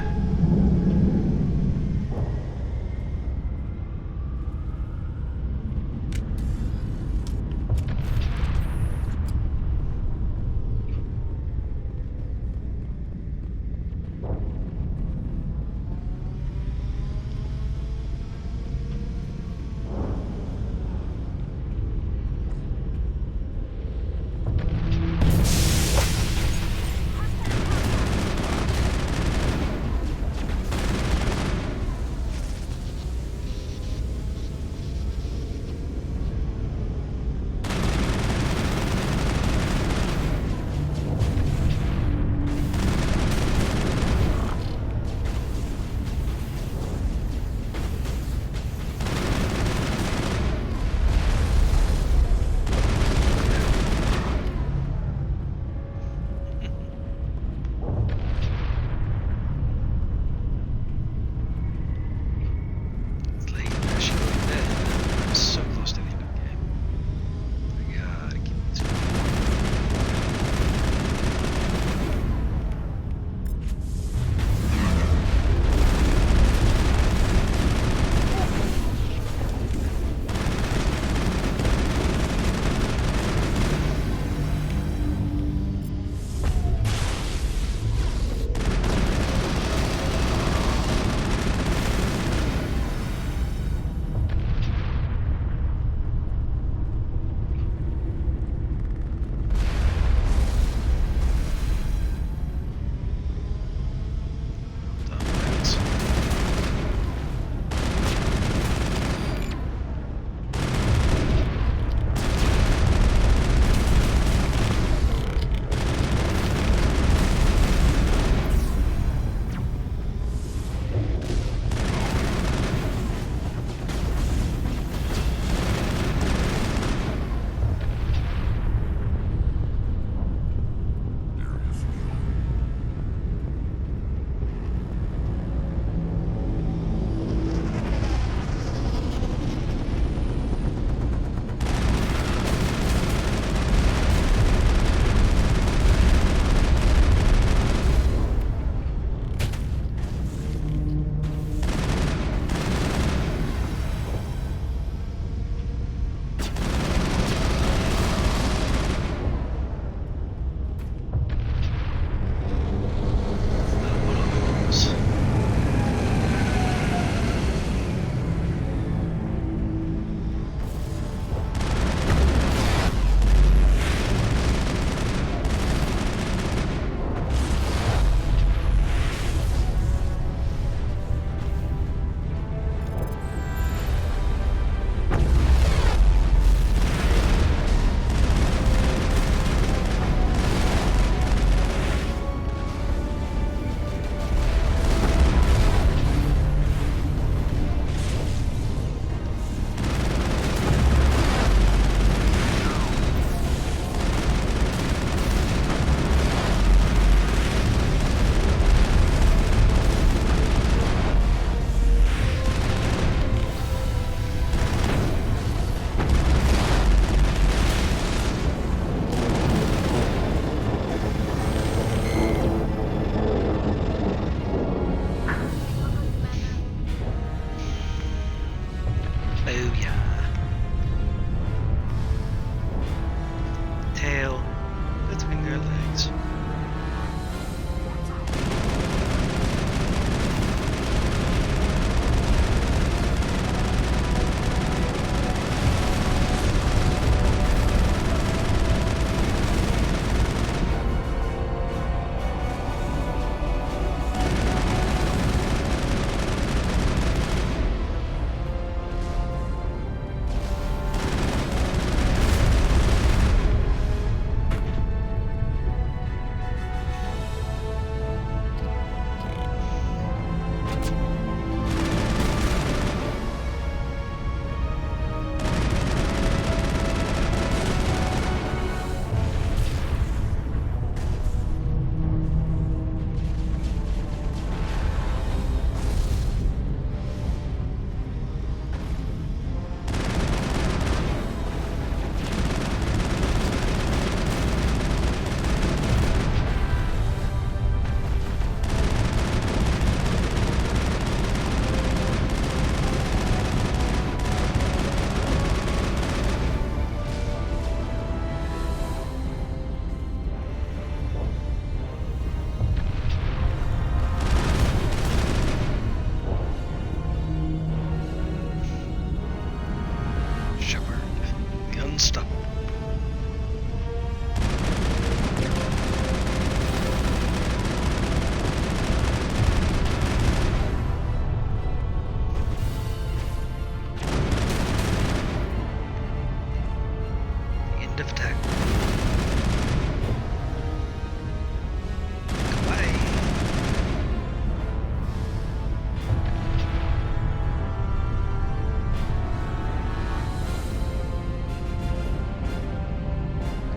Speaker 1: upgrades.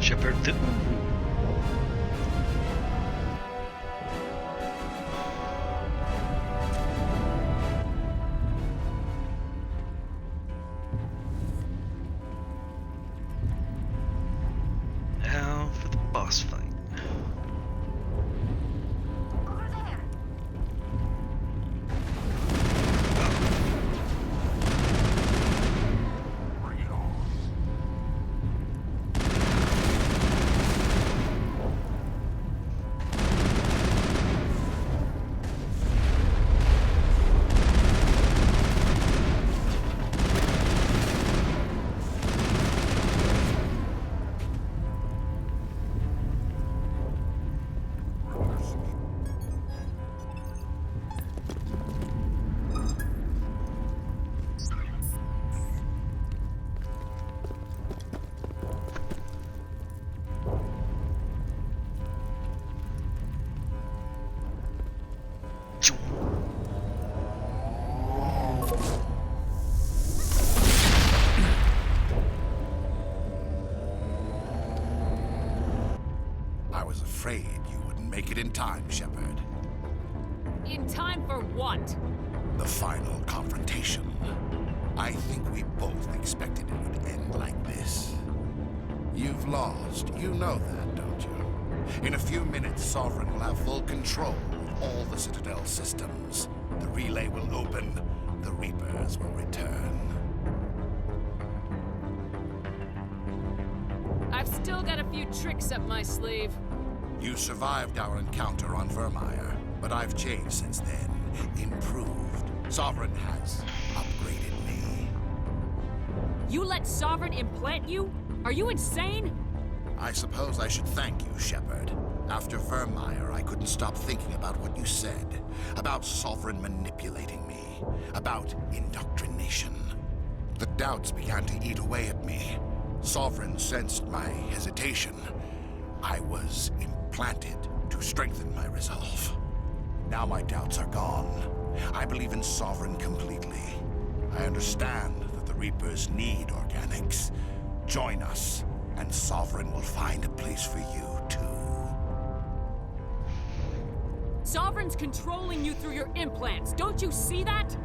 Speaker 1: Shepard the Now for the boss fight.
Speaker 11: I was afraid you wouldn't make it in time, Shepard.
Speaker 7: In time for what?
Speaker 11: The final confrontation. I think we both expected it would end like this. You've lost. You know that, don't you? In a few minutes, Sovereign will have full control of all the Citadel systems. The relay will open. The Reapers will return.
Speaker 7: I've still got a few tricks up my sleeve.
Speaker 11: You survived our encounter on Vermeer, but I've changed since then. Improved. Sovereign has upgraded me.
Speaker 7: You let Sovereign implant you? Are you insane?
Speaker 11: I suppose I should thank you, Shepard. After Vermeer, I couldn't stop thinking about what you said. About Sovereign manipulating me. About indoctrination. The doubts began to eat away at me. Sovereign sensed my hesitation. I was implanted to strengthen my resolve. Now my doubts are gone. I believe in Sovereign completely. I understand that the Reapers need organics. Join us, and Sovereign will find a place for you, too.
Speaker 7: Sovereign's controlling you through your implants. Don't you see that?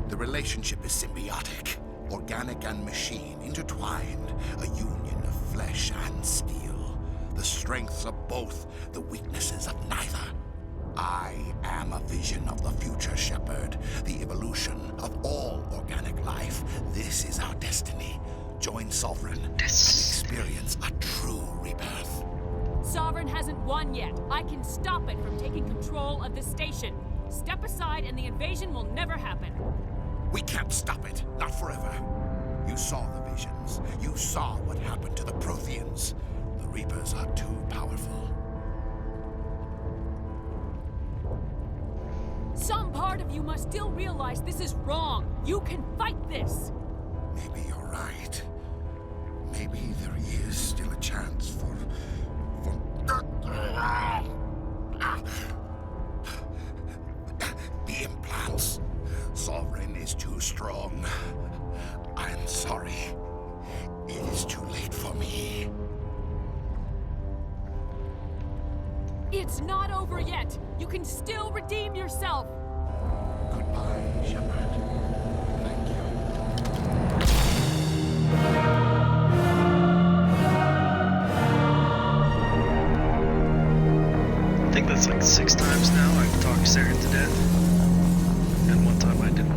Speaker 11: The relationship is symbiotic. Organic and machine intertwined. A union of flesh and steel. The strengths of both, the weaknesses of neither. I am a vision of the future, Shepard. The evolution of all organic life. This is our destiny. Join Sovereign and experience a true rebirth.
Speaker 7: Sovereign Sovereign hasn't won yet. I can stop it from taking control of the station. Step aside and the invasion will never happen.
Speaker 11: We can't stop it. Not forever. You saw the visions. You saw what happened to the Protheans. The Reapers are too powerful.
Speaker 7: Some part of you must still realize this is wrong. You can fight this.
Speaker 11: Maybe you're right. Maybe there is still a chance for... The implants. Sovereign is too strong. I'm sorry. It is too late for me.
Speaker 7: It's not over yet. You can still redeem yourself.
Speaker 11: Goodbye, Shepard. Thank you.
Speaker 1: I think that's like 6 times now I've talked Saren to death. And one time I didn't.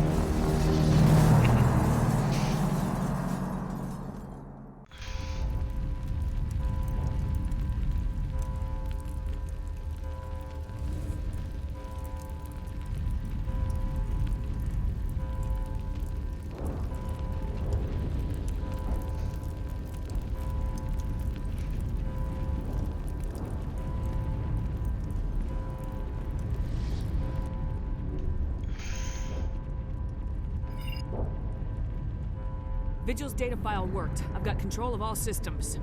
Speaker 7: Vigil's data file worked. I've got control of all systems.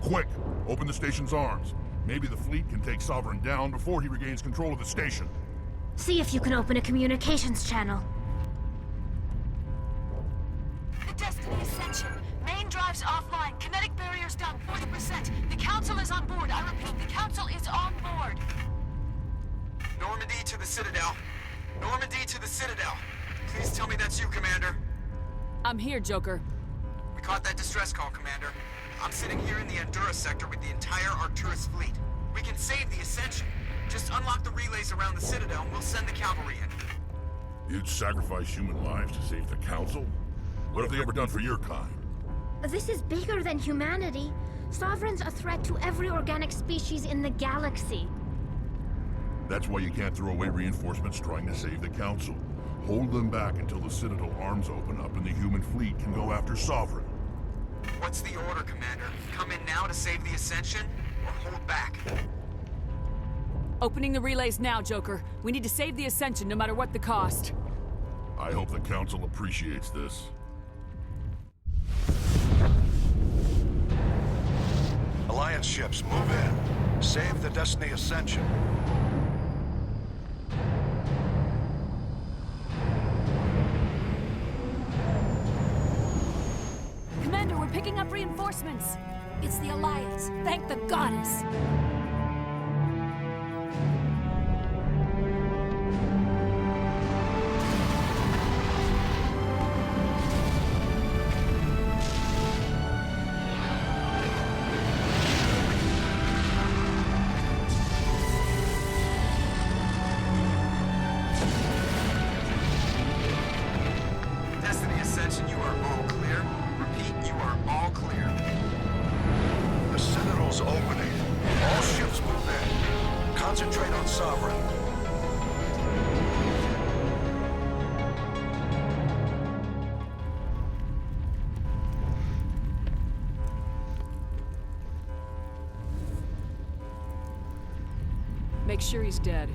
Speaker 5: Quick! Open the station's arms. Maybe the fleet can take Sovereign down before he regains control of the station.
Speaker 9: See if you can open a communications channel.
Speaker 18: The Destiny Ascension. Main drives offline. Kinetic barriers down 40%. The Council is on board. I repeat, the Council is on board.
Speaker 2: Normandy to the Citadel. Normandy to the Citadel. Please tell me that's you, Commander.
Speaker 7: I'm here, Joker.
Speaker 2: We caught that distress call, Commander. I'm sitting here in the Endura sector with the entire Arcturus fleet. We can save the Ascension. Just unlock the relays around the Citadel and we'll send the cavalry in.
Speaker 5: You'd sacrifice human lives to save the Council? What have they ever done for your kind?
Speaker 9: This is bigger than humanity. Sovereign's a threat to every organic species in the galaxy.
Speaker 5: That's why you can't throw away reinforcements trying to save the Council. Hold them back until the Citadel arms open up and the human fleet can go after Sovereign.
Speaker 2: What's the order, Commander? Come in now to save the Ascension, or hold back?
Speaker 7: Opening the relays now, Joker. We need to save the Ascension no matter what the cost.
Speaker 5: I hope the Council appreciates this.
Speaker 13: Alliance ships, move in. Save the Destiny Ascension.
Speaker 7: Commander, we're picking up reinforcements.
Speaker 18: It's the Alliance. Thank the goddess.
Speaker 2: Destiny Ascension, you are all clear. Repeat, you are all clear.
Speaker 13: The Citadel's opening. All ships move in. Concentrate on Sovereign.
Speaker 4: Make sure he's dead.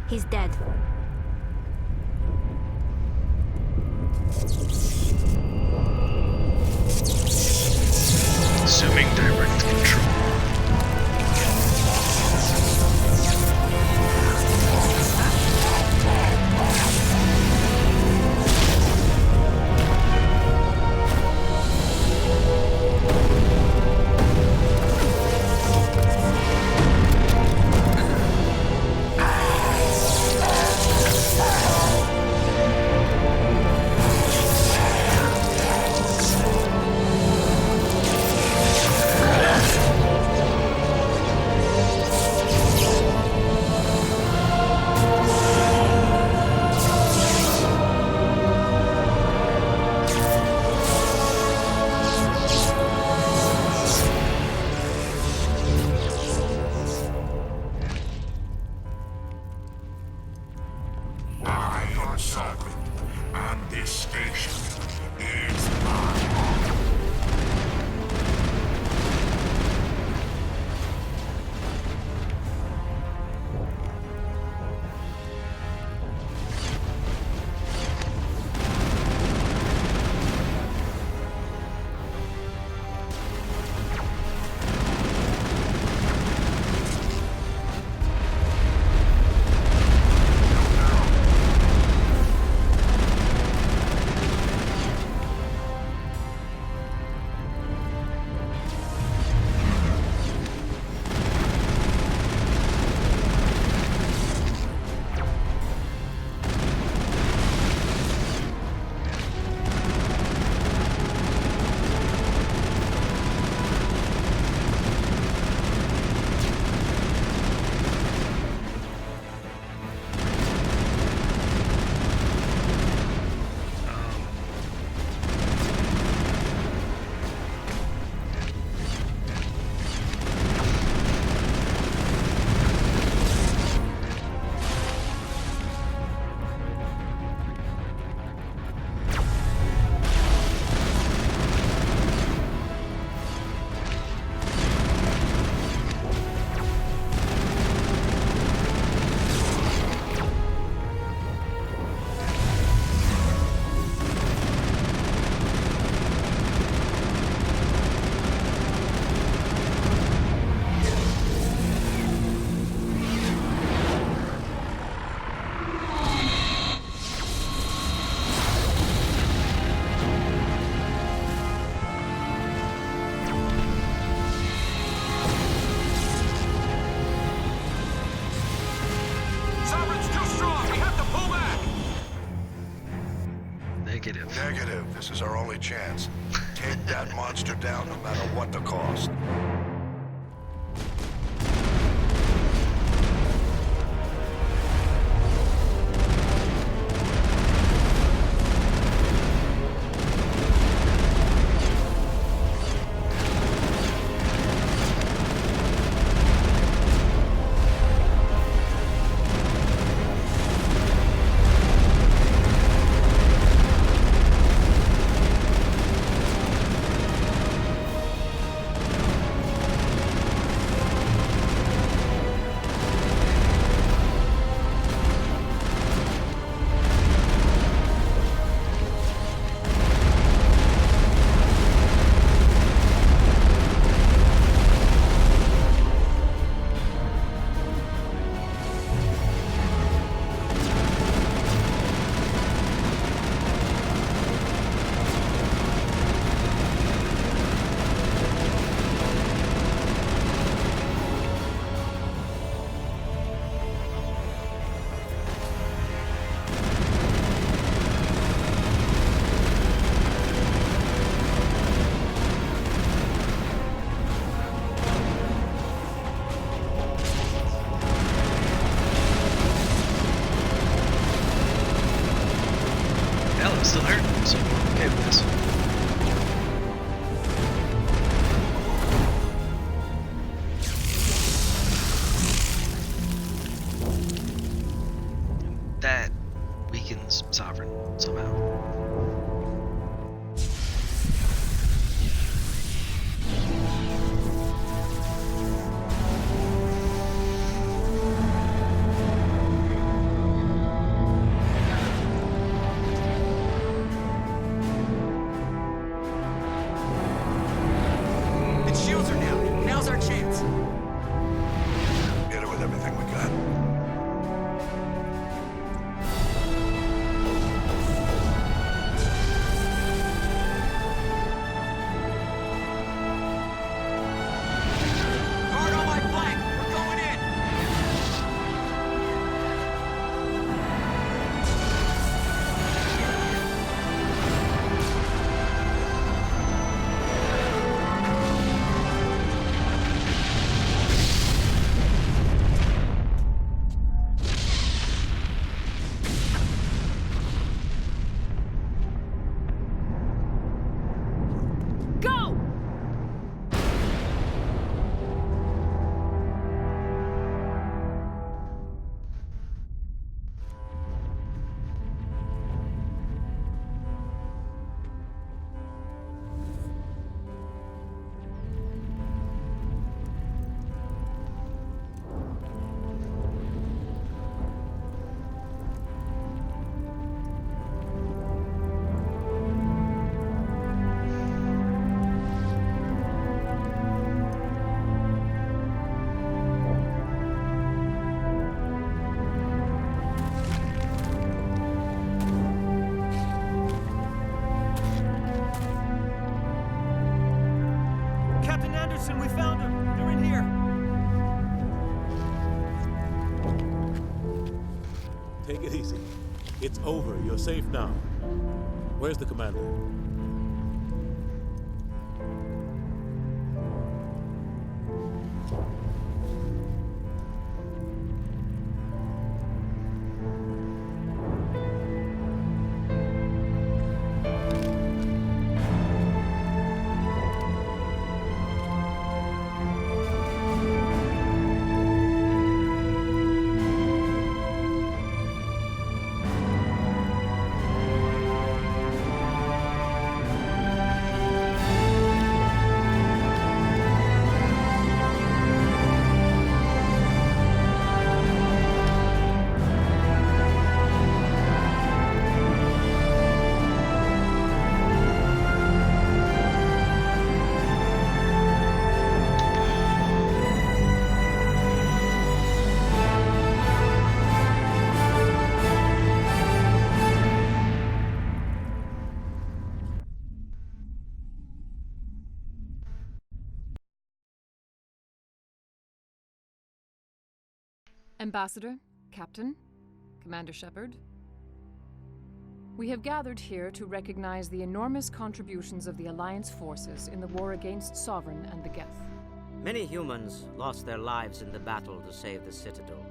Speaker 9: He's dead.
Speaker 1: Assuming direct control.
Speaker 13: for Sovereign, and this station is mine. Negative. This is our only chance. Take that monster down no matter what the cost.
Speaker 1: Still hurt, so I'm okay with this. That weakens Sovereign somehow.
Speaker 26: Take it easy. It's over. You're safe now. Where's the commander?
Speaker 19: Ambassador, Captain, Commander Shepard. We have gathered here to recognize the enormous contributions of the Alliance forces in the war against Sovereign and the Geth.
Speaker 14: Many humans lost their lives in the battle to save the Citadel.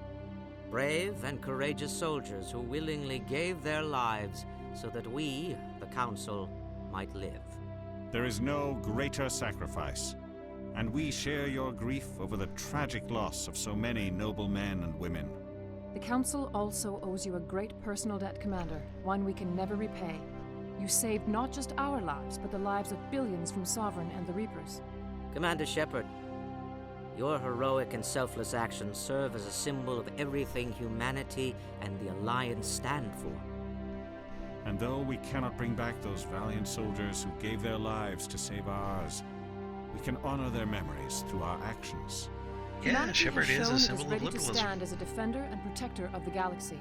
Speaker 14: Brave and courageous soldiers who willingly gave their lives so that we, the Council, might live.
Speaker 22: There is no greater sacrifice, and we share your grief over the tragic loss of so many noble men and women.
Speaker 19: The Council also owes you a great personal debt, Commander, one we can never repay. You saved not just our lives, but the lives of billions from Sovereign and the Reapers.
Speaker 14: Commander Shepard, your heroic and selfless actions serve as a symbol of everything humanity and the Alliance stand for.
Speaker 22: And though we cannot bring back those valiant soldiers who gave their lives to save ours, we can honor their memories through our actions.
Speaker 1: Yeah, Shepard is a symbol of
Speaker 19: ready to
Speaker 1: liberalism.
Speaker 19: stand as a defender and protector of the galaxy.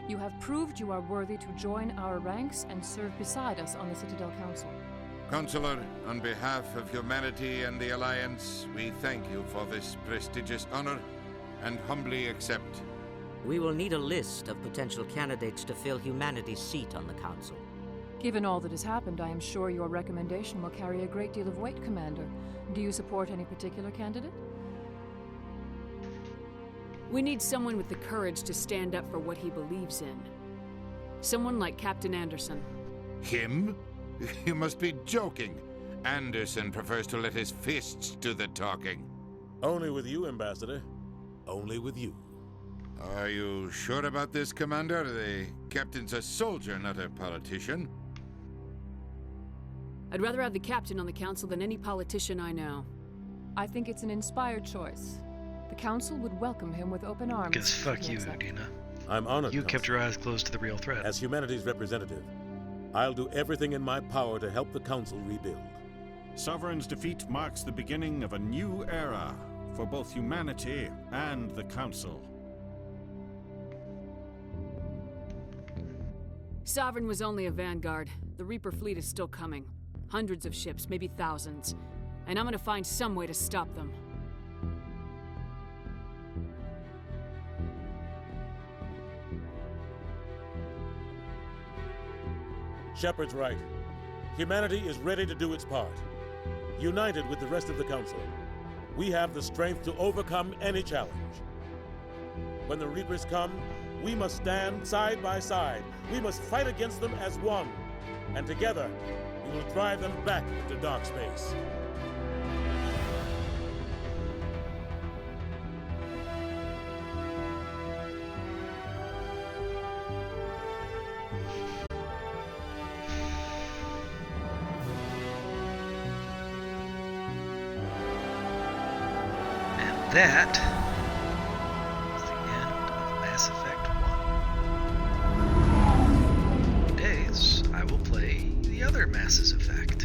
Speaker 19: You have proved you are worthy to join our ranks and serve beside us on the Citadel Council.
Speaker 8: Counselor, on behalf of humanity and the Alliance, we thank you for this prestigious honor and humbly accept.
Speaker 14: We will need a list of potential candidates to fill humanity's seat on the Council.
Speaker 19: Given all that has happened, I am sure your recommendation will carry a great deal of weight, Commander. Do you support any particular candidate?
Speaker 4: We need someone with the courage to stand up for what he believes in. Someone like Captain Anderson.
Speaker 8: Him? You must be joking. Anderson prefers to let his fists do the talking.
Speaker 26: Only with you, Ambassador. Only with you.
Speaker 8: Are you sure about this, Commander? The captain's a soldier, not a politician.
Speaker 4: I'd rather have the captain on the council than any politician I know.
Speaker 19: I think it's an inspired choice. The Council would welcome him with open arms.
Speaker 1: Because fuck
Speaker 19: if he
Speaker 1: you,
Speaker 19: accepted.
Speaker 1: Dina.
Speaker 26: I'm honored,
Speaker 1: You
Speaker 26: Counsel.
Speaker 1: kept your eyes closed to the real threat.
Speaker 26: As humanity's representative, I'll do everything in my power to help the Council rebuild.
Speaker 22: Sovereign's defeat marks the beginning of a new era for both humanity and the Council.
Speaker 4: Sovereign was only a vanguard. The Reaper fleet is still coming. Hundreds of ships, maybe thousands. And I'm gonna find some way to stop them.
Speaker 26: Shepard's right. Humanity is ready to do its part. United with the rest of the Council, we have the strength to overcome any challenge. When the Reapers come, we must stand side by side. We must fight against them as one. And together, we will drive them back into dark space.
Speaker 1: That is the end of Mass Effect 1. In days, I will play the other Mass Effect.